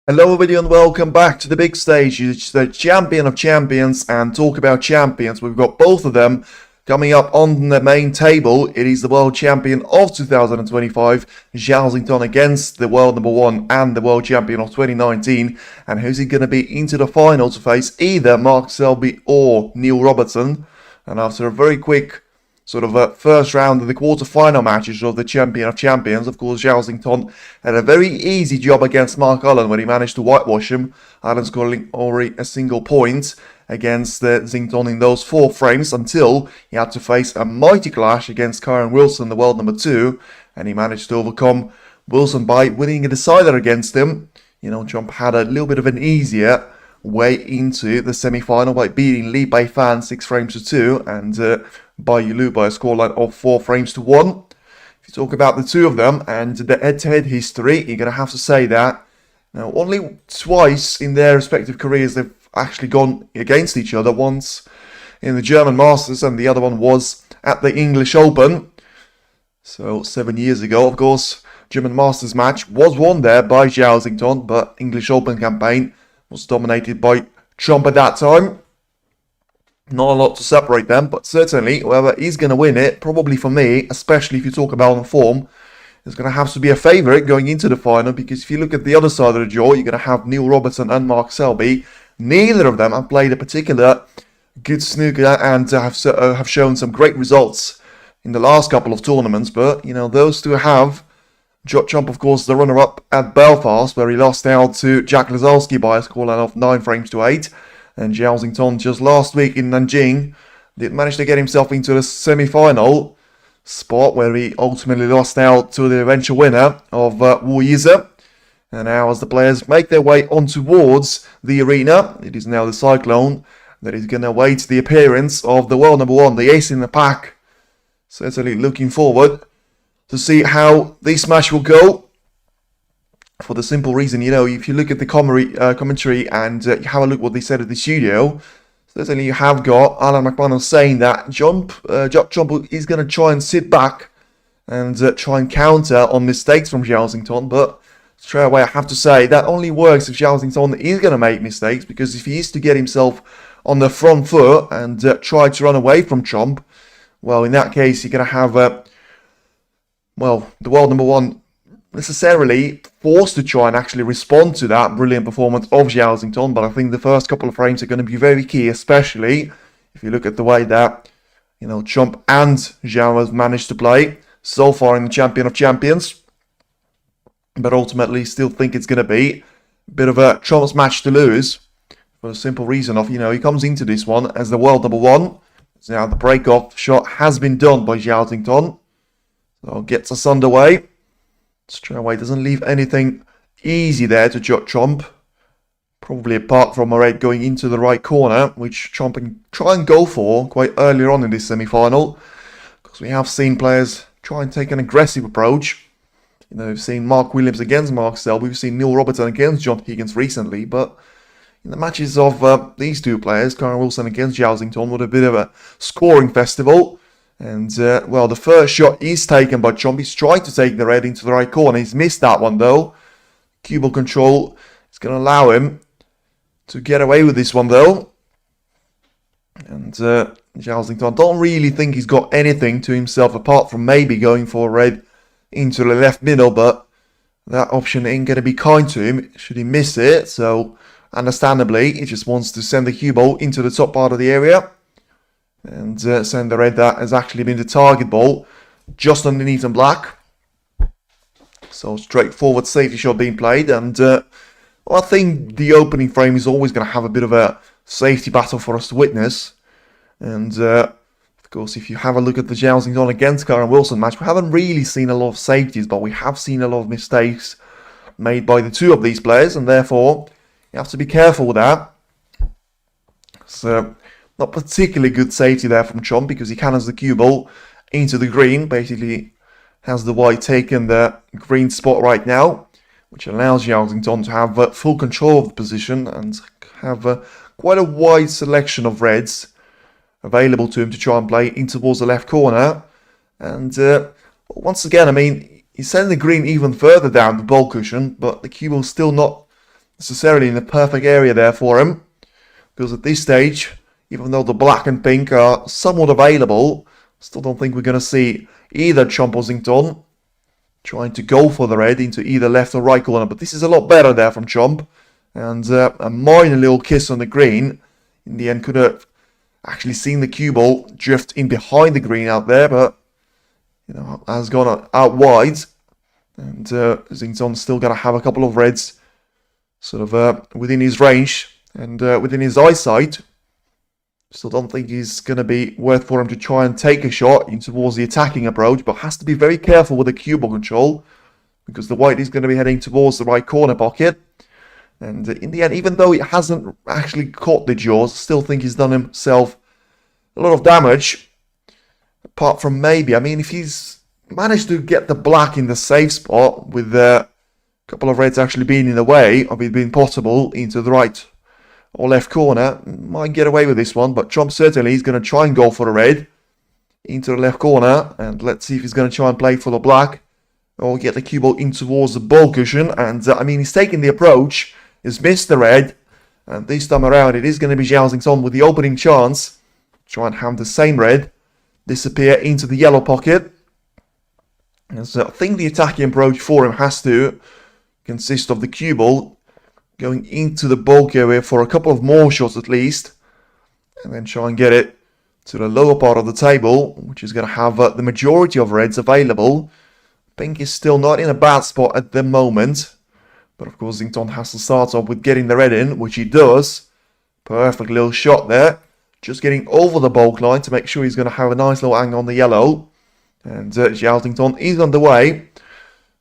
Hello everybody and welcome back to the big stage. It's the champion of champions, and talk about champions. We've got both of them coming up on the main table. It is the world champion of 2025, Zhao Xintong, against the world number one and the world champion of 2019. And who's he going to be into the final to face? Either Mark Selby or Neil Robertson. And after a very quick sort of a first round of the quarter-final matches of the Champion of Champions, of course, Zhao Xintong had a very easy job against Mark Allen when he managed to whitewash him. Allen scoring already a single point against Xintong in those 4 frames until he had to face a mighty clash against Kyron Wilson, the world number 2, and he managed to overcome Wilson by winning a decider against him. You know, Trump had a little bit of an easier way into the semi-final by beating Li Beifan 6 frames to 2 and Bai Yulu by a scoreline of 4 frames to 1. If you talk about the two of them and the head-to-head history, you're going to have to say that now only twice in their respective careers they've actually gone against each other. Once in the German Masters and the other one was at the English Open. So 7 years ago, of course, German Masters match was won there by Zhao Xintong, but English Open campaign was dominated by Trump at that time. Not a lot to separate them, but certainly whoever is going to win it, probably for me, especially if you talk about on form, is going to have to be a favourite going into the final, because if you look at the other side of the draw, you're going to have Neil Robertson and Mark Selby. Neither of them have played a particular good snooker and have shown some great results in the last couple of tournaments, but, you know, those two have. Judd, of course, the runner-up at Belfast, where he lost out to Jack Lazowski by a scoreline of 9 frames to 8. And Zhao Xintong just last week in Nanjing did manage to get himself into the semi-final spot, where he ultimately lost out to the eventual winner of Wu Yize. And now as the players make their way on towards the arena, it is now the Cyclone that is going to await the appearance of the world number 1, the ace in the pack. Certainly looking forward to see how this match will go. For the simple reason, you know, if you look at the commentary and have a look what they said at the studio, certainly you have got Alan McMahon saying that Judd is going to try and sit back and try and counter on mistakes from Zhao Xintong, but straight away I have to say that only works if Zhao Xintong is going to make mistakes, because if he is to get himself on the front foot and try to run away from Trump, well, in that case you're going to have, the world number 1 necessarily forced to try and actually respond to that brilliant performance of Zhao Xintong. But I think the first couple of frames are going to be very key, especially if you look at the way that, you know, Trump and Zhao have managed to play so far in the Champion of Champions. But ultimately still think it's going to be a bit of a Trump's match to lose, for the simple reason of, you know, he comes into this one as the world number 1. So now the break-off shot has been done by Zhao Xintong, so gets us underway. Straight away doesn't leave anything easy there to Judd Trump. Probably apart from a red going into the right corner, which Trump can try and go for quite early on in this semi-final. Because we have seen players try and take an aggressive approach. You know, we've seen Mark Williams against Mark Selby, we've seen Neil Robertson against John Higgins recently, but in the matches of these two players, Kyron Wilson against Zhao Xintong, was a bit of a scoring festival. And, the first shot is taken by Trump. He's trying to take the red into the right corner. He's missed that one, though. Cue ball control is going to allow him to get away with this one, though. And Zhao Xintong, I don't really think he's got anything to himself apart from maybe going for a red into the left middle, but that option ain't going to be kind to him should he miss it. So, understandably, he just wants to send the cue ball into the top part of the area and send the red that has actually been the target ball just underneath in black. So straightforward safety shot being played, and I think the opening frame is always going to have a bit of a safety battle for us to witness. And of course, if you have a look at the Zhao Xintong against Kyron Wilson match, we haven't really seen a lot of safeties, but we have seen a lot of mistakes made by the two of these players, and therefore you have to be careful with that. So not particularly good safety there from Trump, because he cannons the cue ball into the green. Basically has the white taken the green spot right now, which allows Zhao Xintong to have full control of the position and have quite a wide selection of reds available to him to try and play in towards the left corner. And once again, I mean, he's sending the green even further down the ball cushion, but the cue ball's still not necessarily in the perfect area there for him. Because at this stage, even though the black and pink are somewhat available, still don't think we're going to see either Chomp or Xintong trying to go for the red into either left or right corner. But this is a lot better there from Chomp. And a minor little kiss on the green. In the end, could have actually seen the cue ball drift in behind the green out there. But, you know, has gone out wide. And Xintong's still going to have a couple of reds sort of within his range and within his eyesight. Still don't think he's going to be worth for him to try and take a shot in towards the attacking approach, but has to be very careful with the cue ball control because the white is going to be heading towards the right corner pocket. And in the end, even though it hasn't actually caught the jaws, I still think he's done himself a lot of damage. Apart from maybe, I mean, if he's managed to get the black in the safe spot with a couple of reds actually being in the way of it being possible into the right or left corner, might get away with this one, but Trump certainly is going to try and go for the red into the left corner, and let's see if he's going to try and play for the black or get the cue ball in towards the ball cushion. And I mean, he's taking the approach, he's missed the red, and this time around it is going to be Zhao Xintong with the opening chance. Try and have the same red disappear into the yellow pocket. And so I think the attacking approach for him has to consist of the cue ball going into the bulk area for a couple of more shots at least, and then try and get it to the lower part of the table, which is going to have the majority of reds available. Pink is still not in a bad spot at the moment, but of course Xintong has to start off with getting the red in, which he does. Perfect little shot there, just getting over the bulk line to make sure he's going to have a nice little angle on the yellow. And Zhao Xintong is underway.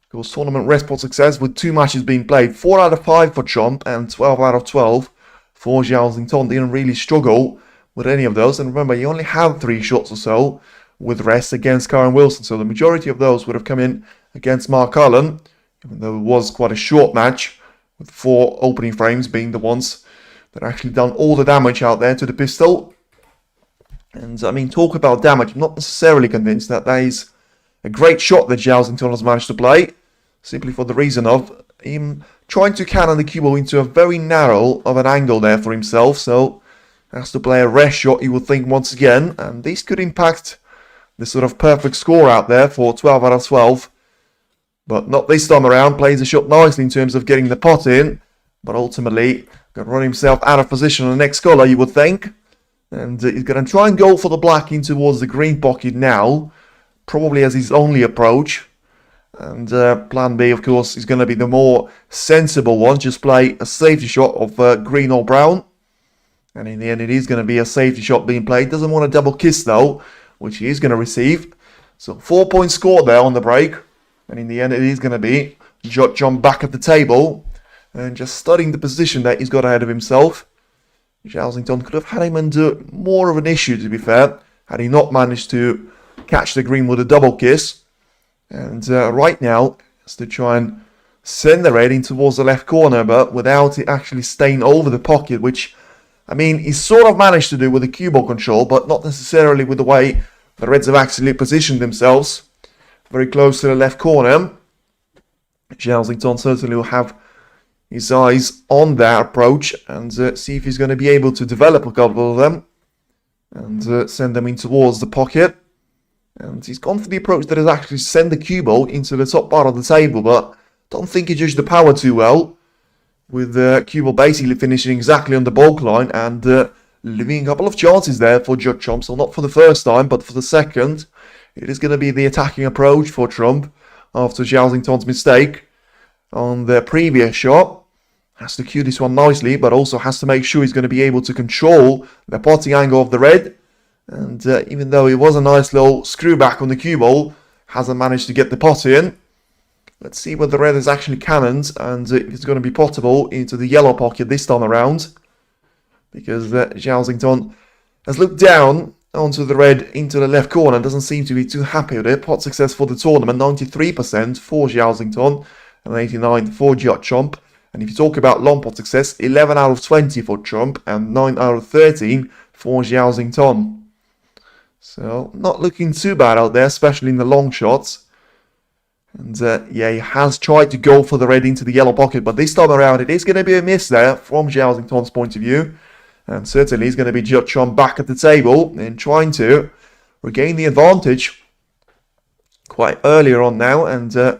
Of course, tournament rest success with 2 matches being played. 4 out of 5 for Chomp and 12 out of 12 for Zhao Xintong. Didn't really struggle with any of those. And remember, he only had 3 shots or so with rest against Karen Wilson. So the majority of those would have come in against Mark Cullen, even though it was quite a short match, with 4 opening frames being the ones that actually done all the damage out there to the pistol. And I mean, talk about damage, I'm not necessarily convinced that that is a great shot that Zhao Xintong has managed to play. Simply for the reason of him trying to cannon the cue ball into a very narrow of an angle there for himself. So has to play a rest shot, you would think, once again. And this could impact the sort of perfect score out there for 12 out of 12. But not this time around. Plays the shot nicely in terms of getting the pot in. But ultimately, going to run himself out of position on the next color, you would think. And he's going to try and go for the black in towards the green pocket now. Probably as his only approach. And plan B, of course, is going to be the more sensible one. Just play a safety shot of green or brown. And in the end, it is going to be a safety shot being played. Doesn't want a double kiss, though, which he is going to receive. So 4-point score there on the break. And in the end, it is going to be Judd jump back at the table. And just studying the position that he's got ahead of himself. Zhao Xintong could have had him under more of an issue, to be fair, had he not managed to catch the green with a double kiss. And right now, has to try and send the red in towards the left corner, but without it actually staying over the pocket, which, I mean, he's sort of managed to do with the cue ball control, but not necessarily with the way the reds have actually positioned themselves very close to the left corner. Zhao Xintong certainly will have his eyes on that approach and see if he's going to be able to develop a couple of them and send them in towards the pocket. And he's gone for the approach that is actually send the cue ball into the top part of the table, but don't think he judged the power too well, with the cue ball basically finishing exactly on the bulk line and leaving a couple of chances there for Judd Trump. So not for the first time, but for the second. It is going to be the attacking approach for Trump after Zhao Xintong's mistake on the previous shot. Has to cue this one nicely, but also has to make sure he's going to be able to control the potting angle of the red. And even though it was a nice little screw back on the cue ball, hasn't managed to get the pot in. Let's see whether the red is actually cannoned and if it's going to be potable into the yellow pocket this time around. Because Zhao Xintong has looked down onto the red into the left corner and doesn't seem to be too happy with it. Pot success for the tournament, 93% for Zhao Xintong and 89% for Judd Trump. And if you talk about long pot success, 11 out of 20 for Trump and 9 out of 13 for Zhao Xintong. So, not looking too bad out there, especially in the long shots. And yeah, he has tried to go for the red into the yellow pocket, but this time around it is going to be a miss there from Zhao Xintong's point of view. And certainly he's going to be Judd back at the table and trying to regain the advantage quite earlier on now. And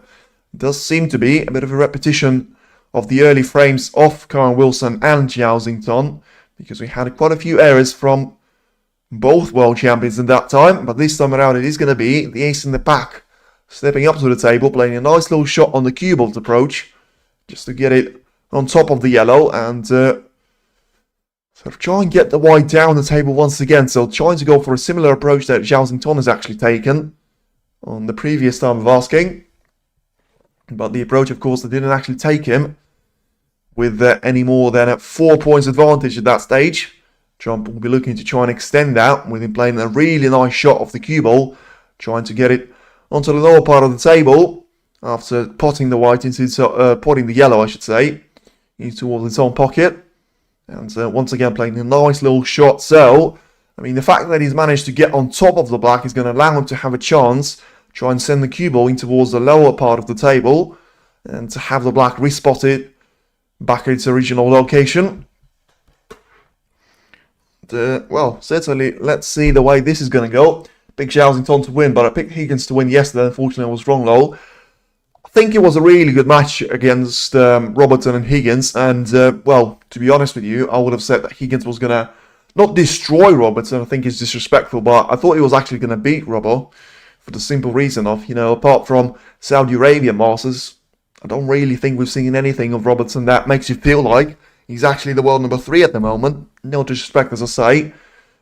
does seem to be a bit of a repetition of the early frames of Karen Wilson and Zhao Xintong, because we had quite a few errors from both world champions in that time. But this time around it is going to be the ace in the pack stepping up to the table, playing a nice little shot on the cue ball approach, just to get it on top of the yellow and sort of try and get the white down the table once again. So trying to go for a similar approach that Zhao Xintong has actually taken on the previous time of asking. But the approach, of course, that didn't actually take him with any more than a 4 points advantage at that stage. Trump will be looking to try and extend that with him playing a really nice shot off the cue ball, trying to get it onto the lower part of the table after potting the white into potting the yellow, I should say, into towards its own pocket. And once again playing a nice little shot. So, I mean, the fact that he's managed to get on top of the black is going to allow him to have a chance, try and send the cue ball in towards the lower part of the table, and to have the black respotted back at its original location. Well, certainly, let's see the way this is going to go. Picked Zhao Xintong to win, but I picked Higgins to win yesterday. Unfortunately, I was wrong, though. I think it was a really good match against Robertson and Higgins. And, well, to be honest with you, I would have said that Higgins was going to not destroy Robertson. I think it's disrespectful, but I thought he was actually going to beat Robbo for the simple reason of, you know, apart from Saudi Arabia Masters, I don't really think we've seen anything of Robertson that makes you feel like he's actually the world number 3 at the moment. No disrespect, as I say,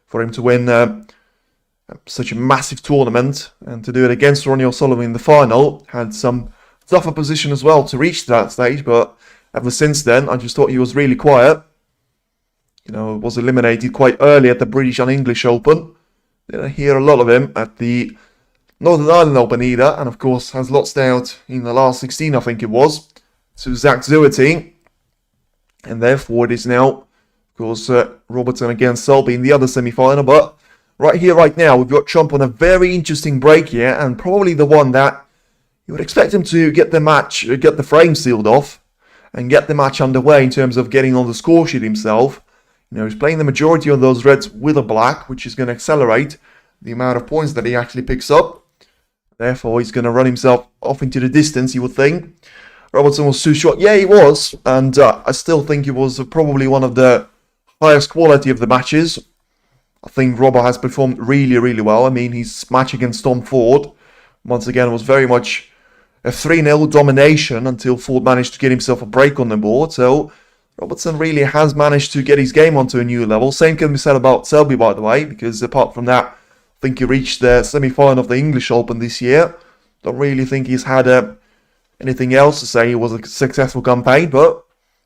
for him to win such a massive tournament and to do it against Ronnie O'Sullivan in the final. Had some tougher position as well to reach that stage, but ever since then, I just thought he was really quiet. You know, was eliminated quite early at the British and English Open. Didn't hear a lot of him at the Northern Ireland Open either, and of course has lost out in the last 16, I think it was, to Zach Zuerti. And therefore it is now, of course, Robertson against Selby in the other semi-final. But right here, right now, we've got Trump on a very interesting break here, and probably the one that you would expect him to get the match, get the frame sealed off, and get the match underway in terms of getting on the score sheet himself. You know, he's playing the majority of those reds with a black, which is going to accelerate the amount of points that he actually picks up. Therefore, he's going to run himself off into the distance, you would think. Robertson was too short. Yeah, he was. And I still think he was probably one of the highest quality of the matches. I think Robbo has performed really, really well. I mean, his match against Tom Ford, once again, was very much a 3-0 domination until Ford managed to get himself a break on the board. So, Robertson really has managed to get his game onto a new level. Same can be said about Selby, by the way, because apart from that, I think he reached the semi-final of the English Open this year. Don't really think he's had anything else to say. It was a successful campaign, but,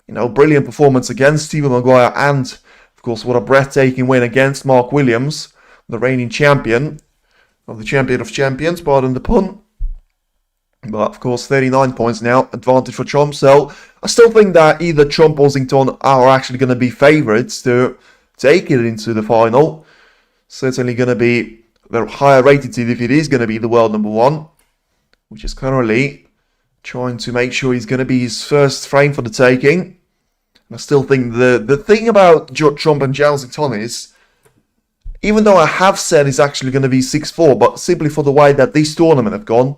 you know, brilliant performance against Stephen Maguire and, of course, what a breathtaking win against Mark Williams, the reigning champion of the Champion of Champions, pardon the pun. But, of course, 39 points now, advantage for Trump. So, I still think that either Trump or Xintong are actually going to be favourites to take it into the final. Certainly going to be the higher rated seed if it is going to be the world number 1, which is currently trying to make sure he's going to be his first frame for the taking. And I still think the thing about Trump and Zhao Xintong is, even though I have said it's actually going to be 6-4, but simply for the way that this tournament have gone,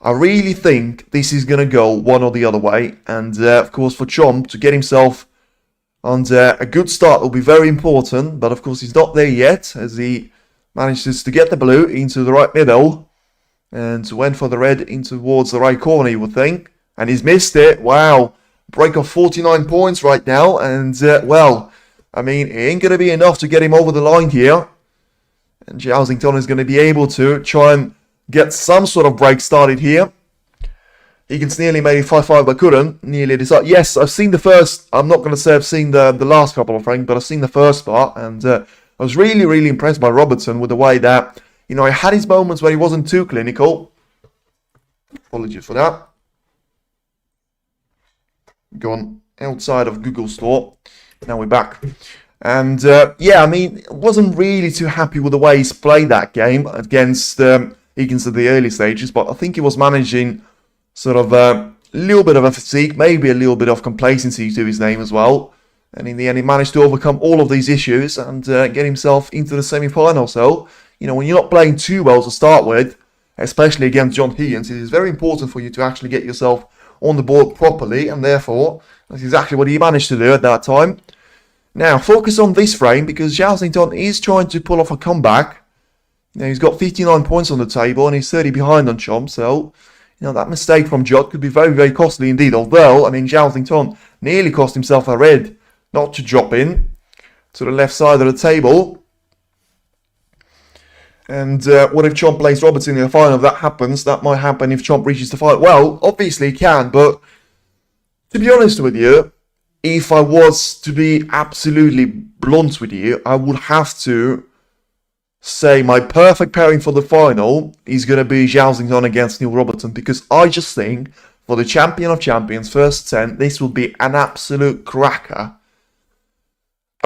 I really think this is going to go one or the other way. And of course for Trump to get himself on a good start will be very important. But of course he's not there yet, as he manages to get the blue into the right middle and went for the red in towards the right corner, you would think. And he's missed it. Wow. Break of 49 points right now. And, well, I mean, it ain't going to be enough to get him over the line here. And Zhao Xintong is going to be able to try and get some sort of break started here. Higgins nearly made it 5-5, but couldn't. Nearly decided. Yes, I've seen the first. I'm not going to say I've seen the last couple of frames, but I've seen the first part. And I was really, really impressed by Robertson with the way that, you know, he had his moments where he wasn't too clinical. Apologies for that. Gone outside of Google Store. Now we're back. And, yeah, I mean, wasn't really too happy with the way he's played that game against Higgins at the early stages, but I think he was managing sort of a little bit of a fatigue, maybe a little bit of complacency to his name as well. And in the end, he managed to overcome all of these issues and get himself into the semi-final. So, when you're not playing too well to start with, especially against John Higgins, it is very important for you to actually get yourself on the board properly. And therefore, that's exactly what he managed to do at that time. Now, focus on this frame because Zhao Xintong is trying to pull off a comeback. He's got 59 points on the table and he's 30 behind on Chomp. So, that mistake from Judd could be very, very costly indeed. Although, Zhao Xintong nearly cost himself a red not to drop in to the left side of the table. And what if Chomp plays Robertson in the final? If that happens, that might happen if Chomp reaches the final. Well, obviously he can, but to be honest with you, if I was to be absolutely blunt with you, I would have to say my perfect pairing for the final is going to be Zhao Xintong against Neil Robertson, because I just think for the Champion of Champions first 10, this will be an absolute cracker.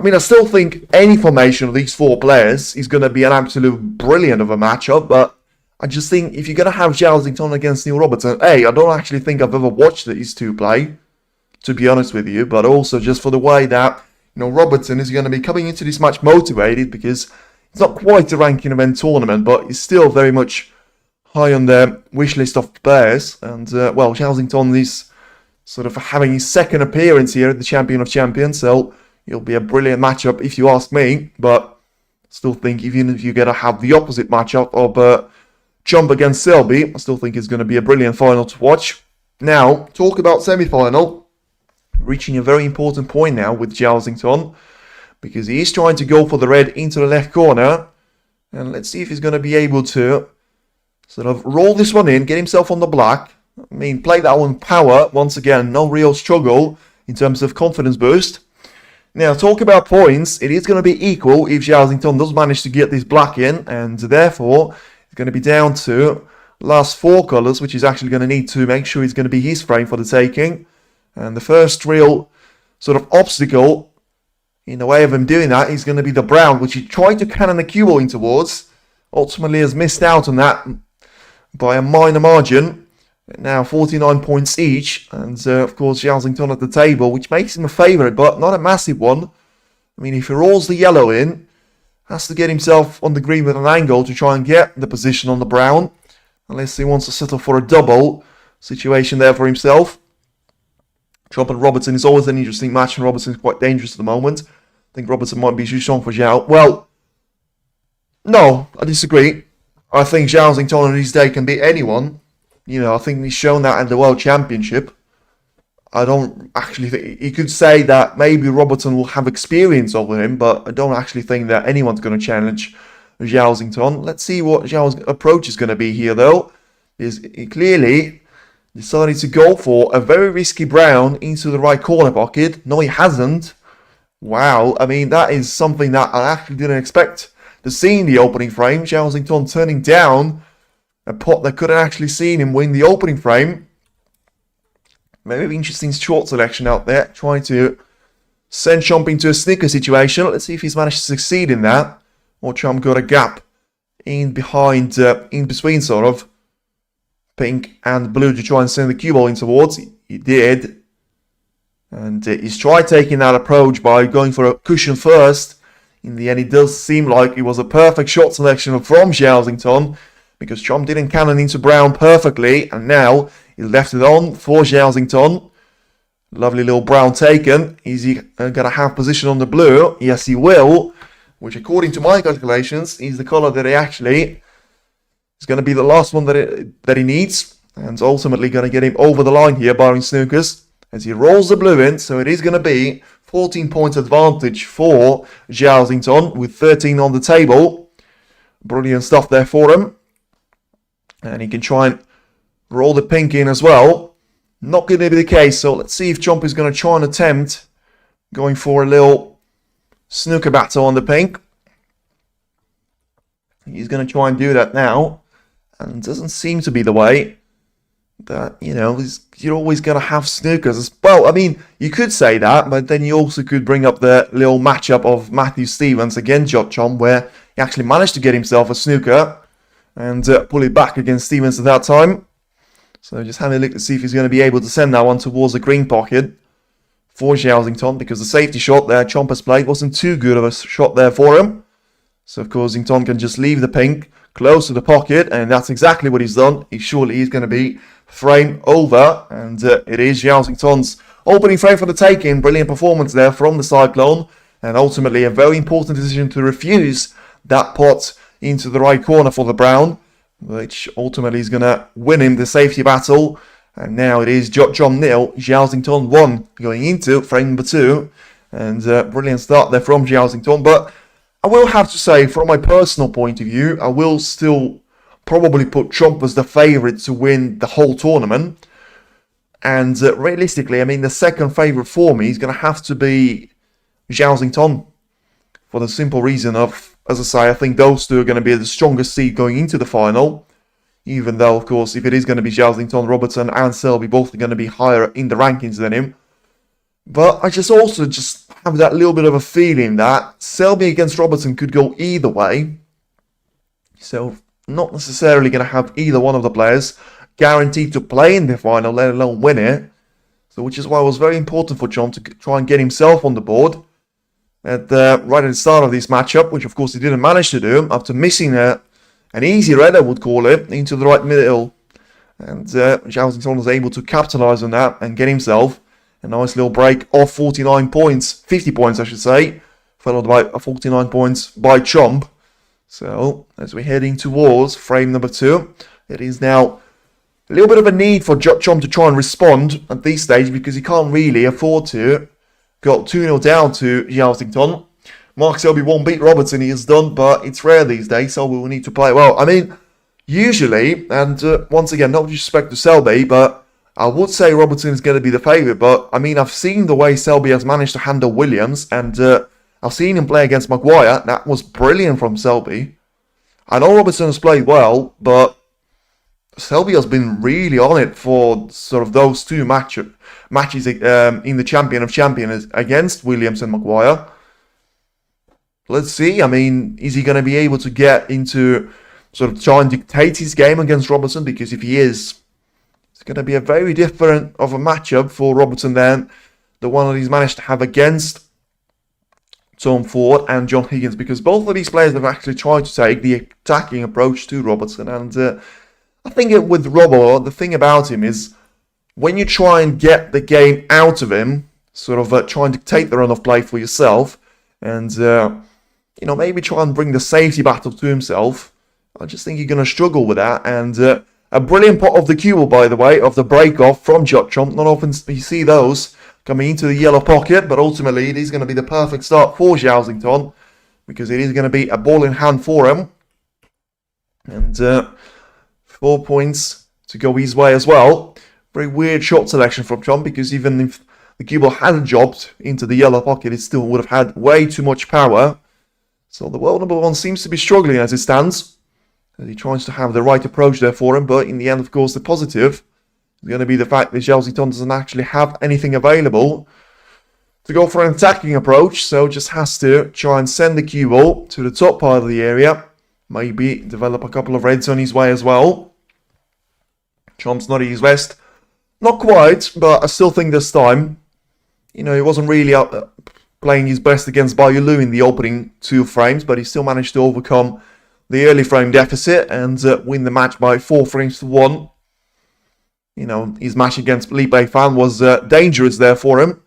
I still think any formation of these four players is going to be an absolute brilliant of a matchup, but I just think if you're going to have Zhao Xintong against Neil Robertson, I don't actually think I've ever watched these two play, to be honest with you, but also just for the way that, Robertson is going to be coming into this match motivated, because it's not quite a ranking event tournament, but it's still very much high on the wish list of players, and, Zhao Xintong is sort of having his second appearance here at the Champion of Champions, so it'll be a brilliant matchup if you ask me, but still think even if you're going to have the opposite matchup of Chomp against Selby, I still think it's going to be a brilliant final to watch. Now, talk about semi-final. Reaching a very important point now with Zhao Xintong, because he is trying to go for the red into the left corner. And let's see if he's going to be able to sort of roll this one in, get himself on the black. Play that one with power. Once again, no real struggle in terms of confidence boost. Now, talk about points. It is going to be equal if Zhao Xintong does manage to get this black in, and therefore it's going to be down to last four colours, which he's actually going to need to make sure it's going to be his frame for the taking. And the first real sort of obstacle in the way of him doing that is going to be the brown, which he tried to cannon the cue ball in towards. Ultimately has missed out on that by a minor margin. Now 49 points each, and of course Zhao Xintong at the table, which makes him a favourite, but not a massive one. If he rolls the yellow in, has to get himself on the green with an angle to try and get the position on the brown, unless he wants to settle for a double situation there for himself. Chomp and Robertson is always an interesting match, and Robertson is quite dangerous at the moment. I think Robertson might be too strong for Zhao. Well, no, I disagree. I think Zhao Xintong on his day can beat anyone. I think he's shown that at the World Championship. I don't actually think... You could say that maybe Robertson will have experience over him, but I don't actually think that anyone's going to challenge Zhao Xintong. Let's see what Zhao's approach is going to be here, though. He clearly decided to go for a very risky brown into the right corner pocket. No, he hasn't. Wow. That is something that I actually didn't expect to see in the opening frame. Zhao Xintong turning down a pot that couldn't actually seen him win the opening frame. Maybe interesting short selection out there, trying to send Chomp into a Snooker situation. Let's see if he's managed to succeed in that, or Chomp got a gap in behind, in between sort of pink and blue to try and send the cue ball in towards. He did, and he's tried taking that approach by going for a cushion first. In the end, it does seem like it was a perfect shot selection from Zhao Xintong, because Chomp didn't cannon into brown perfectly, and now he left it on for Zhao Xintong. Lovely little brown taken. Is he going to have position on the blue? Yes, he will, which according to my calculations is the colour that he actually is going to be the last one that he needs, and ultimately going to get him over the line here, barring Snookers, as he rolls the blue in. So it is going to be 14 points advantage for Zhao Xintong with 13 on the table. Brilliant stuff there for him. And he can try and roll the pink in as well. Not going to be the case, so let's see if Chomp is going to try and attempt going for a little snooker battle on the pink. He's going to try and do that now, and it doesn't seem to be the way that, you're always going to have snookers. Well, you could say that, but then you also could bring up the little matchup of Matthew Stevens against Judd Chomp, where he actually managed to get himself a snooker and pull it back against Stevens at that time. So just having a look to see if he's going to be able to send that one towards the green pocket for Zhao Xintong, because the safety shot there Chomp has played wasn't too good of a shot there for him. So of course Xintong can just leave the pink close to the pocket, and that's exactly what he's done. He's going to be frame over, and it is Zhao Xintong's opening frame for the taking. Brilliant performance there from the Cyclone, and ultimately a very important decision to refuse that pot into the right corner for the Brown, which ultimately is going to win him the safety battle. And now it is Judd 0, Zhao Xintong 1 going into frame number 2. And brilliant start there from Zhao Xintong. But I will have to say, from my personal point of view, I will still probably put Chomp as the favourite to win the whole tournament. And realistically, I mean, the second favourite for me is going to have to be Zhao Xintong. For the simple reason of, as I say, I think those two are going to be the strongest seed going into the final. Even though, of course, if it is going to be Zhao Xintong, Robertson and Selby, both are going to be higher in the rankings than him. But I just have that little bit of a feeling that Selby against Robertson could go either way. So, not necessarily going to have either one of the players guaranteed to play in the final, let alone win it. So, which is why it was very important for John to try and get himself on the board right at the start of this matchup, which of course he didn't manage to do after missing an easy red, I would call it, into the right middle. And Zhao Xintong was able to capitalise on that and get himself a nice little break of 49 points, 50 points I should say, followed by 49 points by Chomp. So, as we're heading towards frame number 2, it is now a little bit of a need for Chomp to try and respond at this stage, because he can't really afford to go 2-0 down to Zhao Xintong. Mark Selby won't beat Robertson, he is done, but it's rare these days, so we will need to play well. I mean, usually, and once again, no disrespect to Selby, but I would say Robertson is going to be the favourite. But I mean, I've seen the way Selby has managed to handle Williams, and I've seen him play against Maguire. That was brilliant from Selby. I know Robertson has played well, but Selby has been really on it for sort of those two matches in the Champion of Champions against Williams and Maguire. Let's see. I mean, is he going to be able to get into sort of try and dictate his game against Robertson? Because if he is, it's going to be a very different of a matchup for Robertson than the one that he's managed to have against Tom Ford and John Higgins. Because both of these players have actually tried to take the attacking approach to Robertson. And I think with Robbo, the thing about him is when you try and get the game out of him, sort of try and dictate the run of play for yourself, and maybe try and bring the safety battle to himself, I just think you're going to struggle with that. And a brilliant pot of the cue ball, by the way, of the break-off from Judd. Not often you see those coming into the yellow pocket, but ultimately it is going to be the perfect start for Zhao Xintong, because it is going to be a ball in hand for him. And 4 points to go his way as well. Very weird shot selection from Chomp, because even if the cue ball hadn't dropped into the yellow pocket, it still would have had way too much power. So the world number 1 seems to be struggling as it stands, as he tries to have the right approach there for him. But in the end, of course, the positive is going to be the fact that Zhao Xintong doesn't actually have anything available to go for an attacking approach. So just has to try and send the cue ball to the top part of the area. Maybe develop a couple of reds on his way as well. Chomp's not at his best. Not quite, but I still think this time, he wasn't really playing his best against Bayulu in the opening 2 frames, but he still managed to overcome the early frame deficit and win the match by 4 frames to 1. His match against Li Beifan was dangerous there for him.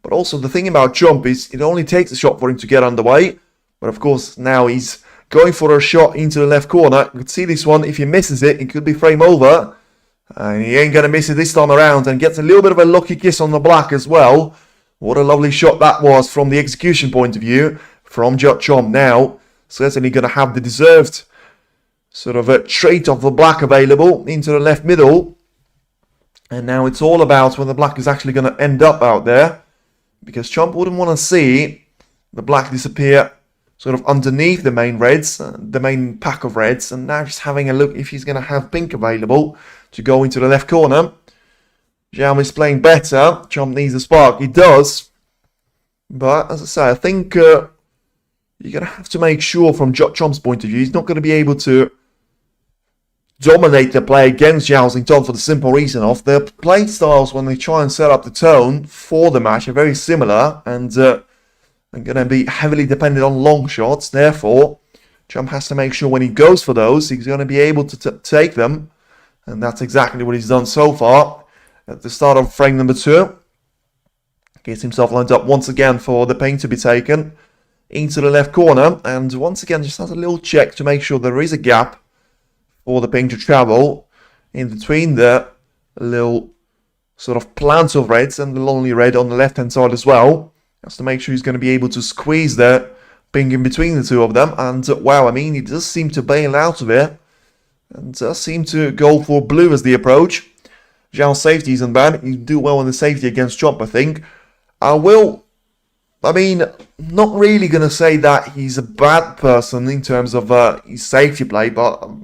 But also the thing about Chomp is it only takes a shot for him to get underway. But of course, now he's going for a shot into the left corner. You could see this one, if he misses it, it could be frame over. And he ain't going to miss it this time around, and gets a little bit of a lucky kiss on the black as well. What a lovely shot that was from the execution point of view from Judd Chomp. Now, certainly going to have the deserved sort of a trait of the black available into the left middle. And now it's all about when the black is actually going to end up out there, because Chomp wouldn't want to see the black disappear sort of underneath the main reds, the main pack of reds. And now just having a look if he's going to have pink available to go into the left corner. Zhao is playing better. Chomp needs a spark. He does. But as I say, I think you're going to have to make sure from Chomp's point of view, he's not going to be able to dominate the play against Zhao Xintong for the simple reason of their play styles when they try and set up the tone for the match are very similar and are going to be heavily dependent on long shots. Therefore, Jump has to make sure when he goes for those, he's going to be able to take them. And that's exactly what he's done so far. At the start of frame number 2, gets himself lined up once again for the ping to be taken into the left corner. And once again, just has a little check to make sure there is a gap for the ping to travel in between the little sort of plants of reds and the lonely red on the left hand side as well. Has to make sure he's going to be able to squeeze the ping in between the two of them. And wow, I mean, he does seem to bail out of it and does seem to go for blue as the approach. Zhao's safety isn't bad. You do well in the safety against Chomp, I think. Not really going to say that he's a bad person in terms of his safety play, but I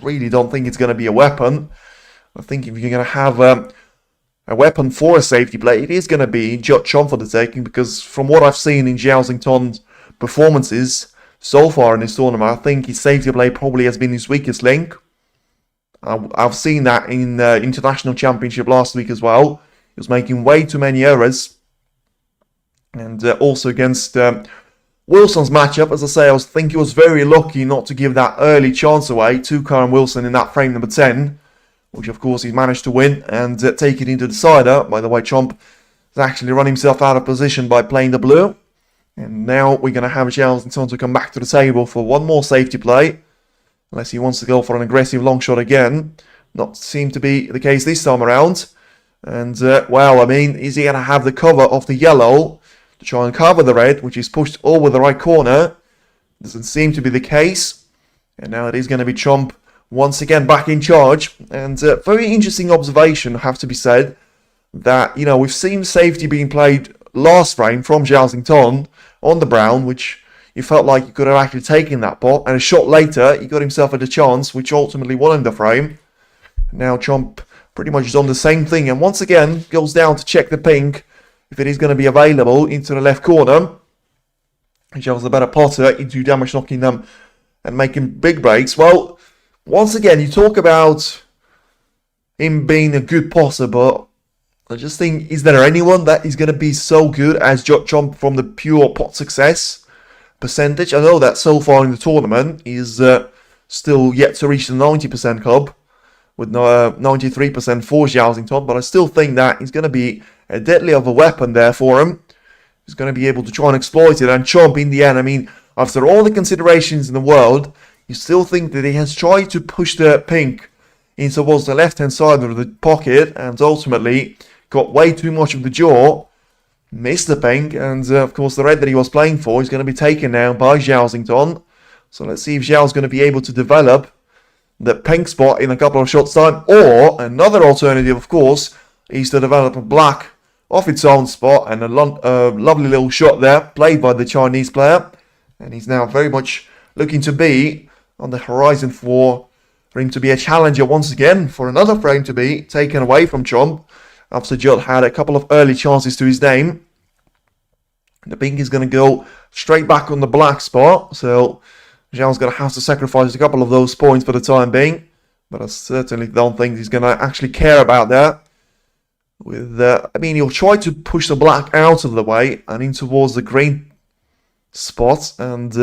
really don't think it's going to be a weapon. I think if you're going to have a weapon for a safety play, it is going to be Judd Chomp for the taking, because from what I've seen in Zhao Xintong's performances so far in this tournament, I think his safety play probably has been his weakest link. I've seen that in the International Championship last week as well. He was making way too many errors. And also against Wilson's matchup, as I say, I think he was very lucky not to give that early chance away to Karen Wilson in that frame number 10, which of course he's managed to win and take it into the decider. By the way, Chomp has actually run himself out of position by playing the blue. And now we're going to have Zhao Xintong to come back to the table for one more safety play. Unless he wants to go for an aggressive long shot again. Not seem to be the case this time around. And, well, I mean, is he going to have the cover of the yellow to try and cover the red, which is pushed over the right corner? Doesn't seem to be the case. And now it is going to be Chomp once again back in charge. And very interesting observation, have to be said, that, you know, we've seen safety being played last frame from Zhao Xintong on the brown, which you felt like you could have actually taken that pot, and a shot later, he got himself at a chance, which ultimately won him the frame. Now Chomp pretty much done the same thing, and once again, goes down to check the pink, if it is going to be available, into the left corner. Zhao's the better potter, into damage knocking them, and making big breaks. Well, once again, you talk about him being a good potter, but I just think, is there anyone that is going to be so good as Judd Chomp from the pure pot success percentage? I know that so far in the tournament he's still yet to reach the 90% club with 93% for Zhao Xintong, but I still think that he's going to be a deadly of a weapon there for him. He's going to be able to try and exploit it, and Chomp in the end, I mean, after all the considerations in the world, you still think that he has tried to push the pink in towards the left hand side of the pocket and ultimately got way too much of the jaw. Missed the pink, and of course the red that he was playing for is going to be taken now by Zhao Xintong. So let's see if Zhao's going to be able to develop the pink spot in a couple of shots time, or another alternative, of course, is to develop a black off its own spot, and a lovely little shot there played by the Chinese player. And he's now very much looking to be on the horizon for him to be a challenger once again, for another frame to be taken away from Chomp. After Judd had a couple of early chances to his name. The pink is going to go straight back on the black spot. So Zhao's going to have to sacrifice a couple of those points for the time being. But I certainly don't think he's going to actually care about that. I mean, he'll try to push the black out of the way and in towards the green spot. And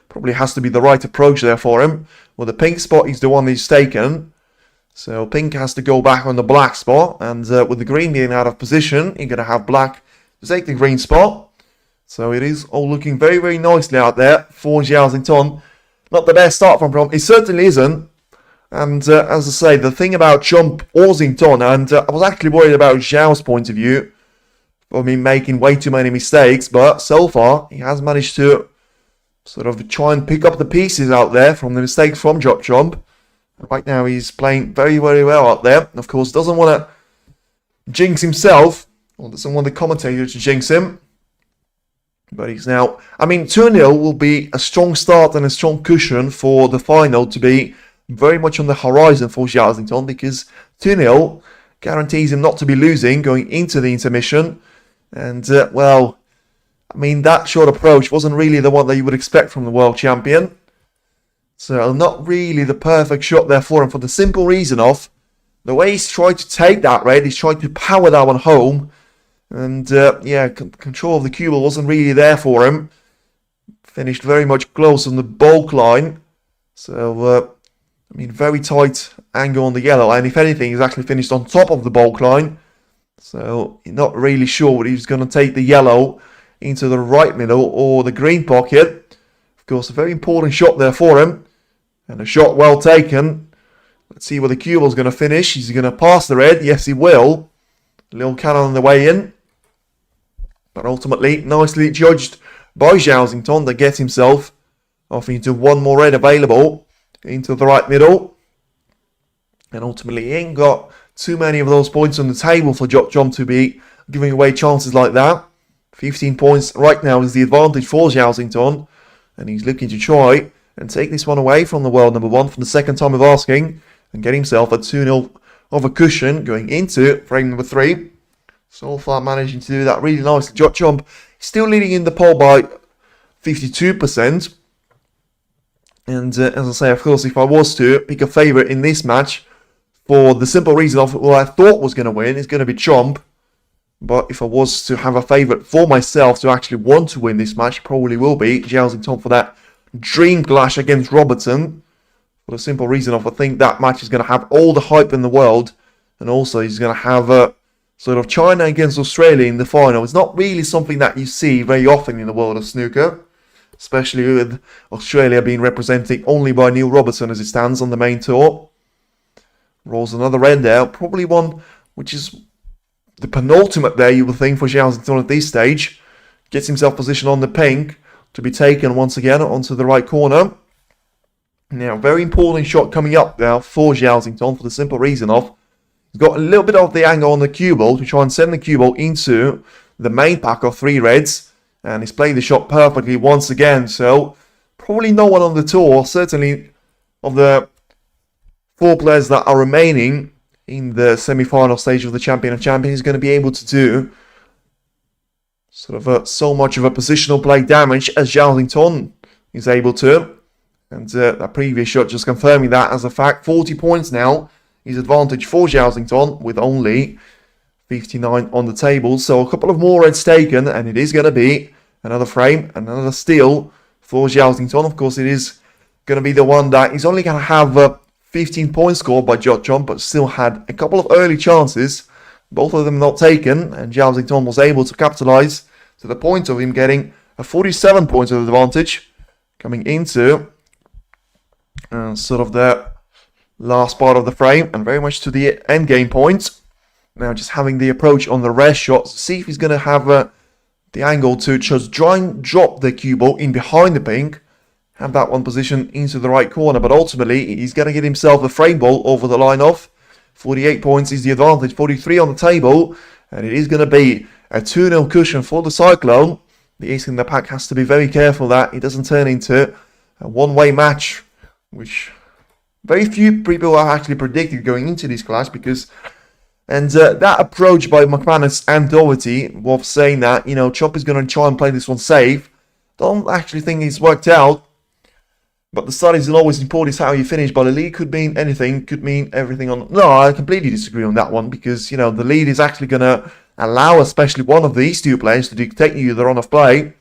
probably has to be the right approach there for him. Well, the pink spot is the one he's taken. So pink has to go back on the black spot, and with the green being out of position, you're going to have black to take the green spot. So it is all looking very, very nicely out there for Zhao Xintong. Not the best start from Chomp, it certainly isn't. And as I say, the thing about Chomp or Xintong, and I was actually worried about Zhao's point of view, for me making way too many mistakes, but so far he has managed to sort of try and pick up the pieces out there from the mistakes from Judd Chomp. Right now he's playing very, very well out there. Of course, doesn't want to jinx himself, or doesn't want the commentator to jinx him. But he's now, I mean, 2-0 will be a strong start and a strong cushion for the final to be very much on the horizon for Zhao Xintong, because 2-0 guarantees him not to be losing going into the intermission. And, well, I mean, that short approach wasn't really the one that you would expect from the world champion. So not really the perfect shot there for him, for the simple reason of the way he's tried to take that red. He's tried to power that one home. And yeah, control of the cue ball wasn't really there for him. Finished very much close on the bulk line. So, I mean, very tight angle on the yellow. And if anything, he's actually finished on top of the bulk line. So, you're not really sure whether he's going to take the yellow into the right middle or the green pocket. Of course, a very important shot there for him. And a shot well taken. Let's see where the cue ball's going to finish. Is he going to pass the red? Yes, he will. Little cannon on the way in. But ultimately, nicely judged by Zhao Xintong to get himself off into one more red available into the right middle. And ultimately, he ain't got too many of those points on the table for Judd to be giving away chances like that. 15 points right now is the advantage for Zhao Xintong. And he's looking to try and take this one away from the world number one for the second time of asking. And get himself a 2-0 of a cushion going into frame number 3. So far managing to do that really nicely. Judd still leading in the poll by 52%. And as I say, of course, if I was to pick a favourite in this match, for the simple reason of what I thought was going to win, is going to be Chomp. But if I was to have a favourite for myself to actually want to win this match, probably will be Zhao Xintong for that dream clash against Robertson. For the simple reason of I think that match is going to have all the hype in the world. And also he's going to have sort of China against Australia in the final. It's not really something that you see very often in the world of snooker. Especially with Australia being represented only by Neil Robertson as it stands on the main tour. Rolls another red there. Probably one which is the penultimate there, you would think, for Zhao Xintong at this stage. Gets himself positioned on the pink to be taken once again onto the right corner. Now, very important shot coming up now for Zhao Xintong for the simple reason of he's got a little bit of the angle on the cue ball to try and send the cue ball into the main pack of 3 reds. And he's played the shot perfectly once again. So, probably no one on the tour, certainly of the 4 players that are remaining in the semi-final stage of the Champion of Champions, is going to be able to do sort of so much of a positional play damage as Zhao Xintong is able to. And that previous shot just confirming that as a fact. 40 points now is advantage for Zhao Xintong with only 59 on the table. So a couple of more reds taken, and it is going to be another frame, another steal for Zhao Xintong. Of course, it is going to be the one that he's only going to have 15 points scored by Judd, but still had a couple of early chances, both of them not taken, and Zhao Xintong was able to capitalize to the point of him getting a 47 points of advantage coming into sort of the last part of the frame and very much to the end game point. Now just having the approach on the rest shots, see if he's going to have the angle to just try and drop the cue ball in behind the pink, have that one positioned into the right corner, but ultimately he's going to get himself a frame ball over the line off. 48 points is the advantage, 43 on the table, and it is going to be a 2-0 cushion for the Cyclone. The ace in the pack has to be very careful that it doesn't turn into a one-way match, which very few people have actually predicted going into this clash, because that approach by McManus and Doherty of saying that, you know, Chop is going to try and play this one safe, don't actually think it's worked out. But the start isn't always important, it's how you finish. But the lead could mean anything, could mean everything on... No, I completely disagree on that one, because, you know, the lead is actually going to allow especially one of these 2 players to dictate you the run of play.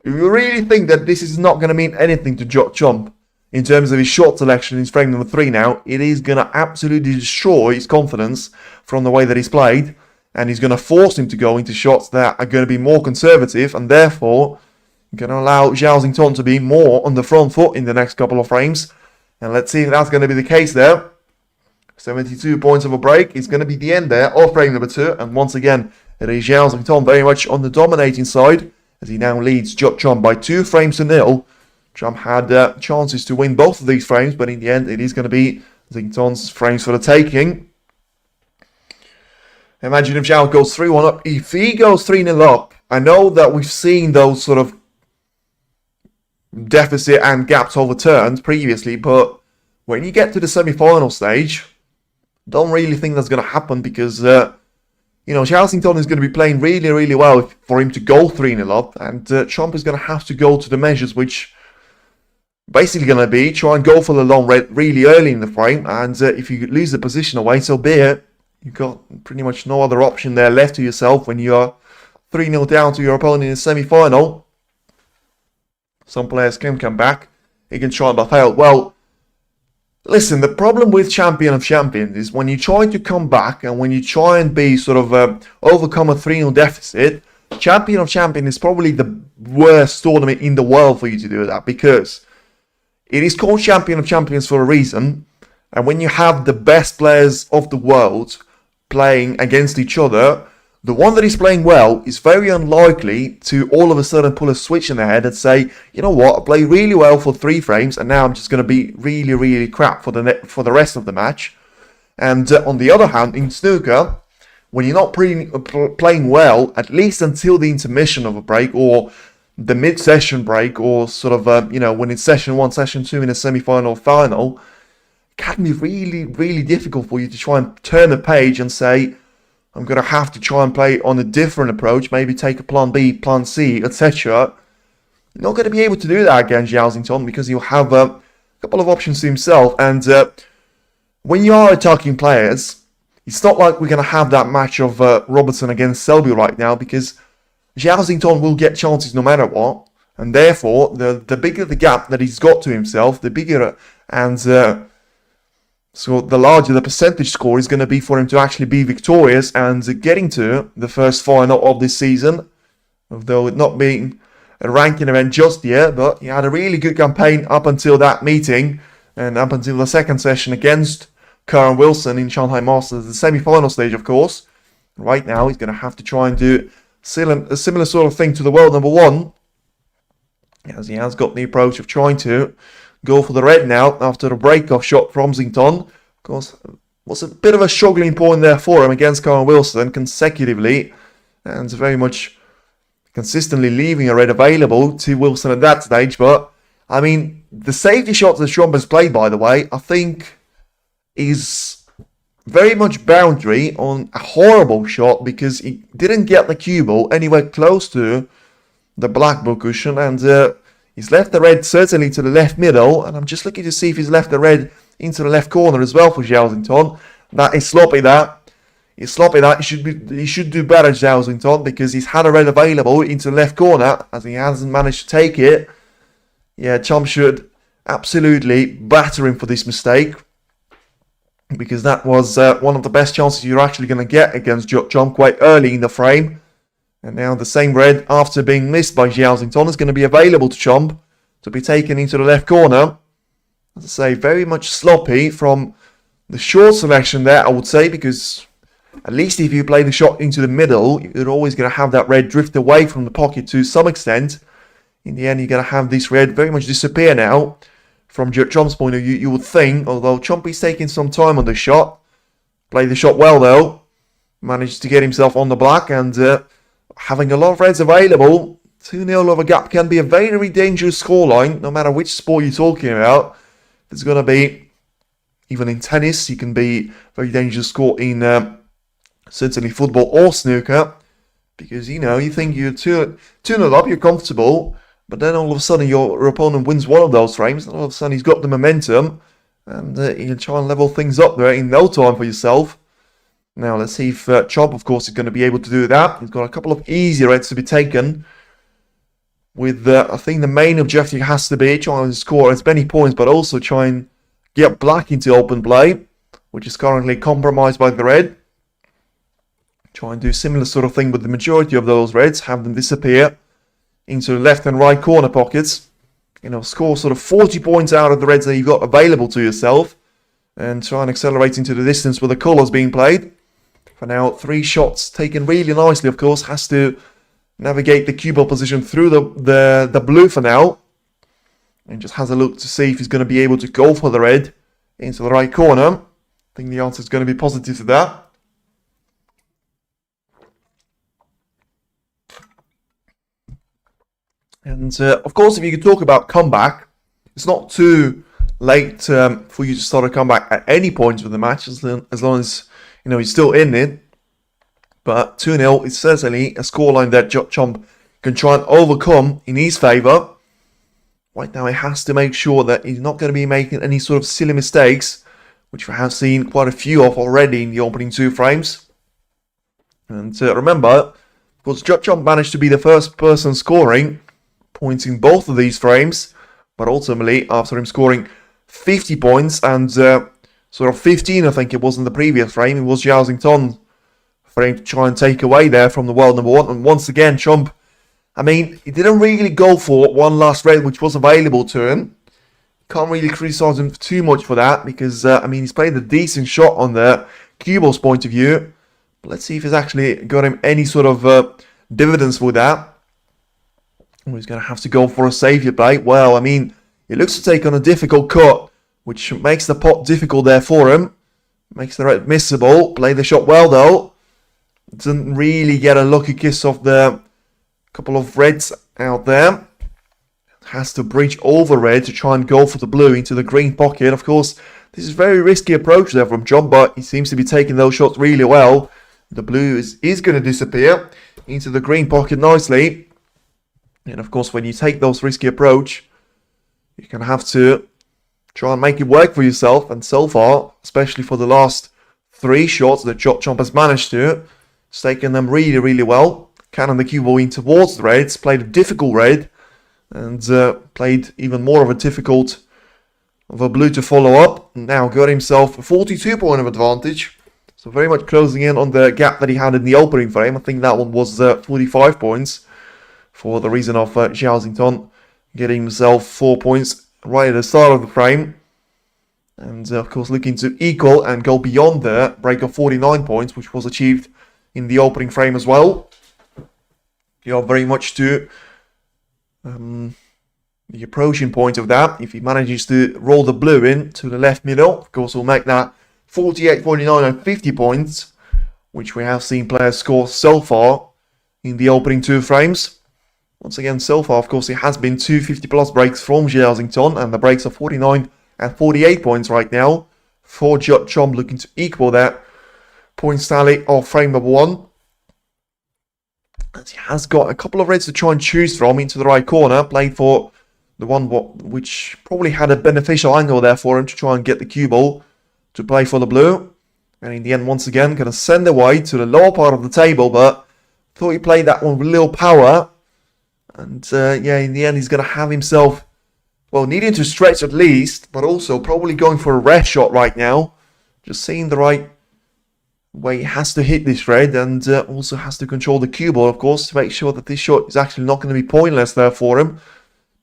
If you really think that this is not going to mean anything to Judd in terms of his shot selection in frame number 3 now, it is going to absolutely destroy his confidence from the way that he's played. And he's going to force him to go into shots that are going to be more conservative, and therefore going to allow Zhao Xintong to be more on the front foot in the next couple of frames. And let's see if that's going to be the case there. 72 points of a break is going to be the end there of frame number 2. And once again, it is Zhao Xintong very much on the dominating side, as he now leads Judd by 2 frames to 0. Trump had chances to win both of these frames, but in the end, it is going to be Xintong's frames for the taking. Imagine if Zhao goes 3-1 up. If he goes 3-0 up, I know that we've seen those sort of deficit and gaps overturned previously, but when you get to the semi-final stage, don't really think that's going to happen, because you know, Zhao Xintong is going to be playing really, really well for him to go 3-0 up, and Trump is going to have to go to the measures which basically going to be try and go for the long red really early in the frame, and if you lose the position away, so be it. You've got pretty much no other option there left to yourself when you're 3-0 down to your opponent in the semi-final. Some players can come back. He can try but fail. Well, listen, the problem with Champion of Champions is when you try to come back and when you try and be sort of overcome a 3-0 deficit, Champion of Champions is probably the worst tournament in the world for you to do that, because it is called Champion of Champions for a reason, and when you have the best players of the world playing against each other, the one that is playing well is very unlikely to all of a sudden pull a switch in their head and say, you know what, I played really well for 3 frames and now I'm just going to be really, really crap for the rest of the match. And on the other hand, in snooker, when you're not playing well, at least until the intermission of a break or the mid-session break, or sort of, when it's session 1, session 2 in a semi-final or final, it can be really, really difficult for you to try and turn the page and say, I'm going to have to try and play on a different approach, maybe take a plan B, plan C, etc. You're not going to be able to do that against Zhao Xintong because he'll have a couple of options to himself. And when you are attacking players, it's not like we're going to have that match of Robertson against Selby right now, because Zhao Xintong will get chances no matter what. And therefore, the bigger the gap that he's got to himself, the bigger and so the larger the percentage score is going to be for him to actually be victorious and getting to the first final of this season. Although it not being a ranking event just yet, but he had a really good campaign up until that meeting and up until the second session against Karen Wilson in Shanghai Masters, the semi-final stage, of course. Right now, he's going to have to try and do a similar sort of thing to the world number 1, as he has got the approach of trying to go for the red now after the break-off shot from Xintong. Of course, was a bit of a struggling point there for him against Karen Wilson consecutively, and very much consistently leaving a red available to Wilson at that stage. But, I mean, the safety shot that Trump has played, by the way, I think is very much boundary on a horrible shot, because he didn't get the cue ball anywhere close to the black ball cushion, and he's left the red certainly to the left middle, and I'm just looking to see if he's left the red into the left corner as well for Zhao Xintong. That is sloppy, that. It's sloppy, that. He should do better, Zhao Xintong, because he's had a red available into the left corner, as he hasn't managed to take it. Yeah, Chum should absolutely batter him for this mistake, because that was one of the best chances you're actually going to get against Chum quite early in the frame. And now the same red, after being missed by Zhao Xintong, is going to be available to Chomp to be taken into the left corner. As I say, very much sloppy from the short selection there, I would say, because at least if you play the shot into the middle, you're always going to have that red drift away from the pocket to some extent. In the end, you're going to have this red very much disappear now. From Chomp's point of view, you would think, although Chomp is taking some time on the shot. Played the shot well, though. Managed to get himself on the black, and having a lot of reds available, 2-0 of a gap can be a very dangerous scoreline, no matter which sport you're talking about. There's going to be, even in tennis, you can be very dangerous score in certainly football or snooker, because, you think you're 2-0 up, you're comfortable, but then all of a sudden your opponent wins one of those frames, and all of a sudden he's got the momentum, and you can try and level things up there in no time for yourself. Now, let's see if Chomp, of course, is going to be able to do that. He's got a couple of easy reds to be taken. With, I think the main objective has to be trying to score as many points, but also try and get black into open play, which is currently compromised by the red. Try and do similar sort of thing with the majority of those reds, have them disappear into the left and right corner pockets. Score sort of 40 points out of the reds that you've got available to yourself, and try and accelerate into the distance with the colours being played. For now, 3 shots taken really nicely, of course. Has to navigate the cue ball position through the blue for now. And just has a look to see if he's going to be able to go for the red into the right corner. I think the answer is going to be positive to that. And of course, if you could talk about comeback, it's not too late for you to start a comeback at any point of the match, as long as you're still in it. But 2-0 is certainly a scoreline that Chomp can try and overcome in his favour. Right now, he has to make sure that he's not going to be making any sort of silly mistakes, which we have seen quite a few of already in the opening 2 frames. And remember, of course, Judd managed to be the first person scoring points in both of these frames, but ultimately, after him scoring 50 points and sort of 15, I think it was in the previous frame, it was Zhao Xintong for him to try and take away there from the world number 1. And once again, Chomp, I mean, he didn't really go for one last red, which was available to him. Can't really criticize him too much for that, because, I mean, he's played a decent shot on the cue ball's point of view. But let's see if he's actually got him any sort of dividends with that. Or he's going to have to go for a savior play. Well, I mean, he looks to take on a difficult cut, which makes the pot difficult there for him. Makes the red missable. Play the shot well, though. Doesn't really get a lucky kiss off the couple of reds out there. Has to breach over red to try and go for the blue into the green pocket. Of course, this is a very risky approach there from John, but he seems to be taking those shots really well. The blue is going to disappear into the green pocket nicely. And of course, when you take those risky approach, you're going to have to try and make it work for yourself. And so far, especially for the last 3 shots that Chomp has managed to, he's taken them really, really well. Cannon the cue ball in towards the reds, played a difficult red, and played even more of a difficult of a blue to follow up. Now got himself a 42 point of advantage. So very much closing in on the gap that he had in the opening frame. I think that one was 45 points for the reason of Zhao Xintong getting himself 4 points right at the start of the frame. And of course looking to equal and go beyond the break of 49 points, which was achieved in the opening frame as well. You are very much to the approaching point of that. If he manages to roll the blue in to the left middle, of course we'll make that 48, 49 and 50 points, which we have seen players score so far in the opening 2 frames. Once again, so far, of course, it has been 2 50-plus breaks from Zhao Xintong, and the breaks are 49 and 48 points right now for Judd Chomp, looking to equal that points tally of frame number 1. As he has got a couple of reds to try and choose from into the right corner, played for the one which probably had a beneficial angle there for him to try and get the cue ball to play for the blue. And in the end, once again, going to send away to the lower part of the table, but thought he played that one with a little power. And yeah, in the end, he's going to have himself, well, needing to stretch at least, but also probably going for a red shot right now. Just seeing the right way he has to hit this red, and also has to control the cue ball, of course, to make sure that this shot is actually not going to be pointless there for him.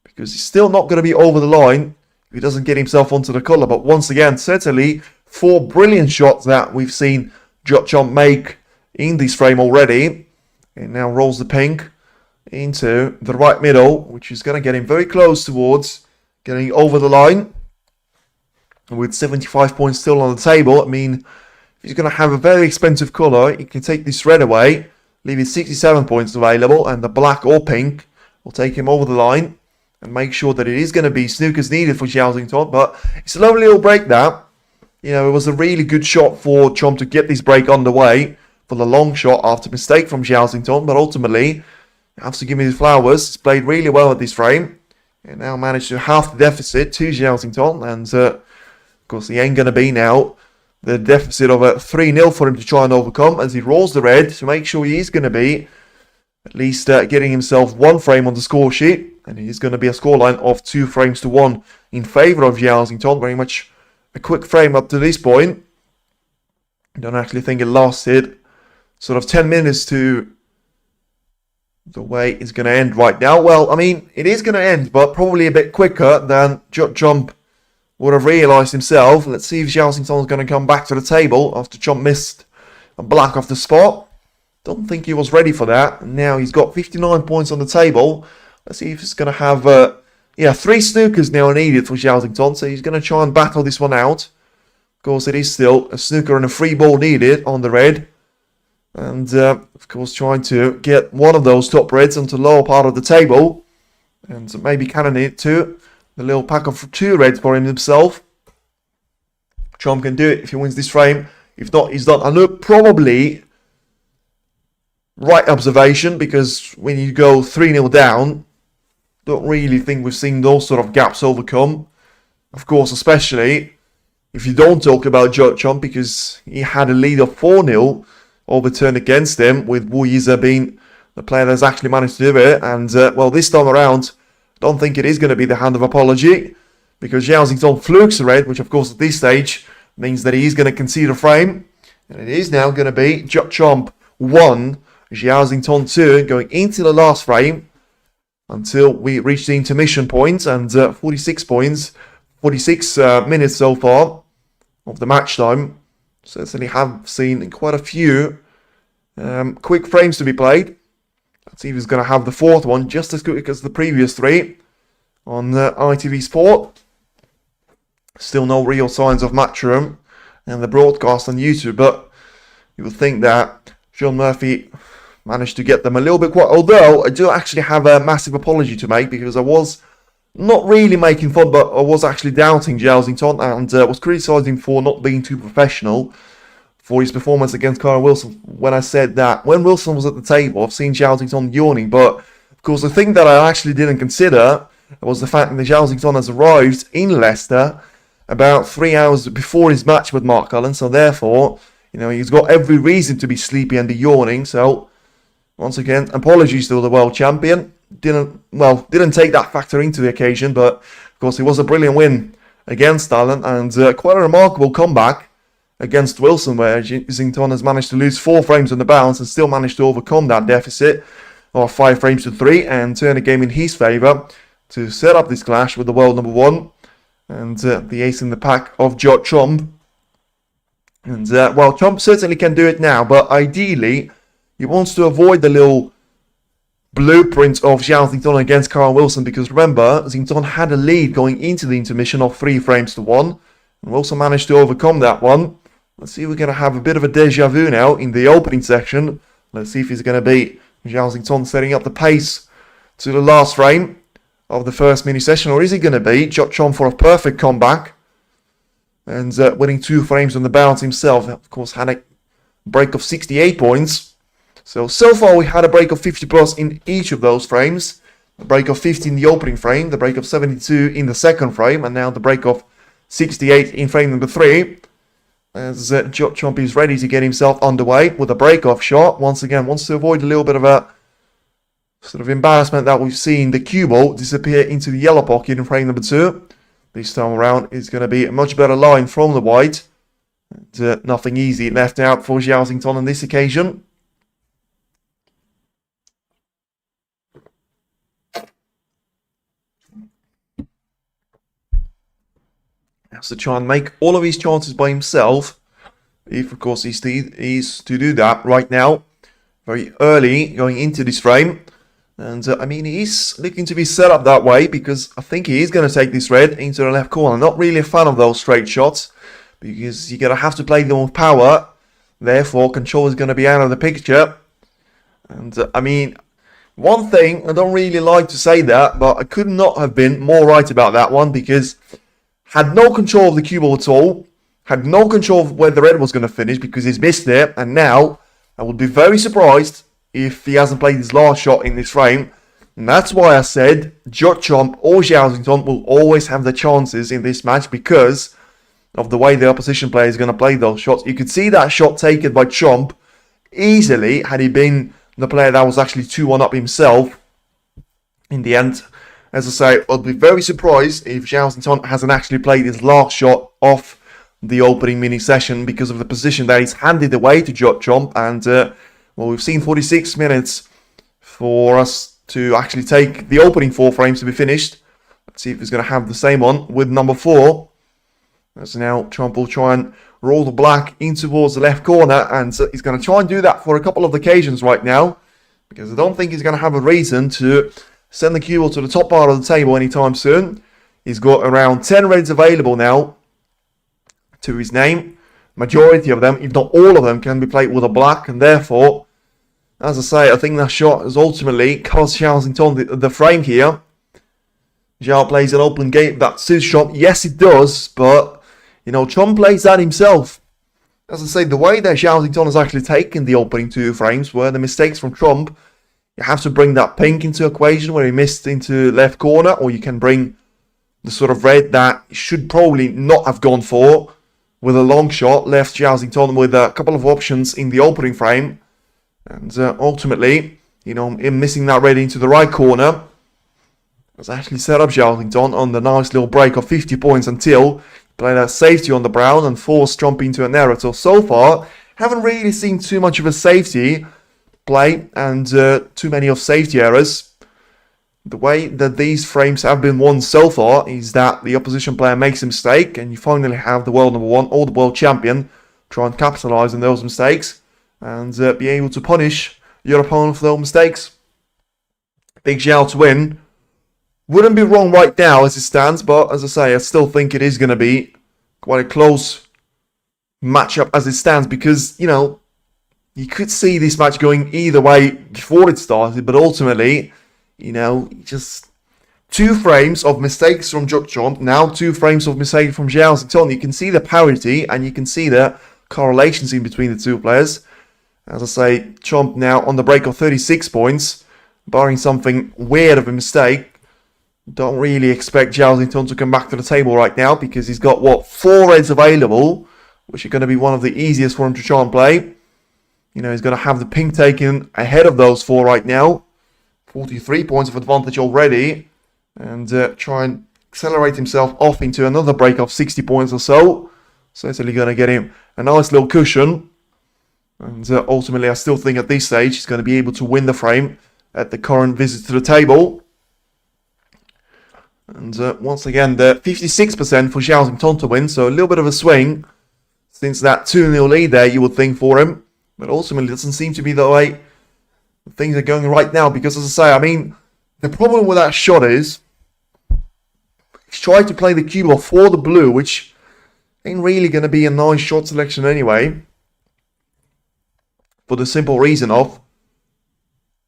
Because he's still not going to be over the line if he doesn't get himself onto the colour. But once again, certainly 4 brilliant shots that we've seen Judd Chomp make in this frame already. And now rolls the pink into the right middle, which is going to get him very close towards getting over the line. And with 75 points still on the table, I mean, if he's going to have a very expensive colour, he can take this red away, leaving 67 points available, and the black or pink will take him over the line and make sure that it is going to be snookers needed for Zhao Xintong. But it's a lovely little break that. You know, it was a really good shot for Chomp to get this break underway for the long shot after mistake from Zhao Xintong. But ultimately, you have to give me his flowers. He's played really well at this frame. And now managed to half the deficit to Zhao Xintong. And of course, he ain't going to be now the deficit of a 3-0 for him to try and overcome as he rolls the red to make sure he is going to be at least getting himself 1 frame on the score sheet. And it is going to be a scoreline of 2 frames to 1 in favour of Zhao Xintong. Very much a quick frame up to this point. I don't actually think it lasted sort of 10 minutes to the way it's going to end right now. Well, I mean, it is going to end, but probably a bit quicker than Judd Chomp would have realised himself. Let's see if Zhao Xintong is going to come back to the table after Chomp missed a black off the spot. Don't think he was ready for that. And now he's got 59 points on the table. Let's see if he's going to have, 3 snookers now needed for Zhao Xintong. So he's going to try and battle this one out. Of course, it is still a snooker and a free ball needed on the red. And, of course, trying to get one of those top reds onto the lower part of the table. And maybe cannon it to the little pack of 2 reds for himself. Chomp can do it if he wins this frame. If not, he's done. I know probably right observation, because when you go 3-0 down, don't really think we've seen those sort of gaps overcome. Of course, especially if you don't talk about Judd because he had a lead of 4-0 overturned against him, with Wu Yize being the player that's actually managed to do it. And, well, this time around, don't think it is going to be the hand of apology, because Zhao Xintong flukes the red, which, of course, at this stage means that he is going to concede a frame. And it is now going to be Judd 1, Zhao Xintong 2, going into the last frame until we reach the intermission point, and 46 minutes so far of the match time. Certainly have seen quite a few quick frames to be played. Let's see if he's going to have the fourth one just as quick as the previous three on ITV Sport. Still no real signs of Matchroom and the broadcast on YouTube, but you would think that John Murphy managed to get them a little bit quiet. Although I do actually have a massive apology to make, because I was not really making fun, but I was actually doubting Zhao Xintong and was criticising for not being too professional for his performance against Kyron Wilson, when I said that when Wilson was at the table, I've seen Zhao Xintong yawning. But of course, the thing that I actually didn't consider was the fact that Zhao Xintong has arrived in Leicester about 3 hours before his match with Mark Cullen, so therefore, you know, he's got every reason to be sleepy and be yawning. So once again, apologies to the world champion. Didn't take that factor into the occasion, but of course it was a brilliant win against Allen, and quite a remarkable comeback against Wilson, where Xintong has managed to lose 4 frames on the bounce and still managed to overcome that deficit of 5 frames to 3 and turn the game in his favour to set up this clash with the world number 1 and the ace in the pack of Judd. And well, Chomp certainly can do it now, but ideally he wants to avoid the little blueprint of Zhao Xintong against Kyron Wilson, because remember, Xintong had a lead going into the intermission of 3 frames to 1, and Wilson managed to overcome that one. Let's see if we're going to have a bit of a deja vu now in the opening section. Let's see if it's going to be Zhao Xintong setting up the pace to the last frame of the first mini session, or is it going to be Judd for a perfect comeback and winning 2 frames on the bounce himself? Of course, had a break of 68 points. So far we had a break of 50 plus in each of those frames. A break of 50 in the opening frame, the break of 72 in the second frame, and now the break of 68 in frame number 3. As Judd is ready to get himself underway with a break-off shot. Once again, wants to avoid a little bit of a sort of embarrassment that we've seen the cue ball disappear into the yellow pocket in frame number 2. This time around is going to be a much better line from the white. And, nothing easy left out for Zhao Xintong on this occasion. Has to try and make all of his chances by himself, if of course he's to do that right now, very early going into this frame. And I mean, he's looking to be set up that way, because I think he is going to take this red into the left corner. I'm not really a fan of those straight shots, because you're going to have to play them with power, therefore control is going to be out of the picture. And I mean, one thing, I don't really like to say that, but I could not have been more right about that one, because had no control of the cue ball at all, had no control of where the red was going to finish because he's missed it, and now I would be very surprised if he hasn't played his last shot in this frame. And that's why I said Judd or Zhao Xintong will always have the chances in this match, because of the way the opposition player is going to play those shots. You could see that shot taken by Chomp easily had he been the player that was actually 2-1 up himself in the end. As I say, I'd be very surprised if Zhao Xintong hasn't actually played his last shot off the opening mini session, because of the position that he's handed away to Judd. And, well, we've seen 46 minutes for us to actually take the opening 4 frames to be finished. Let's see if he's going to have the same one with number 4. As now Chomp will try and roll the black in towards the left corner, and he's going to try and do that for a couple of occasions right now, because I don't think he's going to have a reason to send the cue ball to the top part of the table anytime soon. He's got around 10 reds available now to his name. Majority of them, if not all of them, can be played with a black, and therefore, as I say, I think that shot has ultimately cost Zhao Xintong the frame here. Zhao plays an open game, that suits Chomp. Yes, it does, but, you know, Chomp plays that himself. As I say, the way that Zhao Xintong has actually taken the opening 2 frames were the mistakes from Chomp. You have to bring that pink into equation where he missed into left corner, or you can bring the sort of red that should probably not have gone for with a long shot, left Xintong with a couple of options in the opening frame. And ultimately, you know, him missing that red into the right corner has actually set up Xintong on the nice little break of 50 points until played a safety on the brown and forced Trump into an error. So far, haven't really seen too much of a safety play and too many of safety errors. The way that these frames have been won so far is that the opposition player makes a mistake and you finally have the world number 1 or the world champion try and capitalize on those mistakes and be able to punish your opponent for those mistakes. Big Zhao to win. Wouldn't be wrong right now as it stands, but as I say, I still think it is going to be quite a close matchup as it stands because, you know, you could see this match going either way before it started, but ultimately, you know, just 2 frames of mistakes from Judd, now 2 frames of mistakes from Zhao. You can see the parity and you can see the correlations in between the 2 players. As I say, Trump now on the break of 36 points, barring something weird of a mistake. Don't really expect Xintong to come back to the table right now because he's got, what, 4 reds available, which are going to be one of the easiest for him to try and play. You know, he's going to have the pink taken ahead of those 4 right now. 43 points of advantage already. And try and accelerate himself off into another break of 60 points or so. Certainly going to get him a nice little cushion. And ultimately, I still think at this stage, he's going to be able to win the frame at the current visit to the table. And once again, the 56% for Xintong to win. So a little bit of a swing. Since that 2-0 lead there, you would think for him. But ultimately, it doesn't seem to be the way things are going right now. Because as I say, I mean, the problem with that shot is he's tried to play the cue ball for the blue, which ain't really going to be a nice shot selection anyway. For the simple reason of,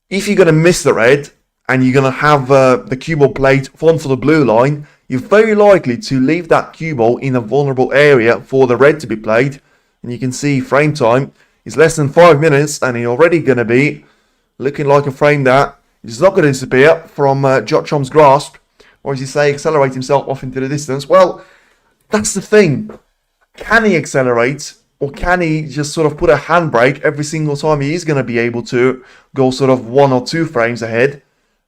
if you're going to miss the red and you're going to have the cue ball played on for the blue line, you're very likely to leave that cue ball in a vulnerable area for the red to be played. And you can see frame time is less than 5 minutes and he's already going to be looking like a frame that is not going to disappear from Judd's grasp, or as you say, accelerate himself off into the distance. Well, that's the thing. Can he accelerate, or can he just sort of put a handbrake every single time he is going to be able to go sort of 1 or 2 frames ahead?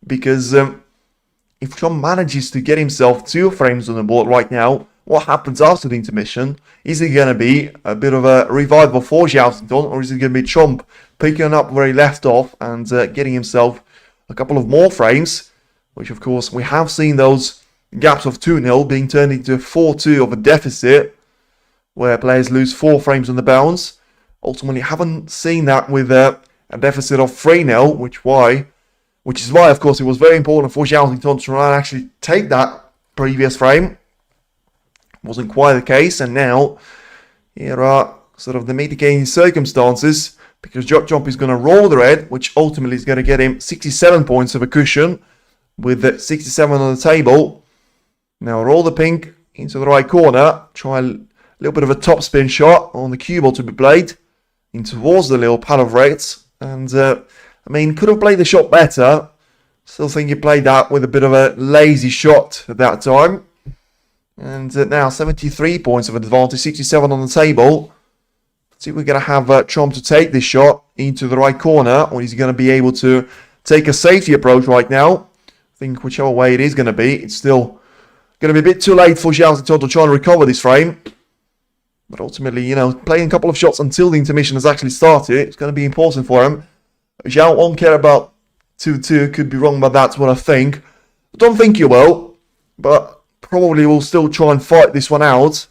Because if Trump manages to get himself 2 frames on the board right now, what happens after the intermission? Is it going to be a bit of a revival for Xintong, or is it going to be Trump picking up where he left off and getting himself a couple of more frames? Which, of course, we have seen those gaps of 2-0 being turned into 4-2 of a deficit, where players lose 4 frames on the bounce. Ultimately, haven't seen that with a deficit of 3-0, which is why, of course, it was very important for Xintong to try and actually take that previous frame. Wasn't quite the case, and now here are sort of the mitigating circumstances, because Judd is going to roll the red, which ultimately is going to get him 67 points of a cushion, with the 67 on the table. Now roll the pink into the right corner, try a little bit of a top spin shot on the cue ball to be played in towards the little pad of reds, and I mean, could have played the shot better. Still think he played that with a bit of a lazy shot at that time. And now 73 points of advantage, 67 on the table. Let's see if we're going to have Trump to take this shot into the right corner, or is he going to be able to take a safety approach right now? I think whichever way it is going to be, it's still going to be a bit too late for Zhao to try and recover this frame. But ultimately, you know, playing a couple of shots until the intermission has actually started, it's going to be important for him. Zhao won't care about 2-2, could be wrong, but that's what I think. I don't think he will, but probably will still try and fight this one out.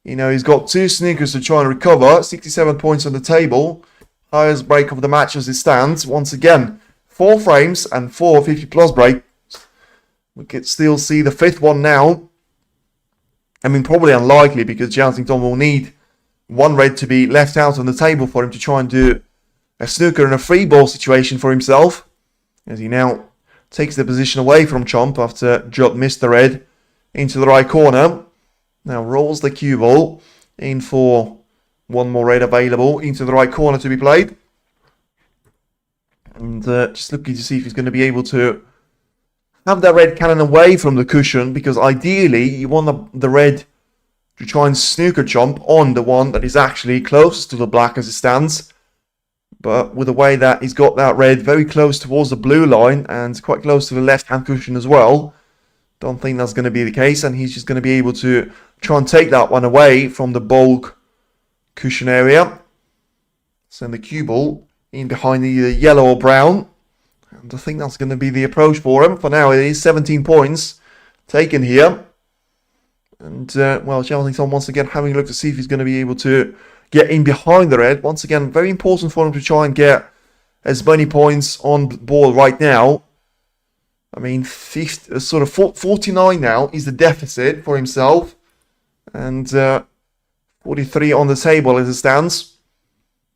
You know, he's got 2 sneakers to try and recover, 67 points on the table. Highest break of the match as it stands. Once again, 4 frames and 4 50-plus breaks. We could still see the 5th one now. I mean, probably unlikely, because Xintong will need 1 red to be left out on the table for him to try and do a snooker and a free ball situation for himself, as he now takes the position away from Trump after Judd missed the red into the right corner. Now rolls the cue ball in for 1 more red available into the right corner to be played. And just looking to see if he's going to be able to have that red cannon away from the cushion, because ideally you want the red to try and snooker jump on the one that is actually closest to the black as it stands. But with the way that he's got that red very close towards the blue line and quite close to the left-hand cushion as well, don't think that's going to be the case, and he's just going to be able to try and take that one away from the bulk cushion area. Send the cue ball in behind the yellow or brown. And I think that's going to be the approach for him. For now, it is 17 points taken here. And, well, Xintong once again having a look to see if he's going to be able to get in behind the red. Once again, very important for him to try and get as many points on the board right now. I mean, 49 now is the deficit for himself. And 43 on the table as it stands.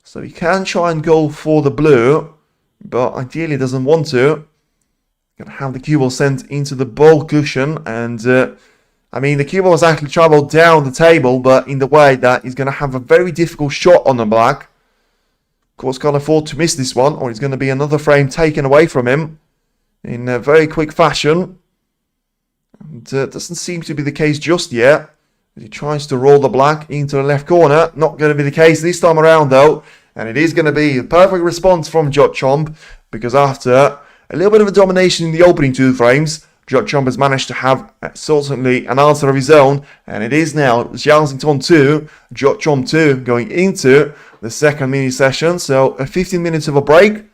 So he can try and go for the blue, but ideally doesn't want to. Gonna have the cue ball sent into the ball cushion, and I mean, the cue ball has actually travelled down the table, but in the way that he's going to have a very difficult shot on the black. Of course, can't afford to miss this one, or it's going to be another frame taken away from him in a very quick fashion. And doesn't seem to be the case just yet. He tries to roll the black into the left corner. Not going to be the case this time around, though. And it is going to be a perfect response from Judd, because after a little bit of a domination in the opening two frames, Judd has managed to have certainly an answer of his own, and it is now Xintong 2, Judd 2 going into the second mini session. So 15 minutes of a break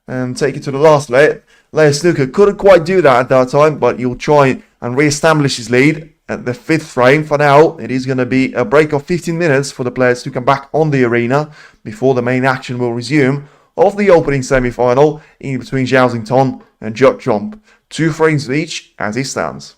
and take it to the last layer. Snooker couldn't quite do that at that time, but he'll try and re-establish his lead at the fifth frame. For now, it is going to be a break of 15 minutes for the players to come back on the arena before the main action will resume of the opening semi-final in between Xintong and Judd. 2 frames each as it stands.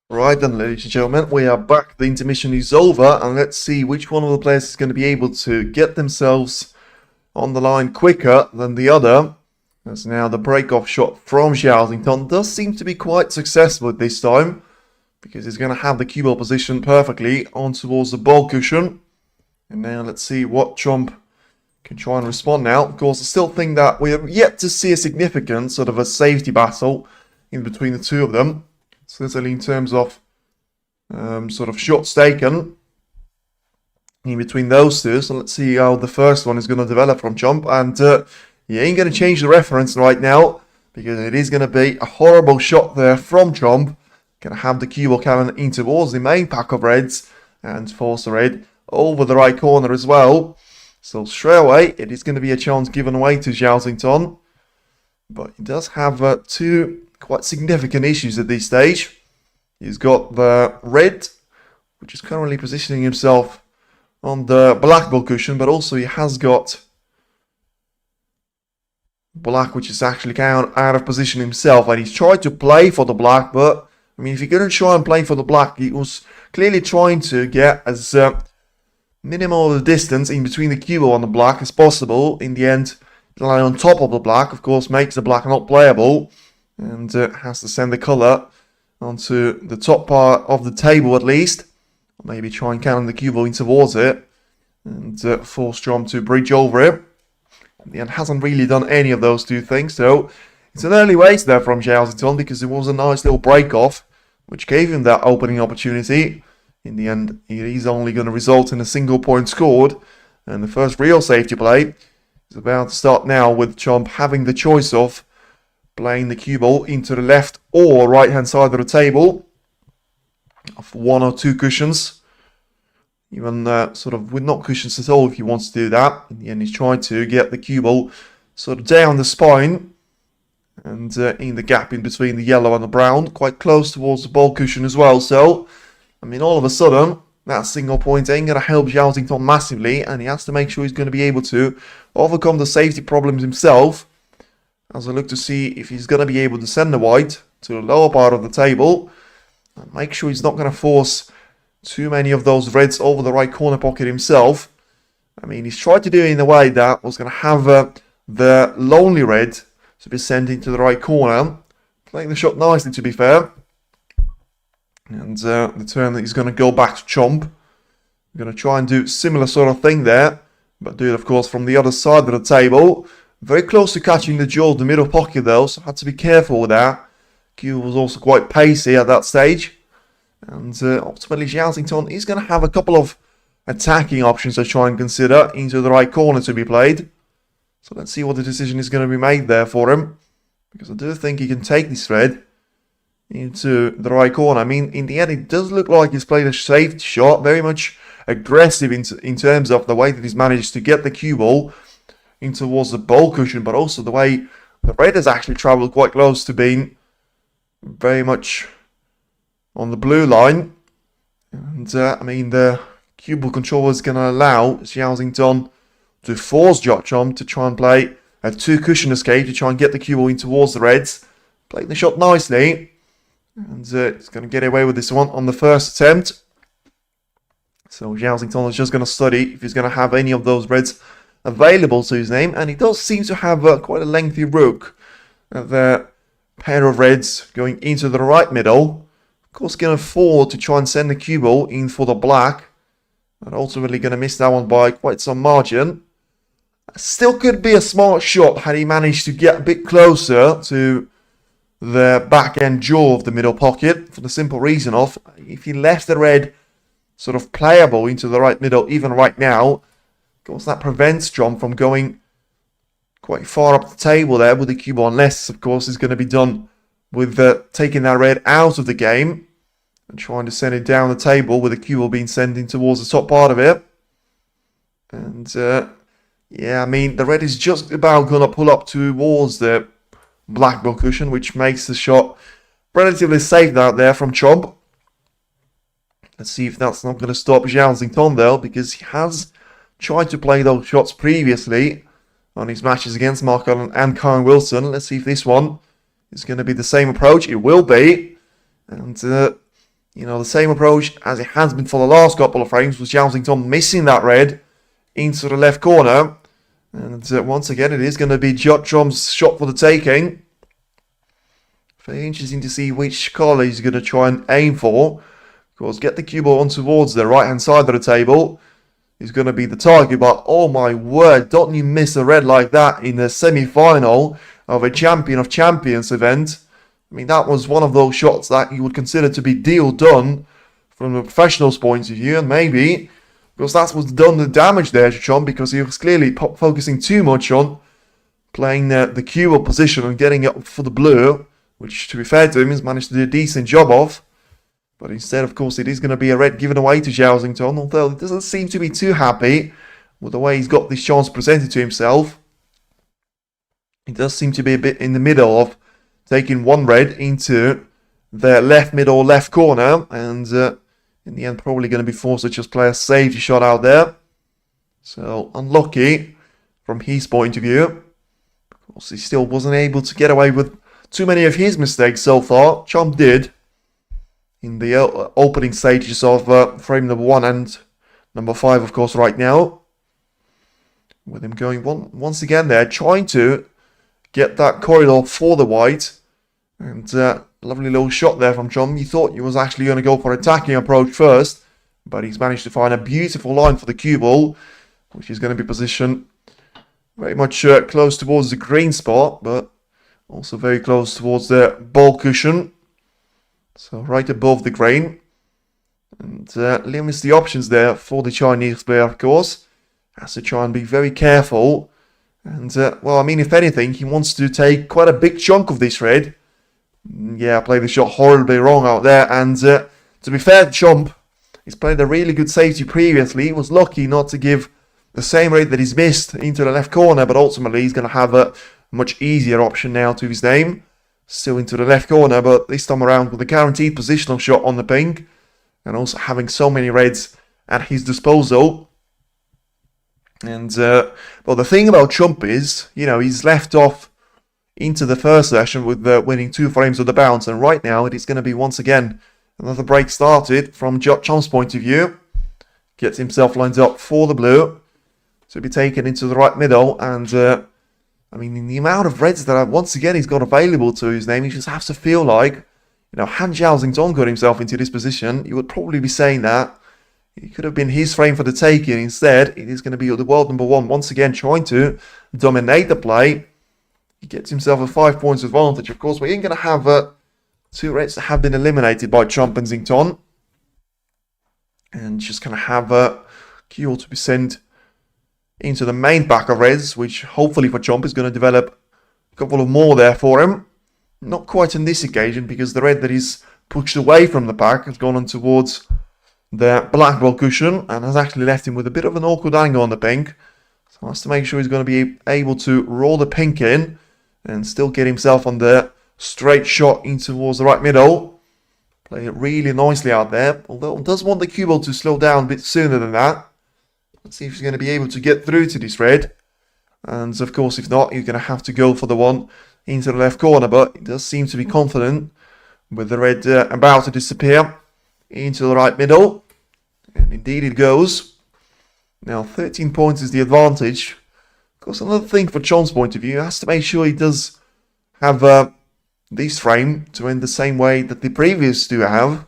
Right then, ladies and gentlemen, we are back. The intermission is over, and let's see which one of the players is going to be able to get themselves on the line quicker than the other. As now the break-off shot from Xintong does seem to be quite successful at this time, because he's going to have the cue ball positioned perfectly on towards the ball cushion. And now let's see what Trump can try and respond now. Of course, I still think that we have yet to see a significant sort of a safety battle in between the two of them. Certainly in terms of sort of shots taken in between those two. So let's see how the first one is going to develop from Trump. And he ain't going to change the reference right now, because it is going to be a horrible shot there from Trump. Going to have the cue ball coming in towards the main pack of reds and force the red over the right corner as well. So straight away, it is going to be a chance given away to Xintong. But he does have two quite significant issues at this stage. He's got the red, which is currently positioning himself on the black ball cushion, but also he has got black, which is actually kind of out of position himself, and he's tried to play for the black, but I mean, if he couldn't try and play for the black, he was clearly trying to get as minimal of the distance in between the cue ball and the black as possible. In the end, lying on top of the black, of course, makes the black not playable, and has to send the colour onto the top part of the table at least. Or maybe try and cannon the cue ball in towards it, and force Trump to bridge over it. In the end, hasn't really done any of those two things, so it's an early waste there from Xintong, because it was a nice little break-off, which gave him that opening opportunity. In the end, it is only going to result in a single point scored, and the first real safety play is about to start now, with Trump having the choice of playing the cue ball into the left or right hand side of the table of one or two cushions, even sort of with not cushions at all if he wants to do that. In the end, he's trying to get the cue ball sort of down the spine and in the gap in between the yellow and the brown, quite close towards the ball cushion as well. So I mean, all of a sudden, that single point ain't going to help Xintong massively, and he has to make sure he's going to be able to overcome the safety problems himself, as I look to see if he's going to be able to send the white to the lower part of the table, and make sure he's not going to force too many of those reds over the right corner pocket himself. I mean, he's tried to do it in a way that was going to have the lonely red to be sent into the right corner, playing the shot nicely to be fair. And the turn that he's going to go back to Trump. We're going to try and do similar sort of thing there, but do it, of course, from the other side of the table. Very close to catching the jaw of the middle pocket, though, so I had to be careful with that. Q was also quite pacey at that stage. And ultimately, Xintong is going to have a couple of attacking options to try and consider into the right corner to be played. So let's see what the decision is going to be made there for him, because I do think he can take this thread into the right corner. I mean, in the end, it does look like he's played a safety shot, very much aggressive in terms of the way that he's managed to get the cue ball in towards the ball cushion, but also the way the red has actually travelled quite close to being very much on the blue line. And I mean, the cue ball controller is going to allow Xintong to force Judd to try and play a two cushion escape to try and get the cue ball in towards the reds. Playing the shot nicely. And he's going to get away with this one on the first attempt. So Xintong is just going to study if he's going to have any of those reds available to his name. And he does seem to have quite a lengthy rook. The pair of reds going into the right middle. Of course, going to afford to try and send the cue ball in for the black. And ultimately going to miss that one by quite some margin. Still could be a smart shot had he managed to get a bit closer to the back end jaw of the middle pocket, for the simple reason of, if he left the red sort of playable into the right middle even right now, of course that prevents Trump from going quite far up the table there with the cue ball, unless of course it's going to be done with taking that red out of the game and trying to send it down the table with the cue ball being sent in towards the top part of it. And yeah, I mean, the red is just about going to pull up towards the black ball cushion, which makes the shot relatively safe out there from Trump. Let's see if that's not going to stop Xintong though, because he has tried to play those shots previously on his matches against Mark Allen and Karen Wilson. Let's see if this one is going to be the same approach. It will be. And You know, the same approach as it has been for the last couple of frames was Xintong missing that red into the left corner. And once again, it is going to be Judd's shot for the taking. Very interesting to see which colour he's going to try and aim for. Of course, get the cue ball on towards the right-hand side of the table is going to be the target. But oh my word, don't you miss a red like that in the semi-final of a Champion of Champions event. I mean, that was one of those shots that you would consider to be deal done from the professional's point of view. And maybe, because that's what's done the damage there to Chom, because he was clearly focusing too much on playing the cue ball position and getting it for the blue, which, to be fair to him, he's managed to do a decent job of. But instead, of course, it is going to be a red given away to Xintong, although he doesn't seem to be too happy with the way he's got this chance presented to himself. He does seem to be a bit in the middle of taking one red into the left mid or left corner, and in the end probably going to be forced to just play a safety shot out there. So unlucky from his point of view. Of course, he still wasn't able to get away with too many of his mistakes so far. Chomp did in the opening stages of frame number 1 and number 5, of course, right now. With him going once again there, trying to get that corridor for the white. And lovely little shot there from Chom. You thought he was actually going to go for attacking approach first, but he's managed to find a beautiful line for the cue ball, which is going to be positioned very much close towards the green spot, but also very close towards the ball cushion. So right above the green. And limits the options there for the Chinese player, of course. Has to try and be very careful. And, well, I mean, if anything, he wants to take quite a big chunk of this red. Yeah, I played the shot horribly wrong out there. And to be fair to Chomp, he's played a really good safety previously. He was lucky not to give the same red that he's missed into the left corner. But ultimately, he's going to have a much easier option now to his name. Still into the left corner, but this time around with a guaranteed positional shot on the pink. And also having so many reds at his disposal. And, well, the thing about Chomp is, you know, he's left off into the first session with winning 2 frames of the bounce. And right now, it is going to be, once again, another break started from Chomp's point of view. Gets himself lined up for the blue to be taken into the right middle. And, I mean, in the amount of reds that, once again, he's got available to his name, he just has to feel like, you know, had Xintong got himself into this position, you would probably be saying that it could have been his frame for the taking. Instead, it is going to be the world number 1 once again trying to dominate the play. He gets himself a 5 points advantage. Of course, we ain't going to have 2 reds that have been eliminated by Chomp and Xintong. And just going to have Q to be sent into the main pack of reds, which hopefully for Chomp is going to develop a couple of more there for him. Not quite on this occasion, because the red that is pushed away from the pack has gone on towards the black ball cushion and has actually left him with a bit of an awkward angle on the pink. So he has to make sure he's going to be able to roll the pink in and still get himself on the straight shot in towards the right middle. Play it really nicely out there, although does want the cue ball to slow down a bit sooner than that. Let's see if he's going to be able to get through to this red. And of course, if not, he's going to have to go for the one into the left corner. But he does seem to be confident with the red about to disappear into the right middle. And indeed it goes. Now 13 points is the advantage. Of course, another thing for John's point of view, he has to make sure he does have this frame to end the same way that the previous two have.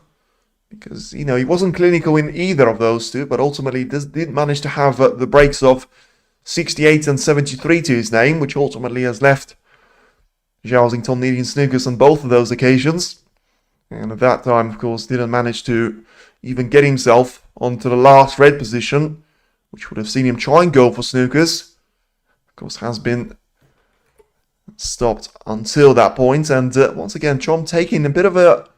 Because, you know, he wasn't clinical in either of those two, but ultimately did manage to have the breaks of 68 and 73 to his name, which ultimately has left Zhao Xintong needing snookers on both of those occasions. And at that time, of course, didn't manage to even get himself onto the last red position, which would have seen him try and go for snookers. Of course, has been stopped until that point. And once again, Chom taking a bit of a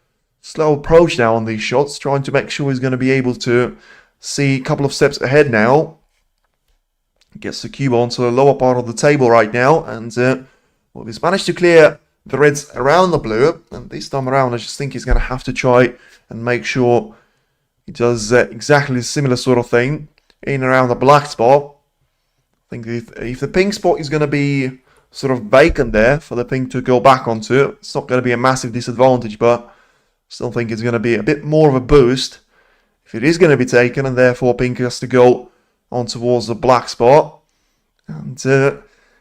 slow approach now on these shots, trying to make sure he's going to be able to see a couple of steps ahead now. Gets the cube onto the lower part of the table right now, and well, he's managed to clear the reds around the blue, and this time around I just think he's going to have to try and make sure he does exactly a similar sort of thing in and around the black spot. I think if the pink spot is going to be sort of vacant there for the pink to go back onto, it's not going to be a massive disadvantage, but Still think it's going to be a bit more of a boost if it is going to be taken, and therefore pink has to go on towards the black spot. And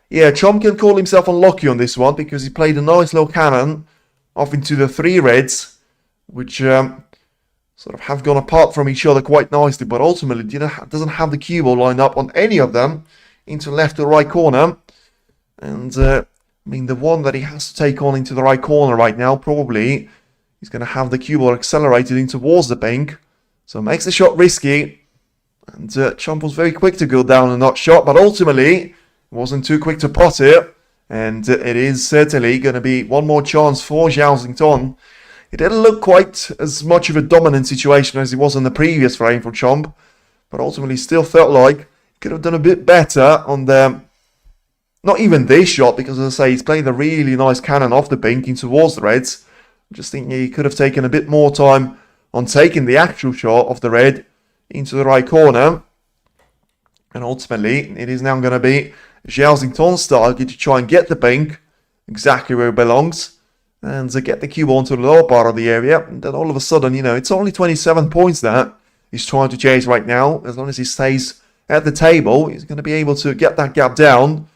yeah, Chomp can call himself unlucky on this one because he played a nice little cannon off into the 3 reds, which sort of have gone apart from each other quite nicely, but ultimately doesn't have the cue ball lined up on any of them into left or right corner. And I mean, the one that he has to take on into the right corner right now, probably he's going to have the cue ball accelerated in towards the pink, so makes the shot risky. And Chomp was very quick to go down and not shot, but ultimately wasn't too quick to pot it. And it is certainly going to be one more chance for Zhao Xintong. It didn't look quite as much of a dominant situation as it was in the previous frame for Chomp, but ultimately still felt like he could have done a bit better on the... Not even this shot, because as I say, he's played a really nice cannon off the pink in towards the reds. I just think he could have taken a bit more time on taking the actual shot of the red into the right corner. And ultimately, it is now going to be Zhao Xintong's target to try and get the pink exactly where it belongs and to get the cue ball into the lower part of the area. And then all of a sudden, you know, it's only 27 points that he's trying to chase right now. As long as he stays at the table, he's going to be able to get that gap down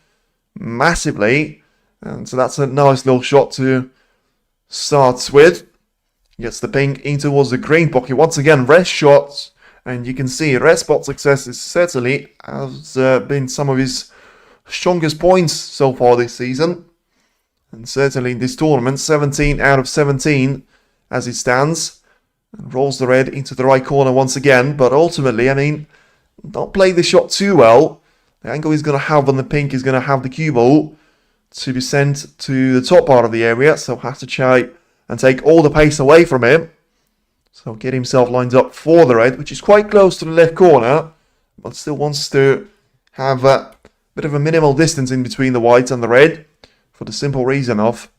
massively. And so that's a nice little shot to start with. Gets the pink in towards the green pocket. Once again, red shots. And you can see red spot success is certainly has been some of his strongest points so far this season. And certainly in this tournament, 17 out of 17 as it stands. And rolls the red into the right corner once again. But ultimately, I mean, not play the shot too well. The angle he's going to have on the pink is going to have the cue ball to be sent to the top part of the area. So has to try and take all the pace away from him. So get himself lined up for the red, which is quite close to the left corner. But still wants to have a bit of a minimal distance in between the white and the red. For the simple reason of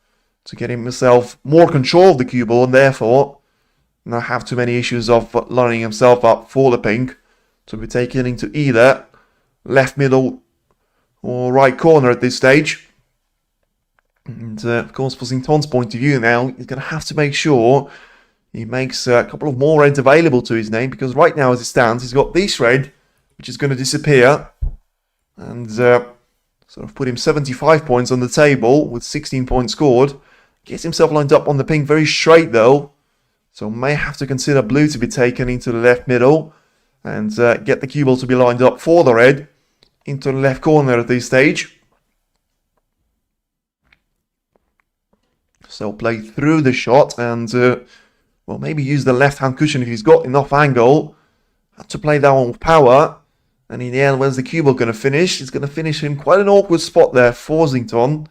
to get himself more control of the cue ball and therefore not have too many issues of lining himself up for the pink to be taken into either left, middle or right corner at this stage. And of course, for Xintong's point of view now, he's going to have to make sure he makes a couple of more reds available to his name, because right now as it stands, he's got this red, which is going to disappear and sort of put him 75 points on the table with 16 points scored. Gets himself lined up on the pink very straight though, so may have to consider blue to be taken into the left middle and get the cue ball to be lined up for the red into the left corner at this stage. So play through the shot and well, maybe use the left hand cushion if he's got enough angle. Have to play that one with power. And in the end, where's the cue ball going to finish? It's going to finish in quite an awkward spot there for Xintong.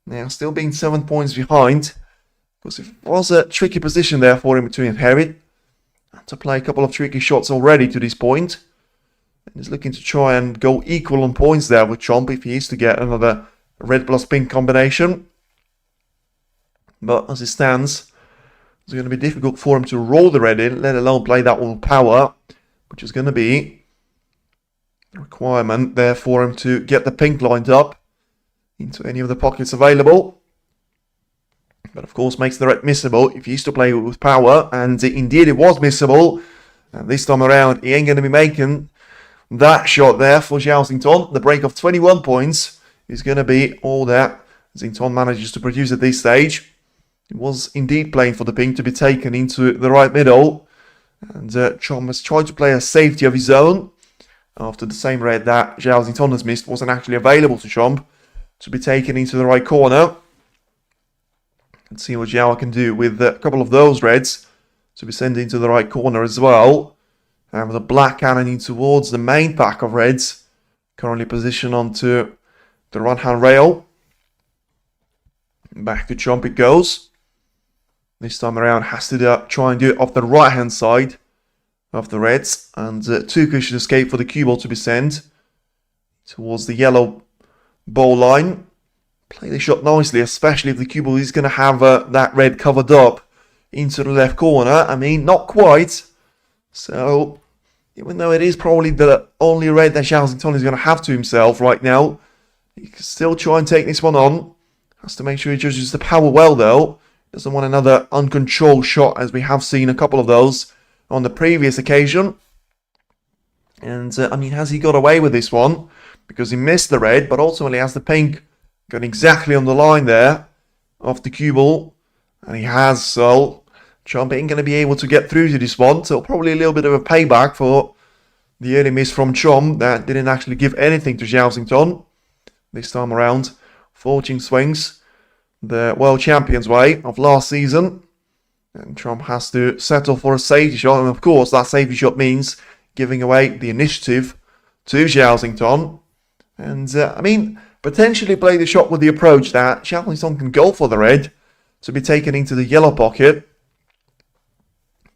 Now, still being 7 points behind. Because it was a tricky position there for him to inherit. Had to play a couple of tricky shots already to this point. And he's looking to try and go equal on points there with Chomp if he is to get another red plus pink combination. But as it stands, it's going to be difficult for him to roll the red in, let alone play that one with power, which is going to be a requirement there for him to get the pink lined up into any of the pockets available. But of course makes the red missable if he used to play with power, and indeed it was missable. And this time around he ain't going to be making that shot there for Zhao Xintong. The break of 21 points is going to be all that Xintong manages to produce at this stage. He was indeed playing for the pink to be taken into the right middle. And Chomp has tried to play a safety of his own after the same red that Zhao Xintong has missed wasn't actually available to Chomp to be taken into the right corner. Let's see what Zhao can do with a couple of those reds to be sent into the right corner as well. And with a black cannon in towards the main pack of reds, currently positioned onto the right-hand rail. Back to Chomp it goes. This time around has to try and do it off the right-hand side of the reds. And two cushion escape for the cue ball to be sent towards the yellow ball line. Play the shot nicely, especially if the cue ball is going to have that red covered up into the left corner. I mean, not quite. So, even though it is probably the only red that Zhao Xintong is going to have to himself right now, he can still try and take this one on. Has to make sure he judges the power well, though. Doesn't want another uncontrolled shot, as we have seen a couple of those on the previous occasion. And, I mean, has he got away with this one? Because he missed the red, but ultimately has the pink got exactly on the line there of the cue ball. And he has, so Chomp ain't going to be able to get through to this one. So probably a little bit of a payback for the early miss from Chomp that didn't actually give anything to Zhao Xintong this time around. Fortune swings the world champions way of last season. And Chomp has to settle for a safety shot. And of course, that safety shot means giving away the initiative to Zhao Xintong. And, I mean, potentially play the shot with the approach that Zhao Xintong can go for the red to be taken into the yellow pocket.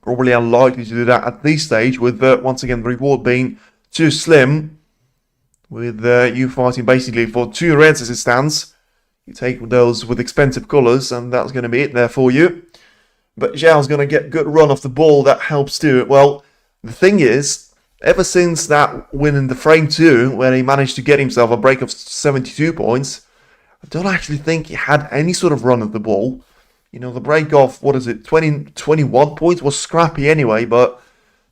Probably unlikely to do that at this stage, with, once again, the reward being too slim. With you fighting basically for 2 reds as it stands. You take those with expensive colours, and that's going to be it there for you. But Zhao's going to get a good run off the ball. That helps too. Well, the thing is, ever since that win in the frame 2, where he managed to get himself a break of 72 points, I don't actually think he had any sort of run at the ball. You know, the break of, 21 points was scrappy anyway, but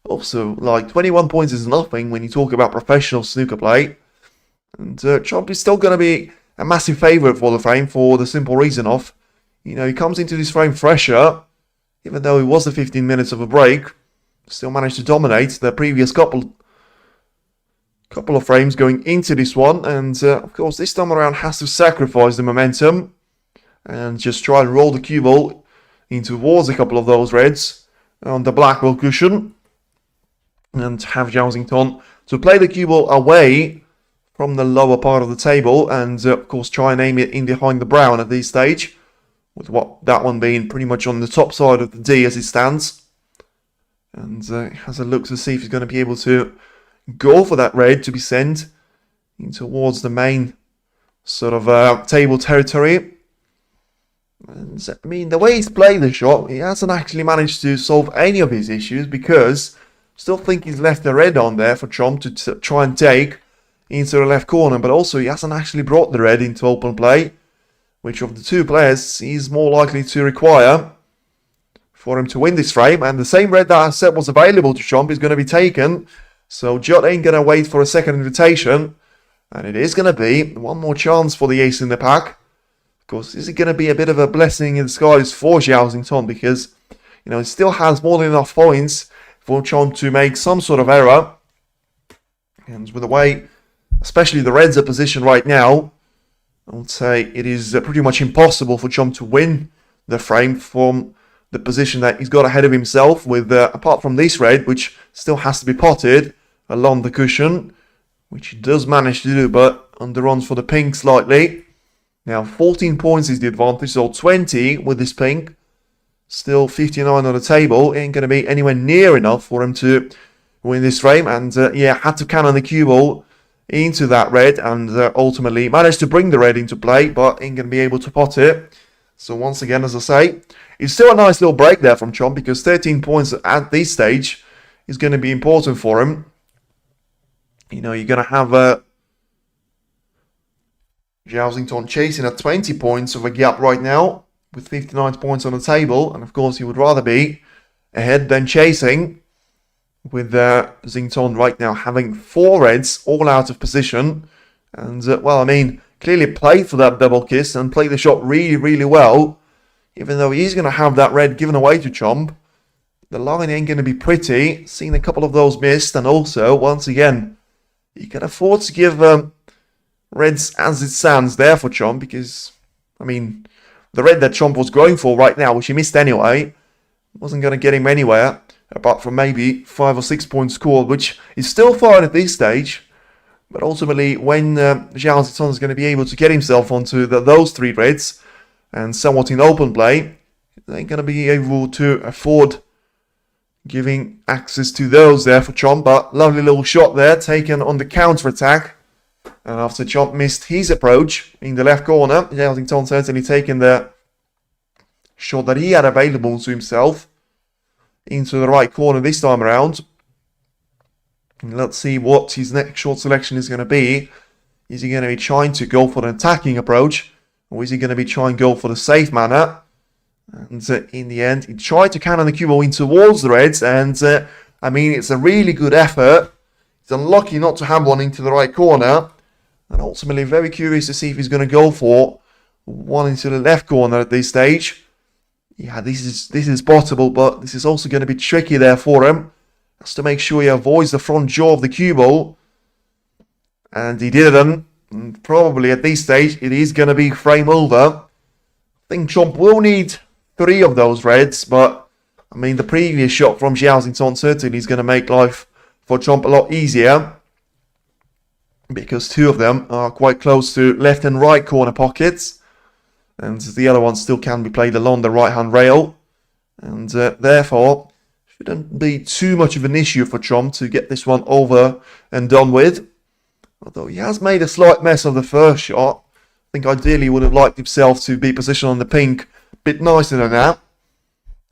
also, like, 21 points is nothing when you talk about professional snooker play. And Chomp is still going to be a massive favourite for the frame for the simple reason of, you know, he comes into this frame fresher, even though it was the 15 minutes of a break, still managed to dominate the previous couple of frames going into this one. And, of course, this time around has to sacrifice the momentum and just try and roll the cue ball in towards a couple of those reds on the black ball cushion. And have Zhao Xintong to play the cue ball away from the lower part of the table. And, of course, try and aim it in behind the brown at this stage. With that one being pretty much on the top side of the D as it stands. And has a look to see if he's going to be able to go for that red to be sent in towards the main sort of table territory. And, I mean, the way he's played the shot, he hasn't actually managed to solve any of his issues, because still think he's left the red on there for Chomp to try and take into the left corner, but also he hasn't actually brought the red into open play, which of the two players he's more likely to require for him to win this frame. And the same red that I said was available to Chomp is going to be taken, so Judd ain't going to wait for a second invitation, and it is going to be one more chance for the ace in the pack. Of course, is it going to be a bit of a blessing in disguise for Zhao Xintong, because, you know, he still has more than enough points for Chomp to make some sort of error. And with the way, especially the reds are positioned right now, I would say it is pretty much impossible for Chomp to win the frame from the position that he's got ahead of himself, with, apart from this red, which still has to be potted along the cushion, which he does manage to do, but underruns for the pink slightly. Now, 14 points is the advantage, so 20 with this pink. Still 59 on the table. Ain't going to be anywhere near enough for him to win this frame. And, yeah, had to cannon the cue ball into that red, and ultimately managed to bring the red into play, but ain't going to be able to pot it. So, once again, as I say, it's still a nice little break there from Chomp, because 13 points at this stage is going to be important for him. You know, you're going to have Zhao Xintong chasing at 20 points of a gap right now, with 59 points on the table. And of course, he would rather be ahead than chasing, with Xintong right now having 4 reds all out of position. And, well, I mean, clearly played for that double kiss and played the shot really, really well. Even though he's going to have that red given away to Chomp, the line ain't going to be pretty. Seen a couple of those missed, and also, once again, you can afford to give reds as it stands there for Chomp, because, I mean, the red that Chomp was going for right now, which he missed anyway, wasn't going to get him anywhere, apart from maybe 5 or 6 points scored, which is still fine at this stage. But ultimately, when Zhao Xintong is going to be able to get himself onto those 3 reds, and somewhat in open play, they ain't going to be able to afford giving access to those there for Chomp. But lovely little shot there, taken on the counter-attack. And after Chomp missed his approach in the left corner, Zhao Xintong certainly taken the shot that he had available to himself into the right corner this time around. And let's see what his next shot selection is going to be. Is he going to be trying to go for an attacking approach, or is he going to be trying to go for the safe manner And in the end, he tried to cannon the cue ball in towards the reds. And I mean, it's a really good effort. He's unlucky not to have one into the right corner. And ultimately, very curious to see if he's going to go for one into the left corner at this stage. Yeah, this is possible, but this is also going to be tricky there for him. Has to make sure he avoids the front jaw of the cue ball. And he didn't. And probably at this stage, it is going to be frame over. I think Chomp will need 3 of those reds, but I mean, the previous shot from Zhao Xintong certainly is going to make life for Chomp a lot easier, because 2 of them are quite close to left and right corner pockets, and the other one still can be played along the right hand rail, and therefore shouldn't be too much of an issue for Chomp to get this one over and done with. Although he has made a slight mess of the first shot. I think ideally he would have liked himself to be positioned on the pink a bit nicer than that.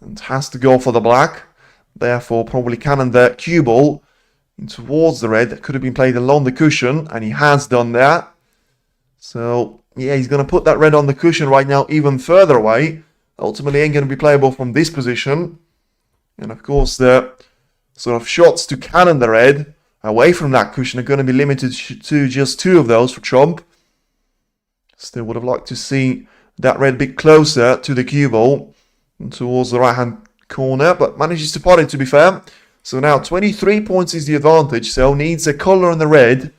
And has to go for the black. Therefore, probably cannon the cue ball in towards the red. That could have been played along the cushion, and he has done that. So, yeah, he's going to put that red on the cushion right now even further away. Ultimately, ain't going to be playable from this position. And, of course, the sort of shots to cannon the red away from that cushion are going to be limited to just 2 of those for Chomp. Still would have liked to see that red a bit closer to the cue ball and towards the right hand corner, but manages to pot it, to be fair. So now 23 points is the advantage, so needs a colour on the red.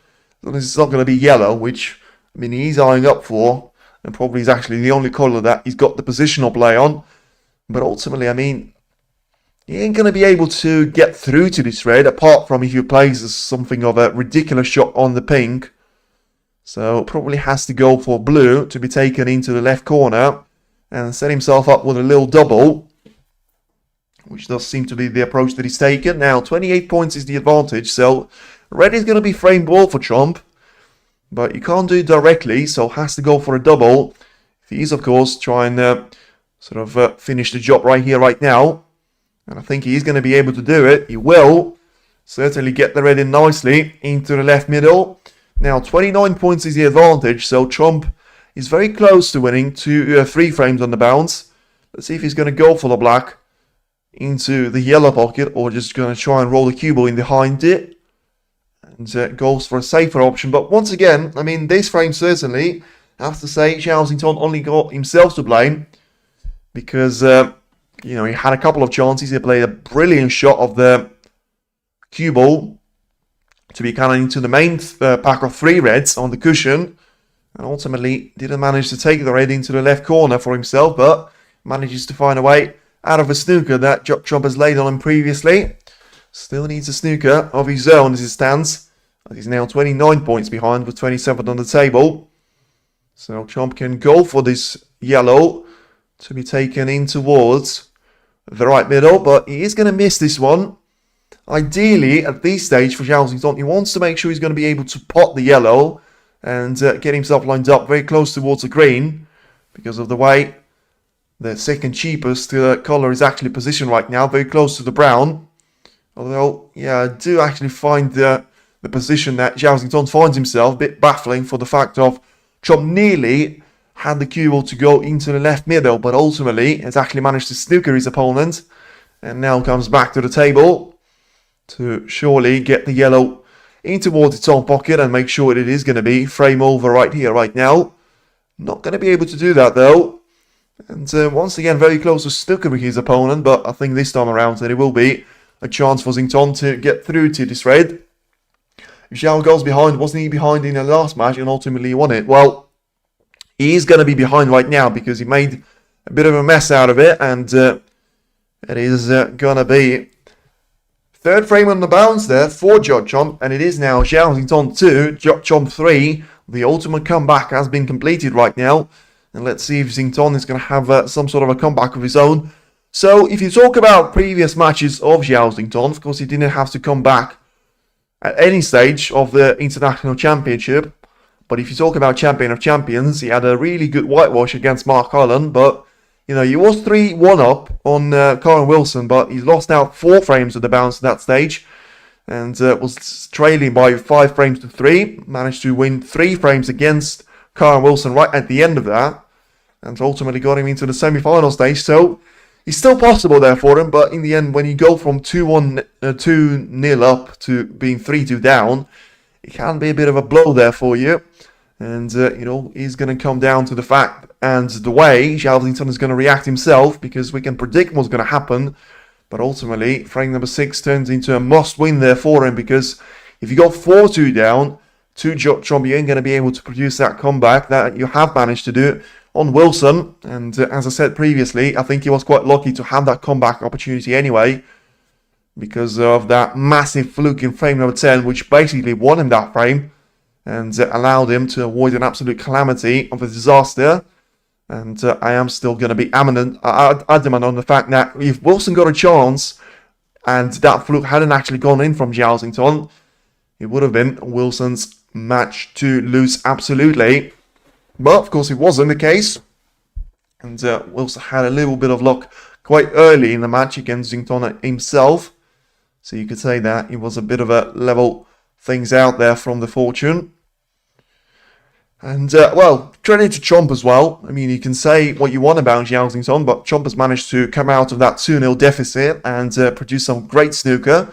It's not going to be yellow, which I mean he's eyeing up for, and probably is actually the only colour that he's got the positional play on. But ultimately, I mean, he ain't going to be able to get through to this red, apart from if he plays something of a ridiculous shot on the pink. So probably has to go for blue to be taken into the left corner and set himself up with a little double, which does seem to be the approach that he's taken. Now 28 points is the advantage, so red is going to be frame ball for Chomp, but you can't do it directly, so has to go for a double. If he is, of course, trying to finish the job right here, right now. And I think he is going to be able to do it. He will certainly get the red in nicely into the left middle. Now 29 points is the advantage, so Chomp is very close to winning 3 frames on the bounce. Let's see if he's going to go for the black into the yellow pocket, or just going to try and roll the cue ball in behind it. And goes for a safer option. But once again, I mean, this frame certainly, I have to say, Zhao Xintong only got himself to blame. Because you know, he had a couple of chances. He played a brilliant shot of the cue ball to be cannon into the main pack of 3 reds on the cushion, and ultimately didn't manage to take the red into the left corner for himself, but manages to find a way out of a snooker that Chomp has laid on him previously. Still needs a snooker of his own as it stands. He's now 29 points behind with 27 on the table. So Chomp can go for this yellow to be taken in towards the right middle, but he is going to miss this one. Ideally, at this stage for Zhao Xintong, he wants to make sure he's going to be able to pot the yellow and get himself lined up very close towards the green, because of the way the second cheapest colour is actually positioned right now, very close to the brown. Although, yeah, I do actually find the position that Zhao Xintong finds himself a bit baffling, for the fact of Chomp nearly had the cue ball to go into the left middle, but ultimately has actually managed to snooker his opponent, and now comes back to the table to surely get the yellow in towards its own pocket and make sure it is going to be frame over right here, right now. Not going to be able to do that though, and once again very close to snookering his opponent, but I think this time around there will be a chance for Xintong to get through to this red. If Zhao goes behind, wasn't he behind in the last match and ultimately won it? Well, he is going to be behind right now because he made a bit of a mess out of it, and it is going to be 3rd frame on the bounce there for Judd Chomp, and it is now Zhao Xintong 2, Judd Chomp 3. The ultimate comeback has been completed right now, and let's see if Xintong is going to have some sort of a comeback of his own. So, if you talk about previous matches of Zhao Xintong, of course he didn't have to come back at any stage of the International Championship. But if you talk about Champion of Champions, he had a really good whitewash against Mark Holland. But, you know, he was 3-1 up on Karen Wilson, but he's lost out 4 frames of the bounce at that stage. And was trailing by 5 frames to 3. Managed to win 3 frames against Karen Wilson right at the end of that. and ultimately got him into the semi-final stage. So it's still possible there for him, but in the end, when you go from 2-0 up to being 3-2 down, it can be a bit of a blow there for you. And, it's going to come down to the fact and the way Zhao Xintong is going to react himself, because we can predict what's going to happen. But ultimately, frame number 6 turns into a must-win there for him, because if you go 4-2 down to Chomp, you ain't going to be able to produce that comeback that you have managed to do on Wilson. And as I said previously, I think he was quite lucky to have that comeback opportunity anyway, because of that massive fluke in frame number 10, which basically won him that frame and allowed him to avoid an absolute calamity of a disaster. And I am still going to be adamant on the fact that if Wilson got a chance and that fluke hadn't actually gone in from Zhao Xintong, it would have been Wilson's match to lose absolutely. But of course it wasn't the case. And Wilson had a little bit of luck quite early in the match against Xintong himself. So you could say that it was a bit of a level things out there from the fortune. And, credit to Chomp as well. I mean, you can say what you want about Zhao Xintong, but Chomp has managed to come out of that 2-0 deficit and produce some great snooker.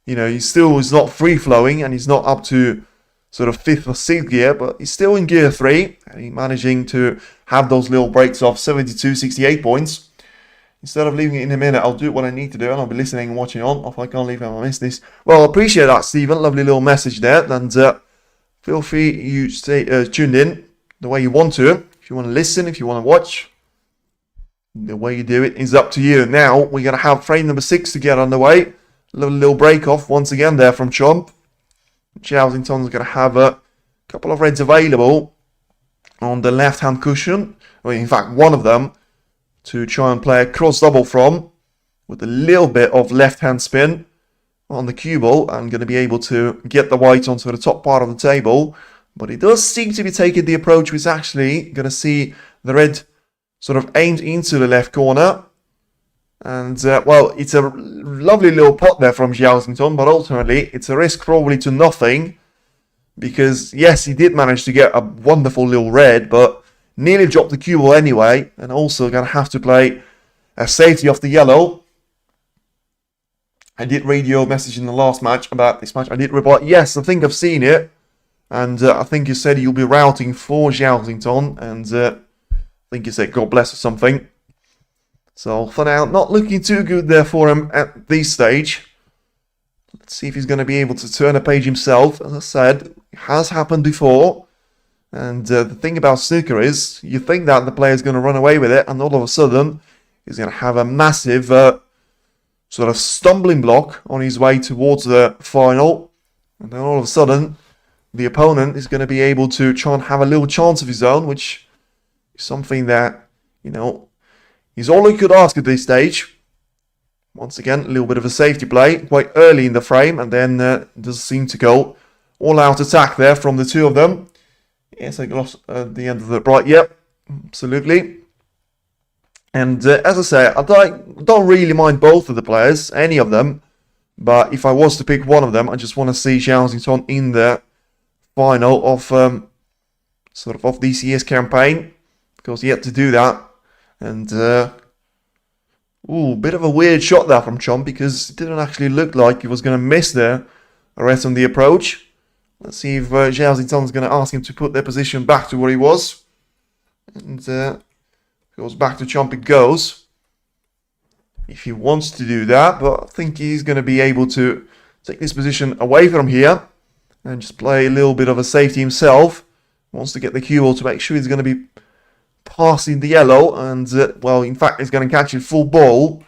He still is not free-flowing, and he's not up to sort of 5th or 6th gear, but he's still in gear 3, and he's managing to have those little breaks of 72, 68 points. Instead of leaving it in a minute, I'll do what I need to do, and I'll be listening and watching on. If I can't leave it, I'll miss this. Well, I appreciate that, Stephen. Lovely little message there, and feel free, you stay tuned in the way you want to. If you want to listen, if you want to watch, the way you do it is up to you. Now, we're going to have frame number 6 to get underway. A little break off once again there from Chomp. Zhao Xintong is going to have a couple of reds available on the left-hand cushion. Well, in fact, one of them to try and play a cross double from, with a little bit of left-hand spin on the cue ball, and going to be able to get the white onto the top part of the table. But he does seem to be taking the approach which is actually going to see the red sort of aimed into the left corner. And, it's a lovely little pot there from Zhao Xintong, but ultimately it's a risk probably to nothing. Because, yes, he did manage to get a wonderful little red, but nearly dropped the cue ball anyway. And also going to have to play a safety off the yellow. I did read your message in the last match about this match. I did reply, yes, I think I've seen it. And I think you said you'll be routing for Zhao Xintong. And I think you said God bless or something. So for now, not looking too good there for him at this stage. Let's see if he's going to be able to turn a page himself. As I said, it has happened before. And the thing about snooker is, you think that the player's going to run away with it, and all of a sudden, he's going to have a massive sort of stumbling block on his way towards the final. And then all of a sudden, the opponent is going to be able to try and have a little chance of his own, which is something that, is all he could ask at this stage. Once again, a little bit of a safety play quite early in the frame, and then does seem to go all-out attack there from the two of them. Yes, I lost at the end of the bright. Yep, absolutely. And as I say, I don't really mind both of the players, any of them. But if I was to pick one of them, I just want to see Zhao Xintong in the final of of this year's campaign, because he had to do that. And bit of a weird shot there from Chomp, because it didn't actually look like he was going to miss there. The rest on the approach. Let's see if Zhao Xintong is going to ask him to put their position back to where he was. And goes back to Chomp, it goes. If he wants to do that, but I think he's going to be able to take this position away from here and just play a little bit of a safety himself. Wants to get the cue ball to make sure he's going to be passing the yellow, and in fact he's going to catch it full ball.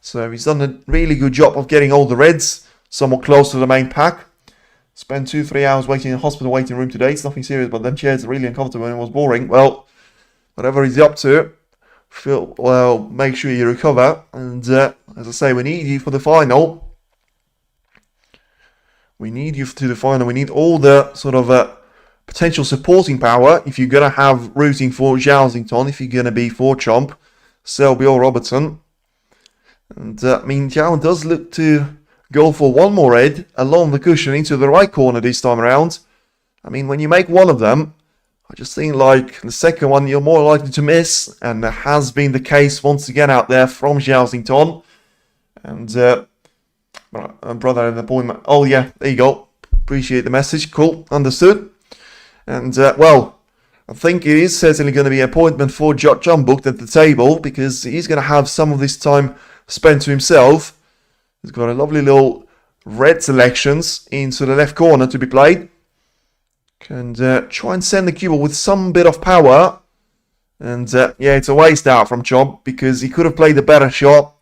So he's done a really good job of getting all the reds somewhat close to the main pack. Spent 2-3 hours waiting in a hospital waiting room today. It's nothing serious, but them chairs are really uncomfortable and it was boring. Well, whatever he's up to, make sure you recover. And as I say, we need you for the final. We need you to the final. We need all the sort of potential supporting power if you're going to have rooting for Zhao Xintong, if you're going to be for Chomp, Selby or Robertson. And Zhao does look to go for one more red along the cushion into the right corner this time around. When you make one of them, I just think like the second one you're more likely to miss, and that has been the case once again out there from Zhao Xintong. And brother, an appointment. Oh yeah, there you go. Appreciate the message. Cool, understood. And well, I think it is certainly going to be an appointment for Judd booked at the table, because he's going to have some of this time spent to himself. He's got a lovely little red selections into the left corner to be played. And try and send the cue ball with some bit of power. And yeah, it's a waste out from Chomp, because he could have played a better shot.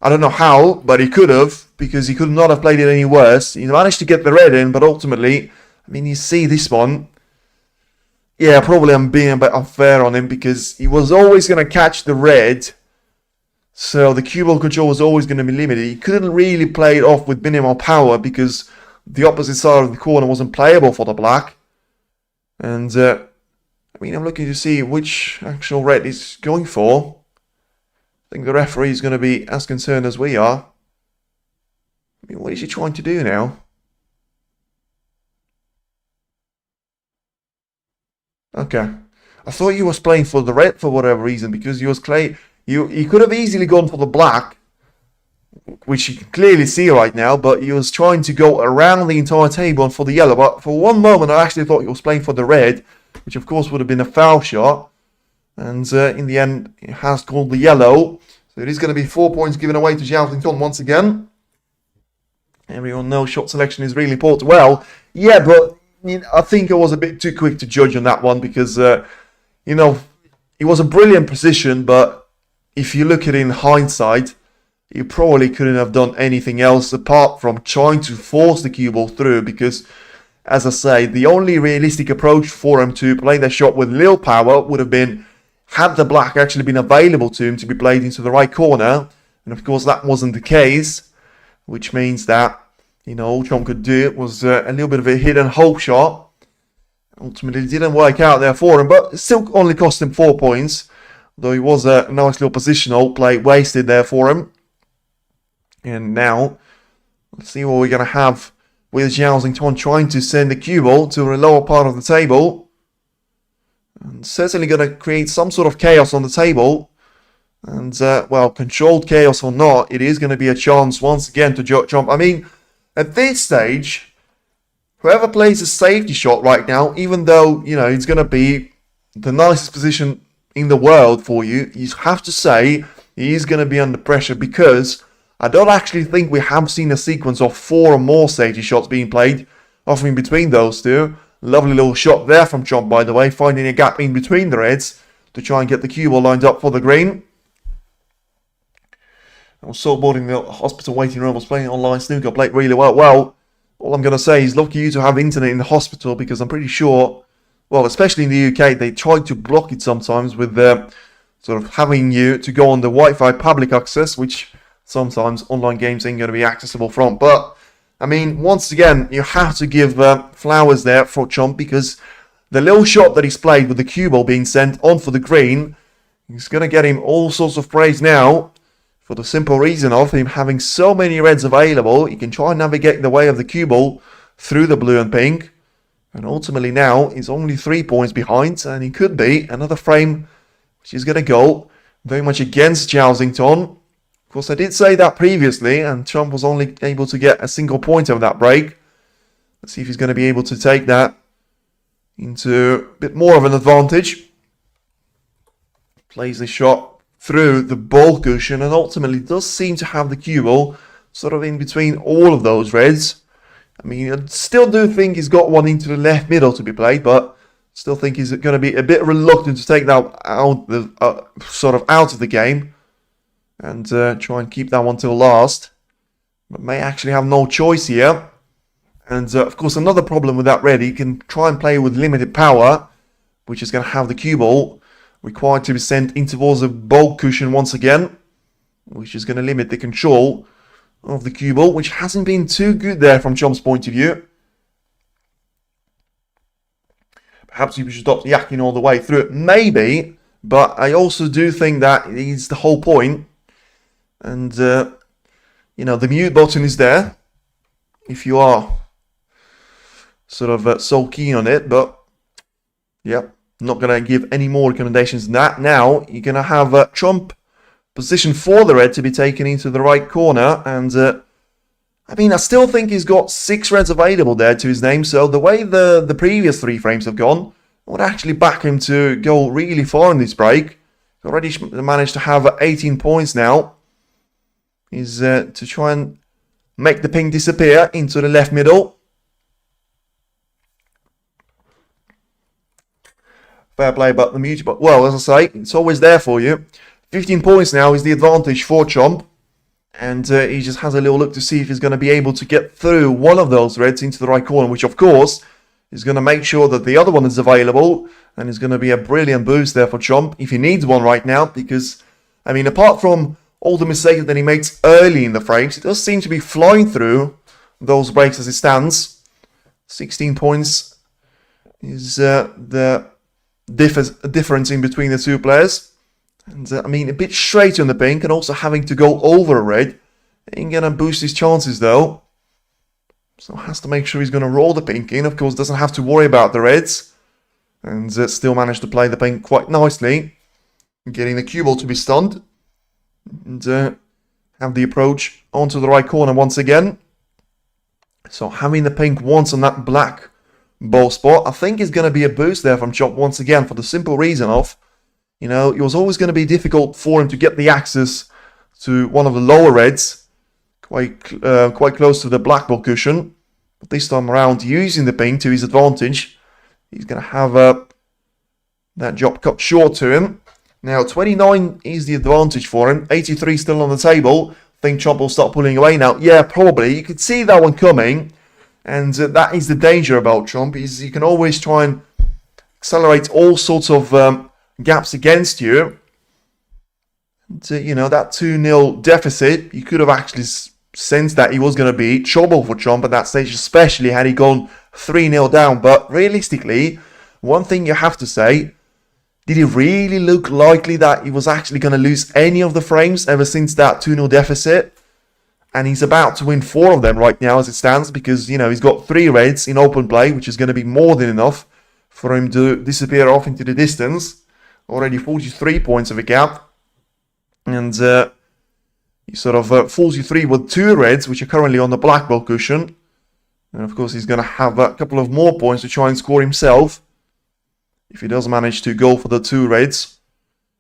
I don't know how, but he could have, because he could not have played it any worse. He managed to get the red in, but ultimately, I mean, you see this one. Yeah, probably I'm being a bit unfair on him, because he was always going to catch the red. So the cue ball control was always going to be limited. He couldn't really play it off with minimal power, because the opposite side of the corner wasn't playable for the black. And, I mean, I'm looking to see which actual red he's going for. I think the referee is going to be as concerned as we are. I mean, what is he trying to do now? Okay. I thought he was playing for the red for whatever reason, because he was he could have easily gone for the black, which you can clearly see right now, but he was trying to go around the entire table and for the yellow. But for one moment, I actually thought he was playing for the red, which of course would have been a foul shot. And in the end, it has called the yellow. So it is going to be 4 points given away to Zhao Xintong once again. Everyone knows shot selection is really important. Well, yeah, but I think I was a bit too quick to judge on that one, because, you know, it was a brilliant position, but if you look at it in hindsight, you probably couldn't have done anything else apart from trying to force the cue ball through, because, as I say, the only realistic approach for him to play that shot with little power would have been, had the black actually been available to him to be played into the right corner. And of course that wasn't the case, which means that, you know, all Chom could do was a little bit of a hidden hole shot. Ultimately, it didn't work out there for him, but it still only cost him 4 points. Though it was a nice little positional play wasted there for him. And now, let's see what we're going to have with Zhao Xintong trying to send the cue ball to the lower part of the table. And certainly going to create some sort of chaos on the table. And, well, controlled chaos or not, it is going to be a chance once again to jump. I mean, at this stage, whoever plays a safety shot right now, even though, you know, it's going to be the nicest position in the world for you, you have to say he is going to be under pressure, because I don't actually think we have seen a sequence of 4 or more safety shots being played, offering between those two. Lovely little shot there from Chomp, by the way, finding a gap in between the reds to try and get the cue ball lined up for the green. I was boarding the hospital waiting room, was playing online snooker, played really well. Well, all I'm going to say is lucky you to have internet in the hospital, because I'm pretty sure, well, especially in the UK, they try to block it sometimes with sort of having you to go on the Wi-Fi public access, which sometimes online games ain't going to be accessible from. But, I mean, once again, you have to give flowers there for Chomp, because the little shot that he's played with the cue ball being sent on for the green, he's going to get him all sorts of praise now, for the simple reason of him having so many reds available. He can try and navigate the way of the cue ball through the blue and pink. And ultimately now, he's only 3 points behind, and he could be another frame which is going to go very much against Zhao Xintong. Of course, I did say that previously, and Trump was only able to get a single point of that break. Let's see if he's going to be able to take that into a bit more of an advantage. Plays the shot through the ball cushion, and ultimately does seem to have the cue ball sort of in between all of those reds. I mean, I still do think he's got one into the left middle to be played, but still think he's going to be a bit reluctant to take that out, sort of out of the game, and try and keep that one till last. But may actually have no choice here. And of course, another problem with that red, he can try and play with limited power, which is going to have the cue ball required to be sent in towards the ball cushion once again, which is going to limit the control of the cue ball, which hasn't been too good there from Chomp's point of view. Perhaps you should stop yakking all the way through it, maybe, but I also do think that is the whole point. And, you know, the mute button is there if you are sort of so keen on it, but Yep, not going to give any more recommendations than that. Now, you're going to have Trump position for the red to be taken into the right corner. And, I mean, I still think he's got 6 reds available there to his name. So the way the previous 3 frames have gone, I would actually back him to go really far in this break. He's already managed to have 18 points now. Is to try and make the pink disappear into the left middle. Fair play about the mute, but well, as I say, it's always there for you. 15 points now is the advantage for Chomp. And he just has a little look to see if he's going to be able to get through one of those reds into the right corner, which of course is going to make sure that the other one is available. And is going to be a brilliant boost there for Chomp if he needs one right now. Because, I mean, apart from all the mistakes that he makes early in the frames, he does seem to be flying through those breaks as it stands. 16 points is the difference in between the 2 players. And I mean, a bit straight on the pink and also having to go over a red ain't going to boost his chances though. So has to make sure he's going to roll the pink in. Of course, doesn't have to worry about the reds. And still managed to play the pink quite nicely. Getting the cue ball to be stunned. And have the approach onto the right corner once again. So having the pink once on that black ball spot, I think is going to be a boost there from Chop once again for the simple reason of, you know, it was always going to be difficult for him to get the access to one of the lower reds, quite close to the black ball cushion. But this time around, using the pink to his advantage, he's going to have that job cut short to him. Now, 29 is the advantage for him. 83 still on the table. I think Chomp will start pulling away now. Yeah, probably. You could see that one coming. And that is the danger about Chomp. Is you can always try and accelerate all sorts of gaps against you. And, you know, that 2-0 deficit, you could have actually sensed that he was going to be trouble for Chomp at that stage, especially had he gone 3-0 down. But realistically, one thing you have to say, did it really look likely that he was actually going to lose any of the frames ever since that 2-0 deficit? And he's about to win 4 of them right now as it stands because, you know, he's got 3 reds in open play, which is going to be more than enough for him to disappear off into the distance. Already 43 points of a gap. And he sort of fools you 3 with 2 reds, which are currently on the black ball cushion. And of course, he's going to have a couple of more points to try and score himself. If he does manage to go for the 2 reds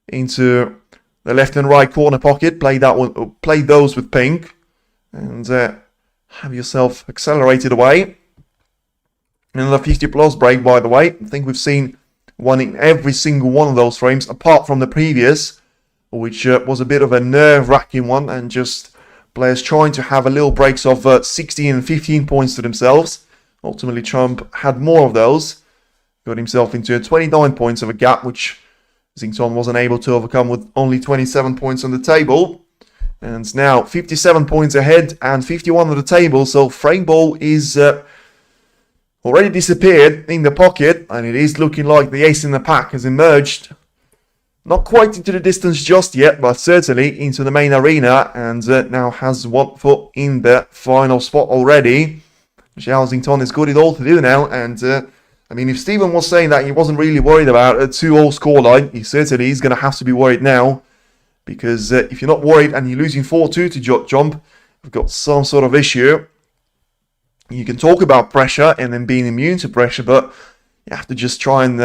into the left and right corner pocket, play those with pink, and have yourself accelerated away. Another 50 plus break, by the way. I think we've seen one in every single one of those frames, apart from the previous, which was a bit of a nerve-wracking one, and just players trying to have a little breaks of 16 and 15 points to themselves. Ultimately, Trump had more of those. Got himself into 29 points of a gap, which Xintong wasn't able to overcome with only 27 points on the table. And now 57 points ahead and 51 on the table. So frame ball is already disappeared in the pocket. And it is looking like the ace in the pack has emerged. Not quite into the distance just yet, but certainly into the main arena. And now has 1 foot in the final spot already. Zhao Xintong has got it all to do now. And I mean, if Stephen was saying that he wasn't really worried about a 2-all scoreline, he certainly is going to have to be worried now. Because if you're not worried and you're losing 4-2 to Jump, you've got some sort of issue. You can talk about pressure and then being immune to pressure, but you have to just try and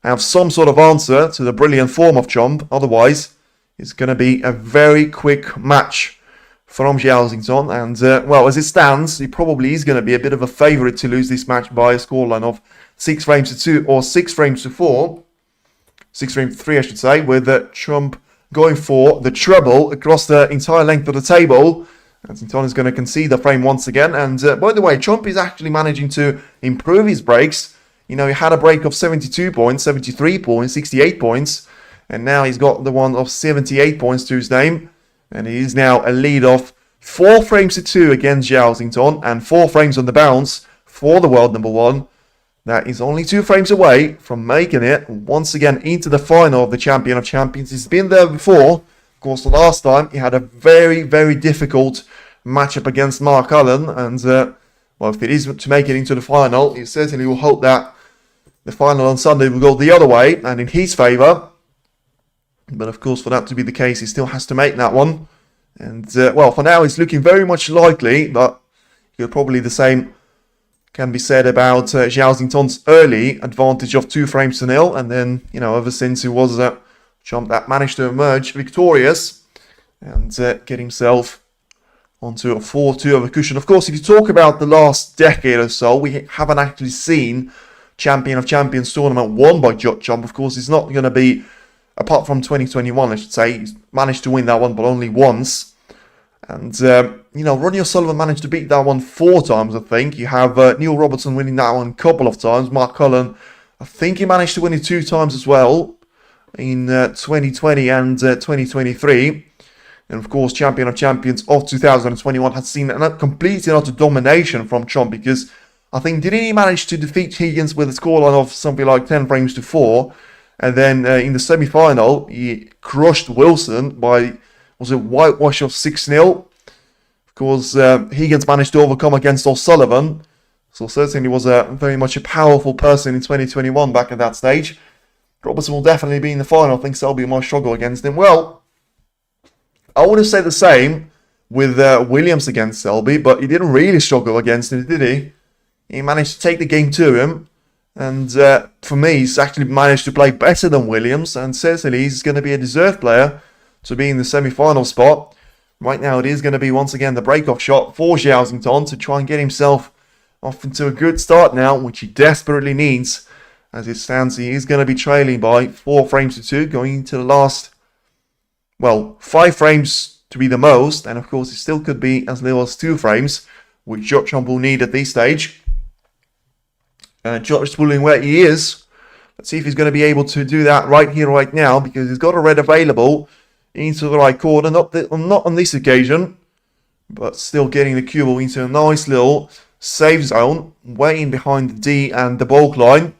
have some sort of answer to the brilliant form of Jump. Otherwise, it's going to be a very quick match from Zhao Xintong. And, well, as it stands, he probably is going to be a bit of a favourite to lose this match by a scoreline of 6 frames to 2 or 6 frames to 4. 6 frames to 3, I should say, with Trump going for the treble across the entire length of the table. And Xintong is going to concede the frame once again. And by the way, Trump is actually managing to improve his breaks. You know, he had a break of 72 points, 73 points, 68 points. And now he's got the one of 78 points to his name. And he is now a lead of 4 frames to 2 against Zhao Xintong. And 4 frames on the bounce for the world number 1. That is only 2 frames away from making it once again into the final of the Champion of Champions. He's been there before. Of course, the last time he had a very, very difficult matchup against Mark Allen. And, well, if it is to make it into the final, he certainly will hope that the final on Sunday will go the other way and in his favour. But of course, for that to be the case, he still has to make that one. And, well, for now, it's looking very much likely, but probably the same can be said about Zhao Xintong's early advantage of 2-0, and then, you know, ever since he was a chump that managed to emerge victorious and get himself onto a 4-2 of a cushion. Of course, if you talk about the last decade or so, we haven't actually seen Champion of Champions tournament won by Judd. Of course, it's not going to be, apart from 2021, I should say, he's managed to win that one, but only once. And, you know, Ronnie O'Sullivan managed to beat that one 4 times, I think. You have Neil Robertson winning that one a couple of times. Mark Cullen, I think he managed to win it 2 times as well in 2020 and 2023. And, of course, Champion of Champions of 2021 had seen a complete and utter domination from Trump, because I think, didn't he manage to defeat Higgins with a scoreline of something like 10-4? And then in the semi-final, he crushed Wilson by, was it whitewash of 6-0? Of course, Higgins managed to overcome against O'Sullivan. So certainly was very much a powerful person in 2021 back at that stage. Robertson will definitely be in the final. I think Selby might struggle against him. Well, I wouldn't say the same with Williams against Selby, but he didn't really struggle against him, did he? He managed to take the game to him. And for me, he's actually managed to play better than Williams. And certainly he's going to be a deserved player to be in the semi-final spot. Right now it is going to be once again the break-off shot for Zhao Xintong to try and get himself off into a good start now, which he desperately needs. As it stands, he is going to be trailing by 4-2 going into the last, well, 5 frames to be the most. And of course it still could be as little as 2 frames, which Watchalong will need at this stage. Judd pulling where he is. Let's see if he's going to be able to do that right here, right now, because he's got a red available into the right corner. Not on this occasion, but still getting the cue ball into a nice little safe zone, way in behind the D and the bulk line.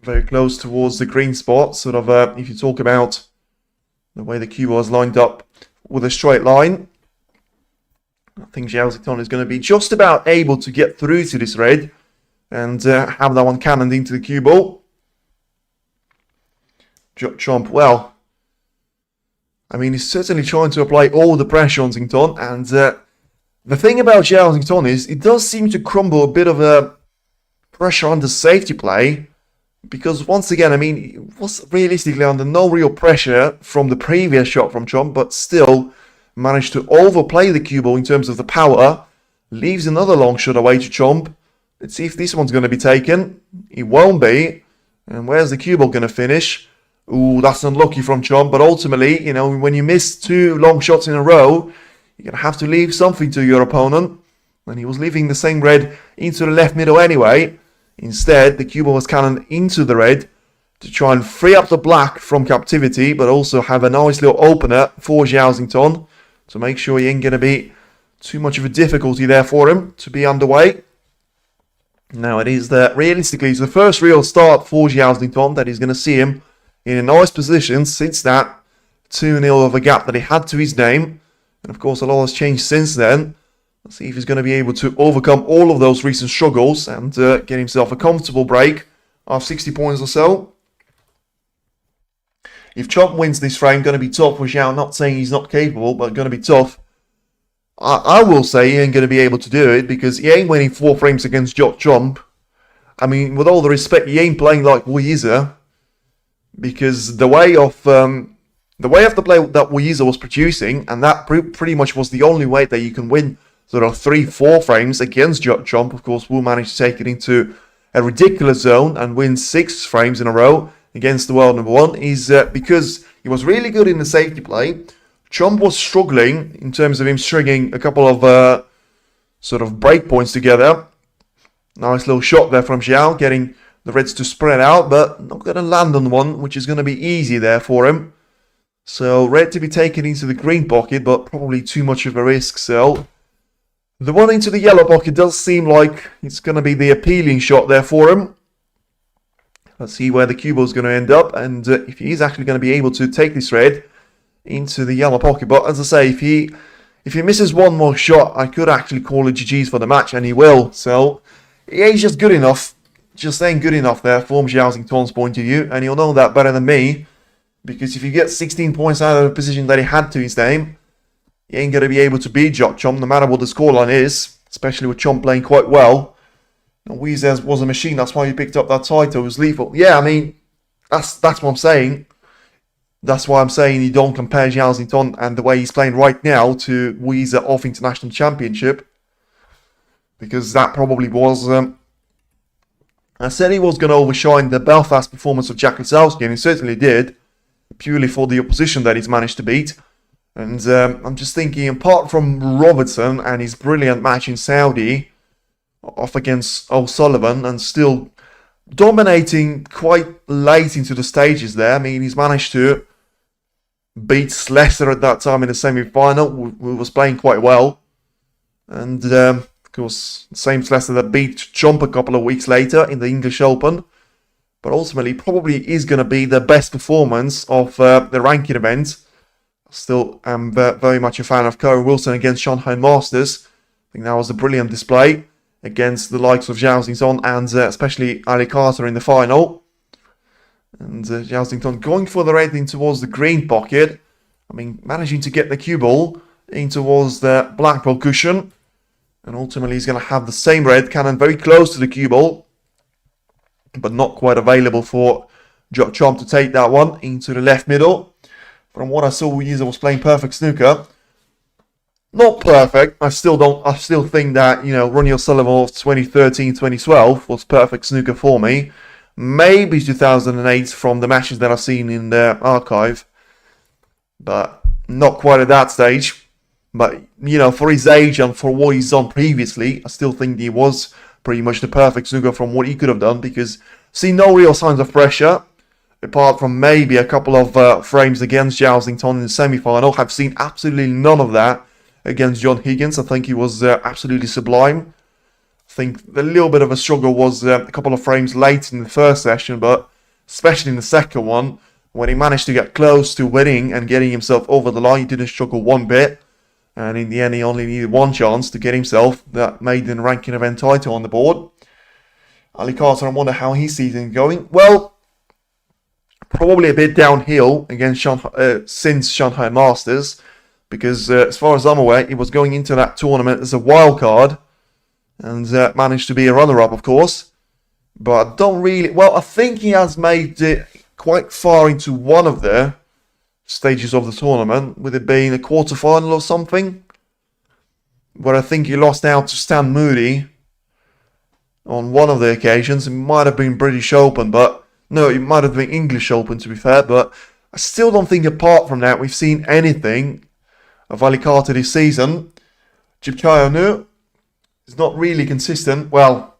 Very close towards the green spot, sort of, if you talk about the way the cue ball is lined up with a straight line. I think Zhao Xintong is going to be just about able to get through to this red and have that one cannoned into the cue ball. Chomp, well, I mean, he's certainly trying to apply all the pressure on Xintong, and the thing about Zhao Xintong is it does seem to crumble a bit of a pressure under safety play, because once again, I mean, it was realistically under no real pressure from the previous shot from Chomp, but still managed to overplay the cue ball in terms of the power, leaves another long shot away to Chomp. Let's see if this one's going to be taken. It won't be. And where's the cue ball going to finish? Ooh, that's unlucky from Chomp. But ultimately, you know, when you miss 2 long shots in a row, you're going to have to leave something to your opponent. And he was leaving the same red into the left middle anyway. Instead, the cue ball was cannoned into the red to try and free up the black from captivity, but also have a nice little opener for Zhao Xintong to make sure he ain't going to be too much of a difficulty there for him to be underway. Now it is realistically, it's the first real start for Zhao Xintong that is going to see him in a nice position since that 2-0 of a gap that he had to his name. And of course a lot has changed since then. Let's see if he's going to be able to overcome all of those recent struggles and get himself a comfortable break of 60 points or so. If Chomp wins this frame, going to be tough for Zhao. Not saying he's not capable, but going to be tough. I will say he ain't going to be able to do it because he ain't winning 4 frames against Chomp. I mean, with all the respect, he ain't playing like Weezer, because the way of the play that Weezer was producing, and that pretty much was the only way that you can win sort of 3-4 frames against Chomp. Of course, Wu managed to take it into a ridiculous zone and win 6 frames in a row against the world number 1. Is because he was really good in the safety play. Chomp was struggling in terms of him stringing a couple of sort of break points together. Nice little shot there from Zhao, getting the reds to spread out, but not going to land on one, which is going to be easy there for him. So red to be taken into the green pocket, but probably too much of a risk. So the one into the yellow pocket does seem like it's going to be the appealing shot there for him. Let's see where the cue ball is going to end up, and if he is actually going to be able to take this red into the yellow pocket. But as I say, if he misses one more shot, I could actually call it GG's for the match, and he will. So he is just good enough just ain't good enough there from Zhao Xintong's point of view, and you'll know that better than me, because if you get 16 points out of the position that he had to his name, he ain't going to be able to beat Watchalong, no matter what the scoreline is, especially with Chom playing quite well. And Weezers was a machine, that's why he picked up that title, it was lethal. Yeah, I mean, that's what I'm saying. That's why I'm saying you don't compare Zhao Xintong and the way he's playing right now to Weezer of International Championship. Because that probably was... I said he was going to overshine the Belfast performance of Jack Lisowski, and he certainly did. Purely for the opposition that he's managed to beat. And I'm just thinking, apart from Robertson and his brilliant match in Saudi, off against O'Sullivan, and still dominating quite late into the stages there. I mean, he's managed to beat Slessor at that time in the semi-final, who was playing quite well. And, of course, the same Slessor that beat Chomp a couple of weeks later in the English Open. But ultimately, probably is going to be the best performance of the ranking event. Still am very much a fan of Kerr Wilson against Shanghai Masters. I think that was a brilliant display against the likes of Zhao Xintong and especially Ali Carter in the final. And Zhao Xintong going for the red in towards the green pocket. I mean, managing to get the cue ball in towards the black ball cushion. And ultimately he's going to have the same red cannon very close to the cue ball, but not quite available for Judd to take that one into the left middle. From what I saw, Weezer was playing perfect snooker. Not perfect. I still think that, you know, Ronnie O'Sullivan of 2013, 2012 was perfect snooker for me. Maybe 2008 from the matches that I've seen in the archive. But not quite at that stage. But, you know, for his age and for what he's done previously, I still think he was pretty much the perfect snooker from what he could have done, because see no real signs of pressure. Apart from maybe a couple of frames against Zhao Xintong in the semi-final. I've seen absolutely none of that against John Higgins. I think he was absolutely sublime. I think a little bit of a struggle was a couple of frames late in the first session, but especially in the second one, when he managed to get close to winning and getting himself over the line, he didn't struggle one bit. And in the end, he only needed one chance to get himself that maiden ranking event title on the board. Ali Carter, I wonder how his season going. Well, probably a bit downhill against since Shanghai Masters, because as far as I'm aware, he was going into that tournament as a wild card and managed to be a runner-up, of course. But I don't really... Well, I think he has made it quite far into one of the stages of the tournament, with it being a quarter-final or something, where I think he lost out to Stan Moody on one of the occasions. It might have been British Open, but... No, it might have been English Open, to be fair, but I still don't think apart from that we've seen anything of Ali Carter this season. Jipchayonu is not really consistent. Well,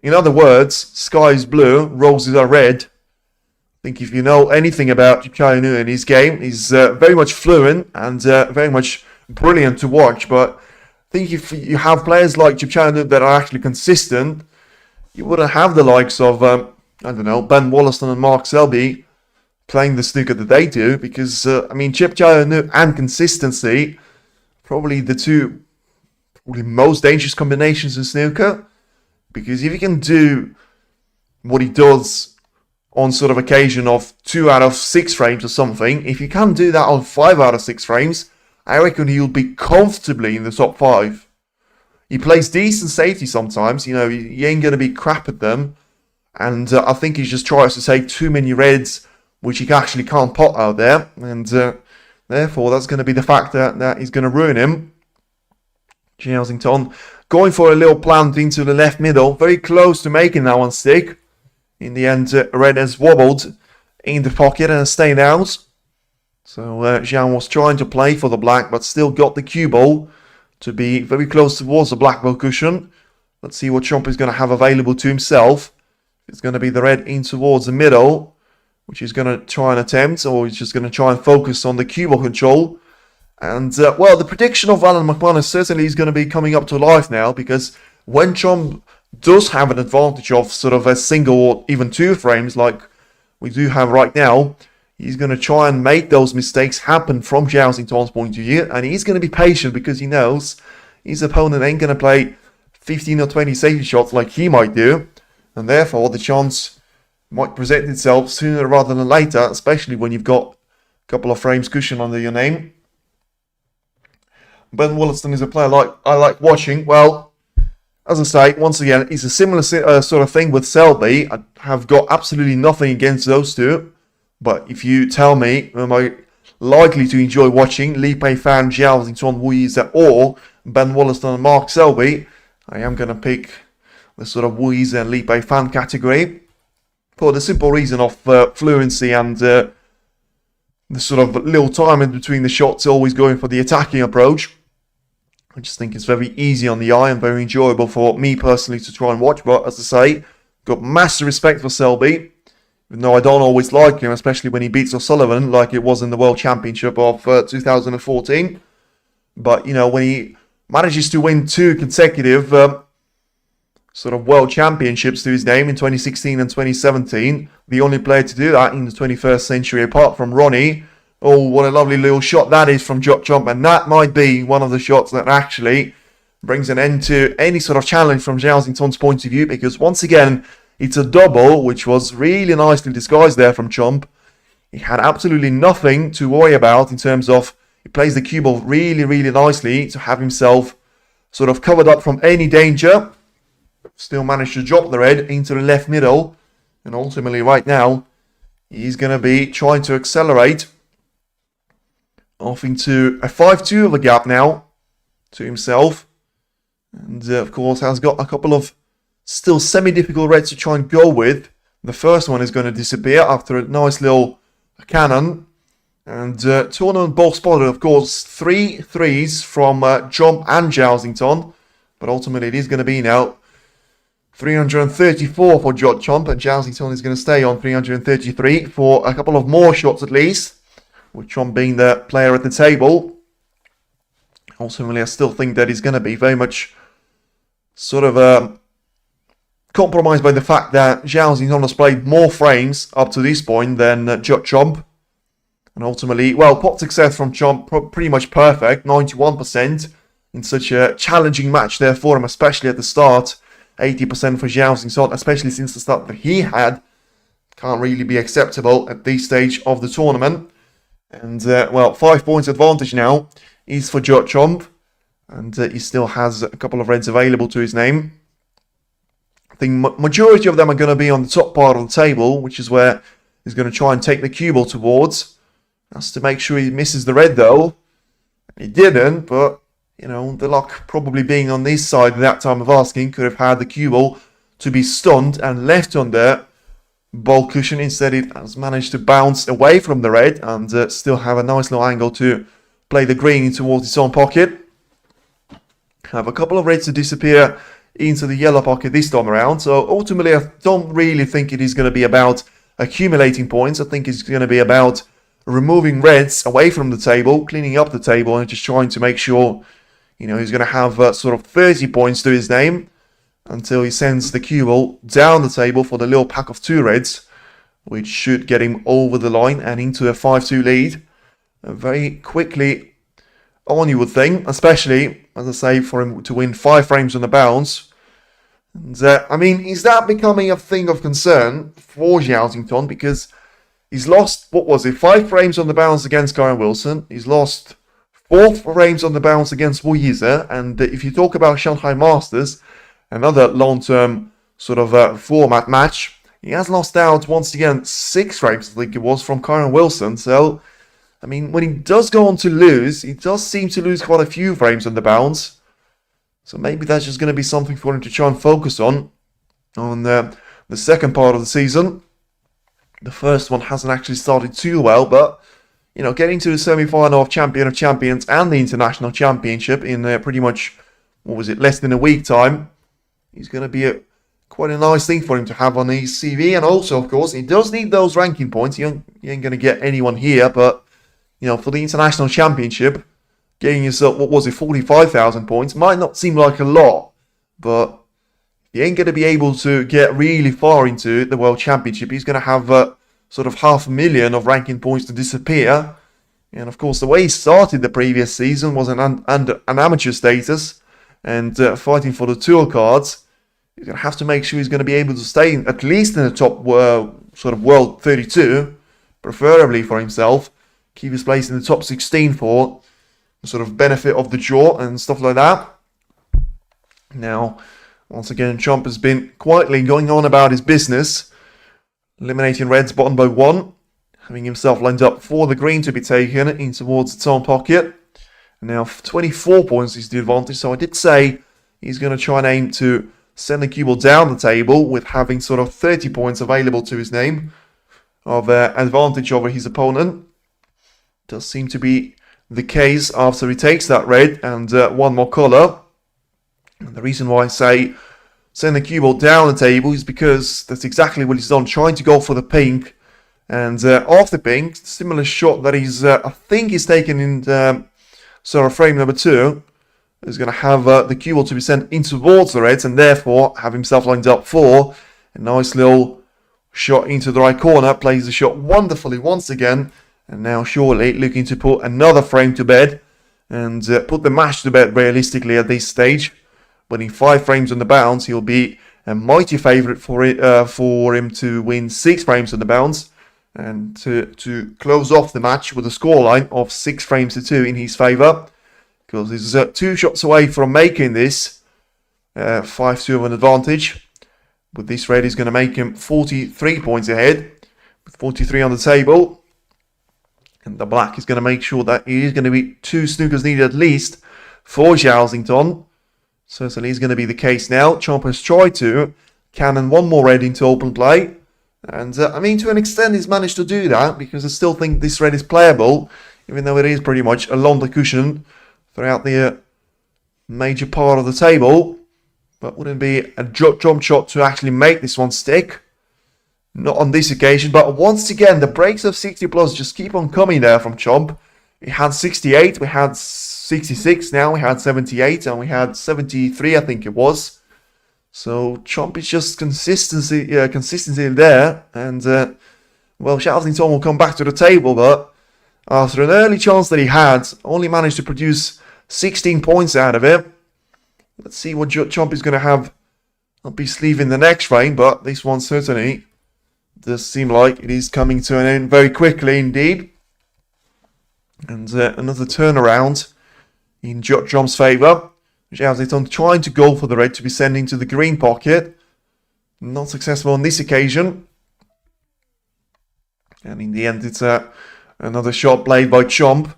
in other words, sky is blue, roses are red. I think if you know anything about Jipchayonu and his game, he's very much fluent and very much brilliant to watch, but I think if you have players like Jipchayonu that are actually consistent, you wouldn't have the likes of, I don't know, Ben Wollaston and Mark Selby playing the snooker that they do, because, I mean, Jipchayonu and consistency, probably the two most dangerous combinations in snooker, because if you can do what he does on sort of occasion of 2 out of 6 frames or something, if you can do that on 5 out of 6 frames, I reckon he'll be comfortably in the top 5. He plays decent safety sometimes, you know, he ain't going to be crap at them. And I think he just tries to take too many reds, which he actually can't pot out there. And therefore, that's going to be the factor that is going to ruin him. Zhao Xintong going for a little plant into the left middle. Very close to making that one stick. In the end, red has wobbled in the pocket and has stayed out. So Zhao was trying to play for the black, but still got the cue ball to be very close towards the black ball cushion. Let's see what Chomp is going to have available to himself. It's going to be the red in towards the middle, which he's going to try and attempt, or he's just going to try and focus on the cue ball control. And, well, the prediction of Alan McManus certainly is going to be coming up to life now, because when Chomp does have an advantage of sort of a single or even 2 frames like we do have right now, he's going to try and make those mistakes happen from Zhao Xintong's point of view, and he's going to be patient because he knows his opponent ain't going to play 15 or 20 safety shots like he might do, and therefore the chance might present itself sooner rather than later, especially when you've got a couple of frames cushion under your name. Ben Wollaston is a player I like watching. Well, as I say, once again, it's a similar sort of thing with Selby. I have got absolutely nothing against those two, but if you tell me, am I likely to enjoy watching Li Pei-fan, Zhao, Xintong, Wu Yize, or Ben Wollaston and Mark Selby, I am going to pick the sort of Wu Yize and Li Pei-fan category for the simple reason of fluency and the sort of little time in between the shots, always going for the attacking approach. I just think it's very easy on the eye and very enjoyable for me personally to try and watch. But as I say, got massive respect for Selby, even though I don't always like him, especially when he beats O'Sullivan like it was in the World Championship of 2014. But, you know, when he manages to win 2 consecutive sort of World Championships to his name in 2016 and 2017, the only player to do that in the 21st century apart from Ronnie. Oh, what a lovely little shot that is from Judd, and that might be one of the shots that actually brings an end to any sort of challenge from Zhao Xintong's point of view, because once again, it's a double, which was really nicely disguised there from Chomp. He had absolutely nothing to worry about in terms of, he plays the cue ball really, really nicely to have himself sort of covered up from any danger. Still managed to drop the red into the left middle, and ultimately right now, he's going to be trying to accelerate off into a 5-2 of a gap now to himself. And of course has got a couple of still semi-difficult reds to try and go with. The first one is going to disappear after a nice little cannon. And tournament ball spotted, of course, 3 threes from Jump and Zhao Xintong. But ultimately it is going to be now 334 for Judd Chomp, and Zhao Xintong is going to stay on 333 for a couple of more shots at least, with Chomp being the player at the table. Ultimately, I still think that he's going to be very much sort of compromised by the fact that Zhao Xintong has played more frames up to this point than Judd Chomp. And ultimately, well, pot success from Chomp pretty much perfect, 91% in such a challenging match there for him, especially at the start. 80% for Zhao Xintong, especially since the start that he had, can't really be acceptable at this stage of the tournament. And, well, 5 points advantage now is for Judd Chomp. And he still has a couple of reds available to his name. I think majority of them are going to be on the top part of the table, which is where he's going to try and take the cue ball towards. Has to make sure he misses the red, though. He didn't, but, you know, the luck probably being on this side at that time of asking, could have had the cue ball to be stunned and left on the ball cushion. Instead, it has managed to bounce away from the red and still have a nice little angle to play the green towards its own pocket. Have a couple of reds to disappear into the yellow pocket this time around. So ultimately, I don't really think it is going to be about accumulating points. I think it's going to be about removing reds away from the table, cleaning up the table, and just trying to make sure, you know, he's going to have sort of 30 points to his name until he sends the cue ball down the table for the little pack of 2 reds, which should get him over the line and into a 5-2 lead very quickly on, you would think, especially, as I say, for him to win 5 frames on the bounce. And, I mean, is that becoming a thing of concern for Zhao Xintong? Because he's lost, what was it, 5 frames on the bounce against Karen Wilson. He's lost 4 frames on the bounce against Wu Yize. And if you talk about Shanghai Masters, another long-term sort of format match, he has lost out once again 6 frames, I think it was, from Karen Wilson. So, I mean, when he does go on to lose, he does seem to lose quite a few frames on the bounce. So maybe that's just going to be something for him to try and focus on the second part of the season. The first one hasn't actually started too well, but, you know, getting to the semi-final of Champion of Champions and the International Championship in pretty much, what was it, less than a week time, is going to be quite a nice thing for him to have on his CV. And also, of course, he does need those ranking points. You ain't going to get anyone here, but, you know, for the International Championship, getting yourself, what was it, 45,000 points might not seem like a lot, but he ain't going to be able to get really far into the World Championship. He's going to have sort of 500,000 of ranking points to disappear. And of course, the way he started the previous season was an amateur status. and fighting for the tool cards, he's going to have to make sure he's going to be able to stay at least in the top sort of world 32, preferably for himself. Keep his place in the top 16 for the sort of benefit of the draw and stuff like that. Now, once again, Chomp has been quietly going on about his business, eliminating Red's bottom by 1, having himself lined up for the green to be taken in towards its own pocket. Now, 24 points is the advantage, so I did say he's going to try and aim to send the cue ball down the table with having sort of 30 points available to his name of advantage over his opponent. Does seem to be the case after he takes that red and one more colour. And the reason why I say send the cue ball down the table is because that's exactly what he's done, trying to go for the pink. And off the pink, similar shot that he's, I think he's taken in sort of frame number 2, is going to have the cue ball to be sent in towards the reds and therefore have himself lined up for a nice little shot into the right corner. Plays the shot wonderfully once again, and now surely looking to put another frame to bed and put the mash to bed realistically at this stage. Winning 5 frames on the bounce, he'll be a mighty favourite for him to win 6 frames on the bounce and to close off the match with a scoreline of 6 frames to 2 in his favour. Because he's 2 shots away from making this 5-2 of an advantage. But this red is going to make him 43 points ahead, with 43 on the table. And the black is going to make sure that it is going to be 2 snookers needed at least for Xintong. Certainly is going to be the case now. Chomp has tried to cannon 1 more red into open play. And I mean, to an extent, he's managed to do that, because I still think this red is playable, even though it is pretty much along the cushion throughout the major part of the table. But wouldn't be a jump shot to actually make this one stick. Not on this occasion, but once again, the breaks of 60 plus just keep on coming there from Chomp. We had 68, we had 66, now we had 78, and we had 73, I think it was. So Chomp is just consistency there, and well, Xintong will come back to the table, but after an early chance that he had, only managed to produce 16 points out of it. Let's see what Chomp is going to have up his sleeve in the next frame, but this one certainly does seem like it is coming to an end very quickly indeed. And another turnaround in Chomp's favour. Xintong trying to go for the red to be sending to the green pocket. Not successful on this occasion. And in the end, it's another shot played by Chomp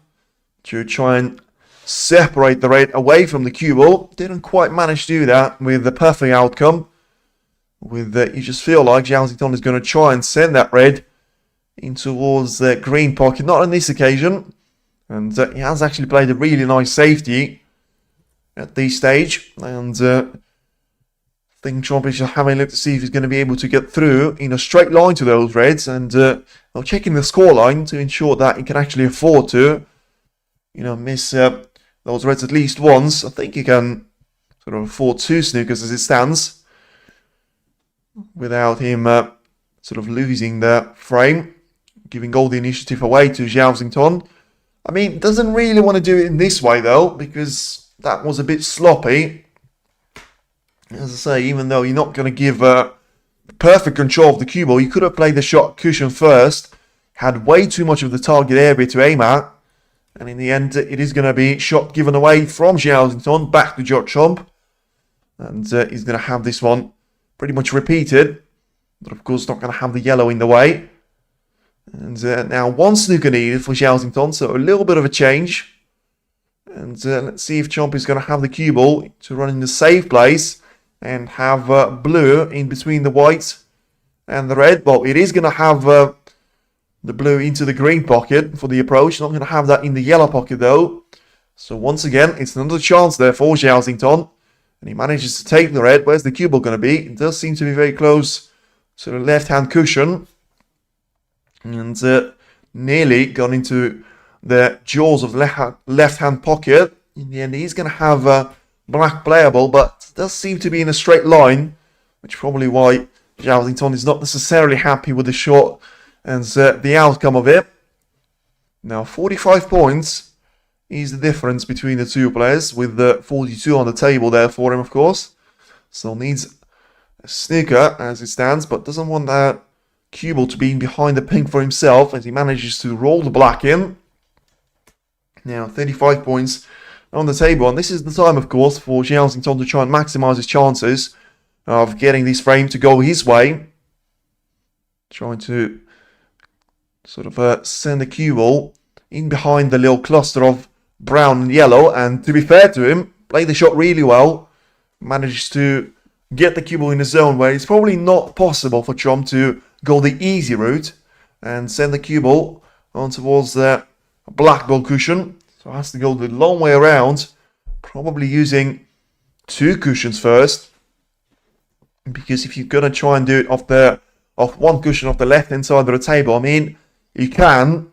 to try and separate the red away from the cue ball. Didn't quite manage to do that with the perfect outcome. With you just feel like Xintong is going to try and send that red in towards the green pocket. Not on this occasion. And he has actually played a really nice safety at this stage. And I think Chomp is just having a look to see if he's going to be able to get through in a straight line to those reds. And checking the scoreline to ensure that he can actually afford to, miss those reds at least once. I think he can sort of afford 2 snookers as it stands, without him sort of losing the frame, giving all the initiative away to Xintong. I mean, doesn't really want to do it in this way though, because that was a bit sloppy. As I say, even though you're not going to give perfect control of the cue ball, you could have played the shot cushion first, had way too much of the target area to aim at, and in the end, it is going to be shot given away from Xintong back to Chomp, and he's going to have this one pretty much repeated, but of course not going to have the yellow in the way. And now 1 snooker needed for Xintong, so a little bit of a change. And let's see if Chomp is going to have the cue ball to run in the safe place and have blue in between the white and the red. Well, it is going to have the blue into the green pocket for the approach. Not going to have that in the yellow pocket though. So once again, it's another chance there for Xintong. And he manages to take the red. Where's the cue ball going to be? It does seem to be very close to the left-hand cushion. And nearly gone into the jaws of the left-hand pocket. In the end, he's going to have black playable, but it does seem to be in a straight line, which is probably why Xintong is not necessarily happy with the shot and the outcome of it. Now, 45 points is the difference between the two players, with the 42 on the table there for him, of course. Still needs a snooker as it stands, but doesn't want that cue ball to be behind the pink for himself, as he manages to roll the black in. Now 35 points on the table, and this is the time, of course, for Xintong to try and maximize his chances of getting this frame to go his way. Trying to sort of send the cue ball in behind the little cluster of brown and yellow, and to be fair to him, played the shot really well. Managed to get the cue ball in a zone where it's probably not possible for Trump to go the easy route and send the cue ball on towards the black ball cushion. So it has to go the long way around, probably using two cushions first, because if you're gonna try and do it off one cushion off the left hand side of the table, I mean, you can,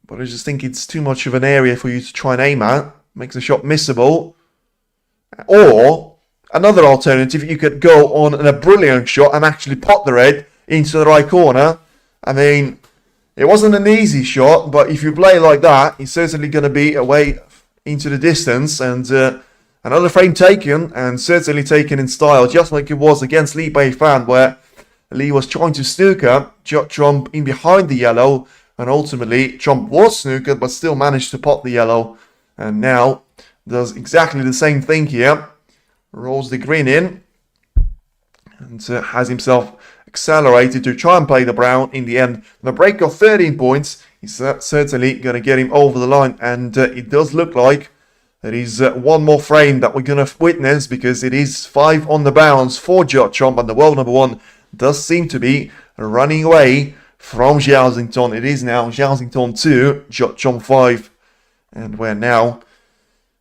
but I just think it's too much of an area for you to try and aim at. Makes the shot missable. Or another alternative, you could go on a brilliant shot and actually pot the red into the right corner. I mean, it wasn't an easy shot, but if you play like that, it's certainly going to be away into the distance. And another frame taken, and certainly taken in style, just like it was against Li Beifan, where Li was trying to snooker Judd Trump in behind the yellow, and ultimately Trump was snookered, but still managed to pot the yellow. And now does exactly the same thing here. Rolls the green in, and has himself accelerated to try and play the brown. In the end, the break of 13 points is certainly going to get him over the line, and it does look like there is one more frame that we're going to witness, because it is 5 on the bounce for Judd Trump, and the world number 1 does seem to be running away from Xintong. It is now Xintong 2, Judd Trump 5, and we're now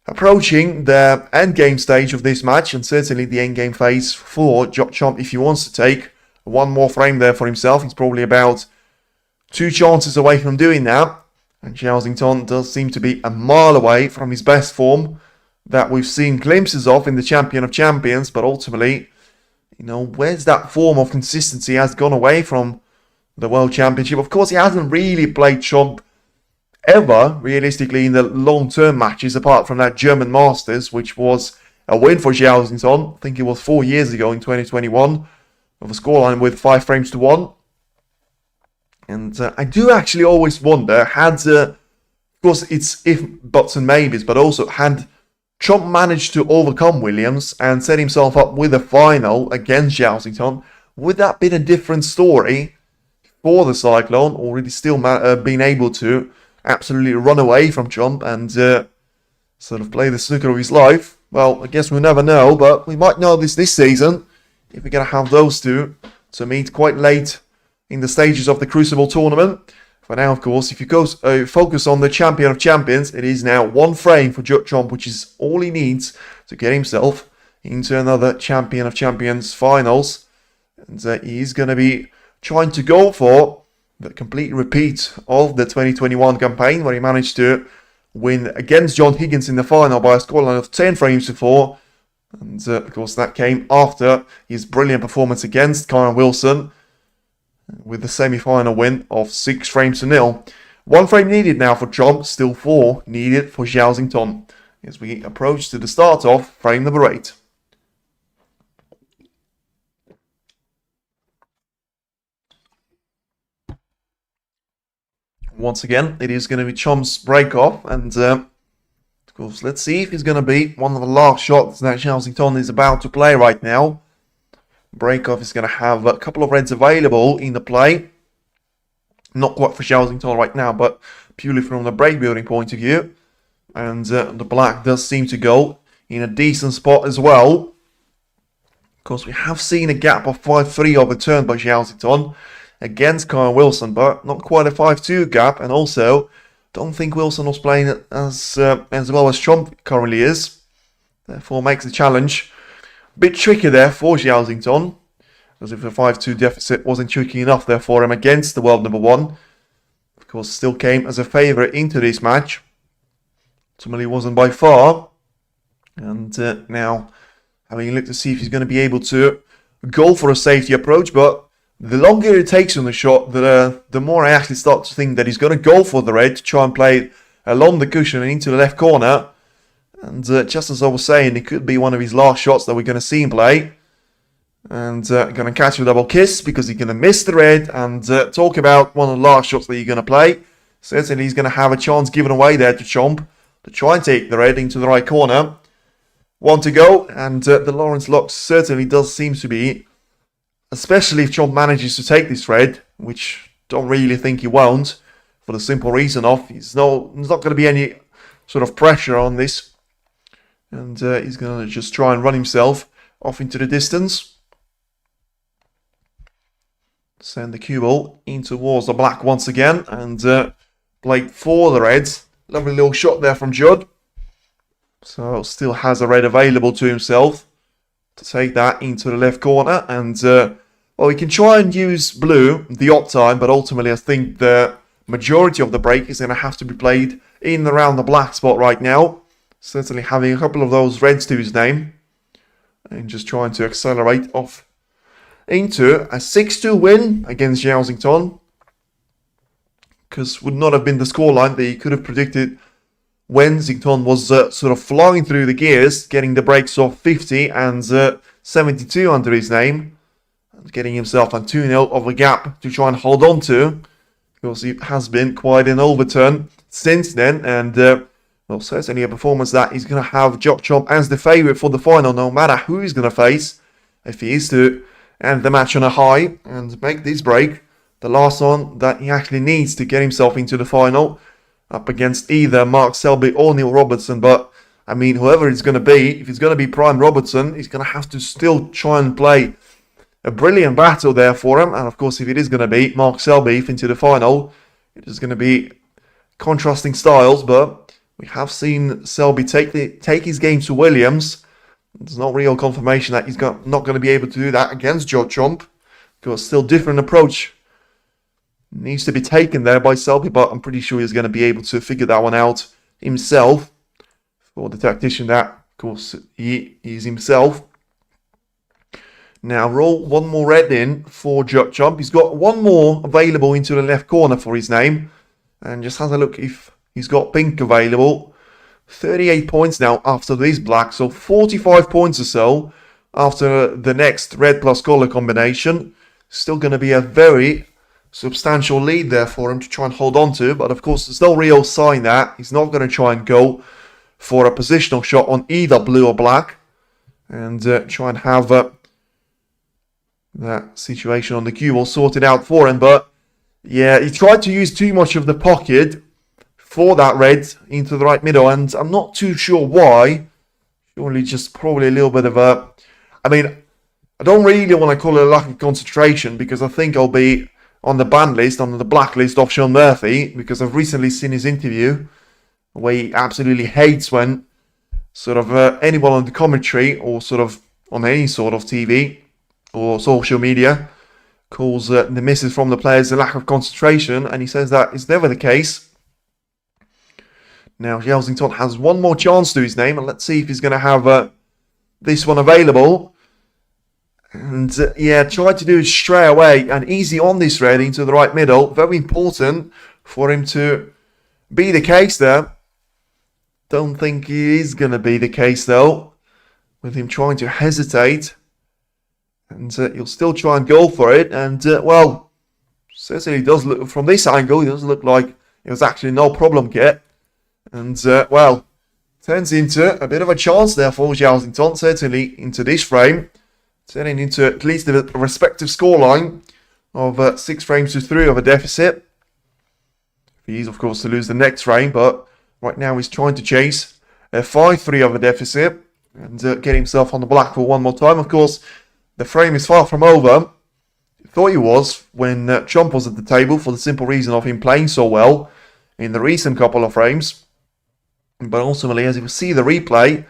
approaching the endgame stage of this match, and certainly the endgame phase for Judd Trump. If he wants to take one more frame there for himself, he's probably about 2 chances away from doing that. And Xintong does seem to be a mile away from his best form that we've seen glimpses of in the Champion of Champions. But ultimately, you know, where's that form of consistency has gone away from the World Championship? Of course, he hasn't really played Trump ever, realistically, in the long-term matches, apart from that German Masters, which was a win for Xintong. I think it was 4 years ago in 2021, of a scoreline with 5 frames to 1. And I do actually always wonder, of course it's if, buts and maybes, but also had Trump managed to overcome Williams and set himself up with a final against Xintong, would that been a different story for the Cyclone, or really still been able to absolutely run away from Trump and sort of play the snooker of his life? Well, I guess we'll never know, but we might know this season, if we're going to have those two to meet quite late in the stages of the Crucible tournament. For now, of course, if you go focus on the Champion of Champions, it is now 1 frame for Judd Trump, which is all he needs to get himself into another Champion of Champions finals. And he is going to be trying to go for the complete repeat of the 2021 campaign, where he managed to win against John Higgins in the final by a scoreline of 10 frames to 4. And of course, that came after his brilliant performance against Kyron Wilson, with the semi-final win of 6 frames to 0. 1 frame needed now for Trump, still 4 needed for Xintong, as we approach to the start of frame number 8. Once again, it is going to be Trump's break-off, and of course, let's see if it's going to be one of the last shots that Xintong is about to play right now. Break-off is going to have a couple of reds available in the play. Not quite for Xintong right now, but purely from the break building point of view. And the black does seem to go in a decent spot as well. Of course, we have seen a gap of 5-3 overturned by Xintong against Kyron Wilson, but not quite a 5-2 gap. And also, don't think Wilson was playing as well as Trump currently is. Therefore, makes the challenge bit tricky there for Xintong, as if the 5-2 deficit wasn't tricky enough there for him against the world number 1. Of course, still came as a favourite into this match. Ultimately wasn't by far. And now having a look to see if he's going to be able to go for a safety approach. But the longer it takes on the shot, the more I actually start to think that he's going to go for the red to try and play along the cushion and into the left corner. And just as I was saying, it could be one of his last shots that we're going to see him play. And going to catch a double kiss because he's going to miss the red. And talk about one of the last shots that you're going to play. Certainly he's going to have a chance given away there to Chomp to try and take the red into the right corner. 1 to go, and the Lawrence lock certainly does seem to be, especially if Chomp manages to take this red, which don't really think he won't, for the simple reason of there's not going to be any sort of pressure on this, and he's going to just try and run himself off into the distance. Send the cue ball in towards the black once again, and play for the reds. Lovely little shot there from Judd. So still has a red available to himself to take that into the left corner. And, well, he can try and use blue the odd time, but ultimately I think the majority of the break is going to have to be played in and around the black spot right now. Certainly having a couple of those reds to his name. And just trying to accelerate off into a 6-2 win against Zhao Xintong. Because would not have been the scoreline that he could have predicted when Xintong was sort of flying through the gears, getting the breaks of 50 and 72 under his name, and getting himself a 2-0 of a gap to try and hold on to, because it has been quite an overturn since then, and well, certainly a performance that is going to have Jock Chomp as the favourite for the final, no matter who he's going to face, if he is to end the match on a high and make this break the last one that he actually needs to get himself into the final, up against either Mark Selby or Neil Robertson. But, I mean, whoever it's going to be, if it's going to be Prime Robertson, he's going to have to still try and play a brilliant battle there for him. And, of course, if it is going to be Mark Selby into the final, it is going to be contrasting styles. But we have seen Selby take his game to Williams. There's no real confirmation that he's not going to be able to do that against Joe Chomp, because still different approach needs to be taken there by Selby, but I'm pretty sure he's going to be able to figure that one out himself. For the tactician that, of course, he is himself. Now, roll one more red in for Judd Chomp. He's got one more available into the left corner for his name. And just has a look if he's got pink available. 38 points now after this black, so 45 points or so after the next red plus color combination. Still going to be a very substantial lead there for him to try and hold on to, but of course there's no real sign that he's not going to try and go for a positional shot on either blue or black and try and have that situation on the cue all sorted out for him. But yeah, he tried to use too much of the pocket for that red into the right middle, and I'm not too sure why. Surely just probably a little bit of a, I mean, I don't really want to call it a lack of concentration, because I think I'll be on the ban list, on the blacklist of Sean Murphy, because I've recently seen his interview where he absolutely hates when sort of anyone on the commentary or sort of on any sort of TV or social media calls the misses from the players a lack of concentration, and he says that is never the case. Now, Zhao Xintong has one more chance to his name, and let's see if he's going to have this one available. And yeah, try to do it straight away and easy on this red into the right middle. Very important for him to be the case there. Don't think it is going to be the case though, with him trying to hesitate. And he'll still try and go for it. And well, certainly does look, from this angle, it does look like it was actually no problem yet. And well, turns into a bit of a chance there for Zhao Xintong, certainly into this frame. Turning into at least a respective scoreline of 6 frames to 3 of a deficit. He is, of course, to lose the next frame, but right now he's trying to chase a 5-3 of a deficit and get himself on the black for one more time. Of course, the frame is far from over. I thought he was when Chomp was at the table, for the simple reason of him playing so well in the recent couple of frames. But ultimately, as you can see the replay,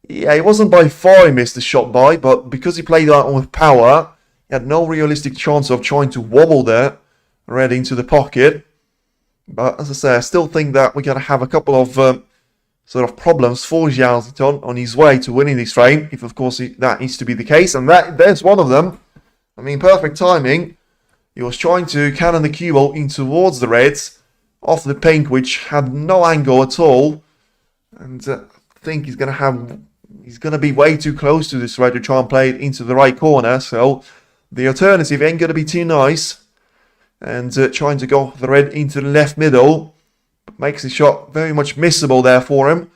yeah, it wasn't by far he missed the shot by, but because he played that with power, he had no realistic chance of trying to wobble there, red into the pocket. But as I say, I still think that we're going to have a couple of sort of problems for Zhao Xintong on his way to winning this frame, if of course that needs to be the case, and there's one of them. I mean, perfect timing. He was trying to cannon the cue ball in towards the reds off the pink, which had no angle at all. And I think he's going to be way too close to this red to try and play it into the right corner. So the alternative ain't going to be too nice. And trying to go the red into the left middle makes the shot very much missable there for him.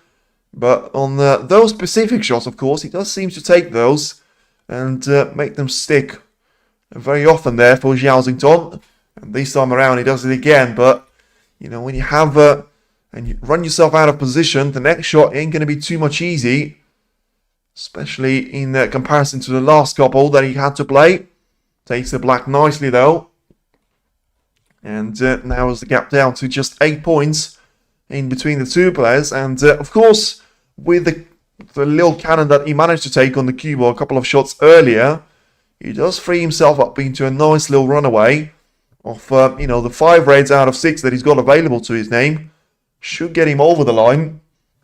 But on those specific shots, of course, he does seem to take those and make them stick very often there for Zhao Xintong. And this time around, he does it again. But, you know, when you have and you run yourself out of position, the next shot ain't going to be too much easy. Especially in comparison to the last couple that he had to play. Takes the black nicely, though. And now is the gap down to just 8 points in between the two players. And, of course, with the little cannon that he managed to take on the cue ball a couple of shots earlier, he does free himself up into a nice little runaway of, you know, the 5 reds out of 6 that he's got available to his name. Should get him over the line.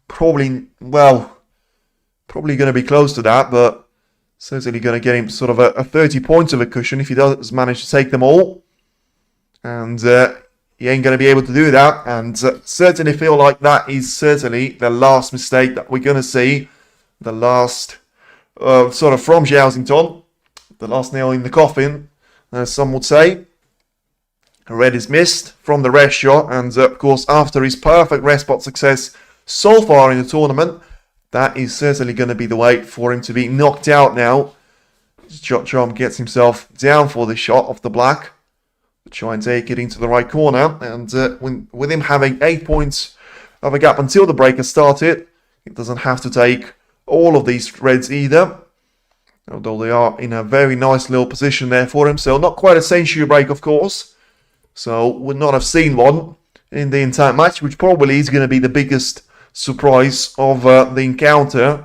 Probably going to be close to that, but certainly going to get him sort of a 30 points of a cushion if he does manage to take them all. And he ain't going to be able to do that. And certainly feel like that is certainly the last mistake that we're going to see. The last, sort of from Zhao Xintong. The last nail in the coffin, as some would say. Red is missed from the rest shot. And of course, after his perfect rest spot success so far in the tournament, that is certainly going to be the way for him to be knocked out now. Judd gets himself down for the shot off the black. Try and take it into the right corner. And with him having 8 points of a gap until the break has started, he doesn't have to take all of these reds either. Although they are in a very nice little position there for him. So not quite a century break, of course. So would not have seen one in the entire match, which probably is going to be the biggest surprise of the encounter.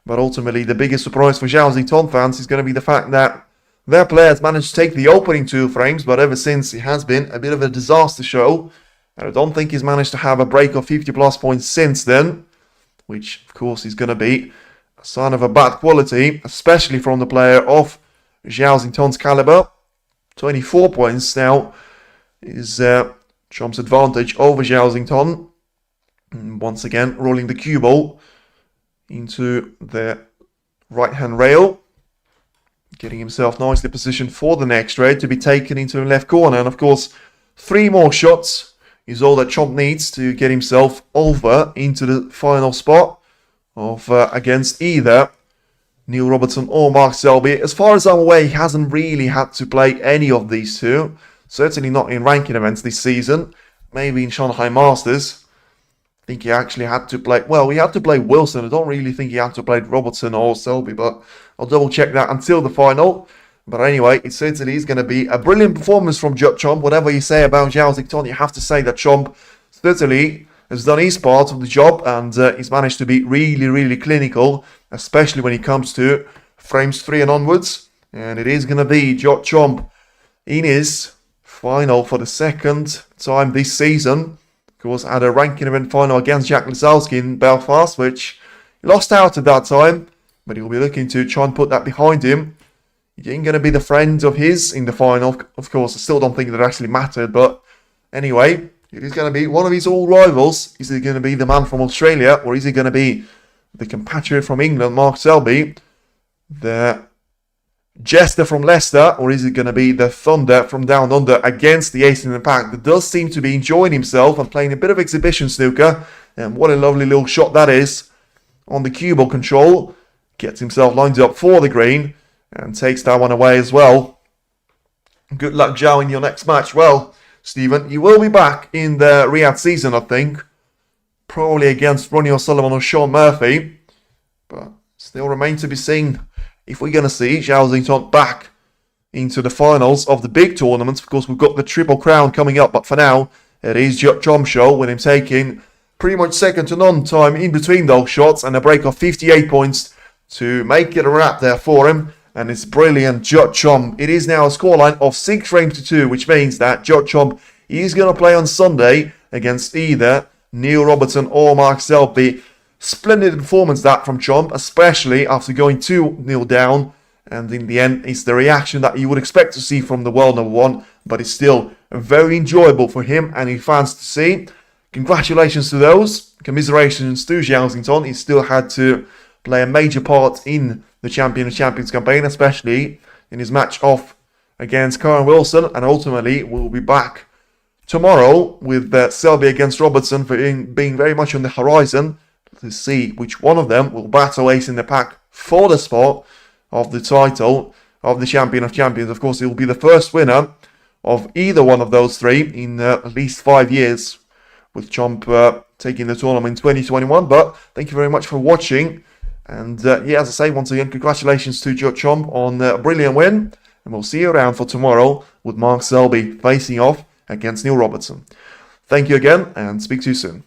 But ultimately, the biggest surprise for Zhao Xintong fans is going to be the fact that their players managed to take the opening 2 frames, but ever since it has been a bit of a disaster show. And I don't think he's managed to have a break of 50 plus points since then, which of course is going to be a sign of a bad quality, especially from the player of Zhao Xintong's caliber. 24 points now is Chomp's advantage over Zhao Xintong. And once again, rolling the cue ball into the right-hand rail. Getting himself nicely positioned for the next red to be taken into the left corner. And of course, 3 more shots is all that Chomp needs to get himself over into the final spot of against either Neil Robertson or Mark Selby. As far as I'm aware, he hasn't really had to play any of these two. Certainly not in ranking events this season. Maybe in Shanghai Masters. I think he actually had to play... Well, he had to play Wilson. I don't really think he had to play Robertson or Selby, but I'll double check that until the final. But anyway, it certainly is going to be a brilliant performance from Judd Chomp. Whatever you say about Zhao Xintong, you have to say that Chomp certainly has done his part of the job and he's managed to be really, really clinical, especially when it comes to frames 3 and onwards. And it is going to be Judd Chomp in his final for the 2nd time this season. Of course, had a ranking event final against Jack Lisowski in Belfast, which he lost out at that time, but he'll be looking to try and put that behind him. He ain't going to be the friend of his in the final. Of course, I still don't think that actually mattered, but anyway, it is going to be one of his old rivals. Is he going to be the man from Australia, or is he going to be the compatriot from England, Mark Selby, the Jester from Leicester, or is it going to be the Thunder from Down Under against the Ace in the Pack that does seem to be enjoying himself and playing a bit of exhibition snooker? And what a lovely little shot that is on the cue ball control. Gets himself lined up for the green and takes that one away as well. Good luck, Zhao, in your next match. Well, Stephen, you will be back in the Riyadh season, I think. Probably against Ronnie O'Sullivan or Sean Murphy. But still remains to be seen if we're going to see Zhao Xintong back into the finals of the big tournaments. Of course, we've got the Triple Crown coming up, but for now, it is Judd Chomp show with him taking pretty much second to none time in between those shots and a break of 58 points to make it a wrap there for him. And it's brilliant, Judd Chomp. It is now a scoreline of 6 frames to 2, which means that Judd Chomp is going to play on Sunday against either Neil Robertson or Mark Selby. Splendid performance that from Chomp, especially after going 2-0 down. And in the end, it's the reaction that you would expect to see from the world number 1. But it's still very enjoyable for him and his fans to see. Congratulations to those. Commiserations to Zhao Xintong. He still had to play a major part in the Champion of Champions campaign, especially in his match off against Karen Wilson, and ultimately we'll be back tomorrow with Selby against Robertson for being very much on the horizon to see which one of them will battle ace in the pack for the spot of the title of the Champion of Champions. Of course, it will be the first winner of either one of those three in at least 5 years, with Chomp taking the tournament in 2021. But thank you very much for watching. And yeah, as I say, once again, congratulations to Judd Chomp on a brilliant win. And we'll see you around for tomorrow with Mark Selby facing off against Neil Robertson. Thank you again, and speak to you soon.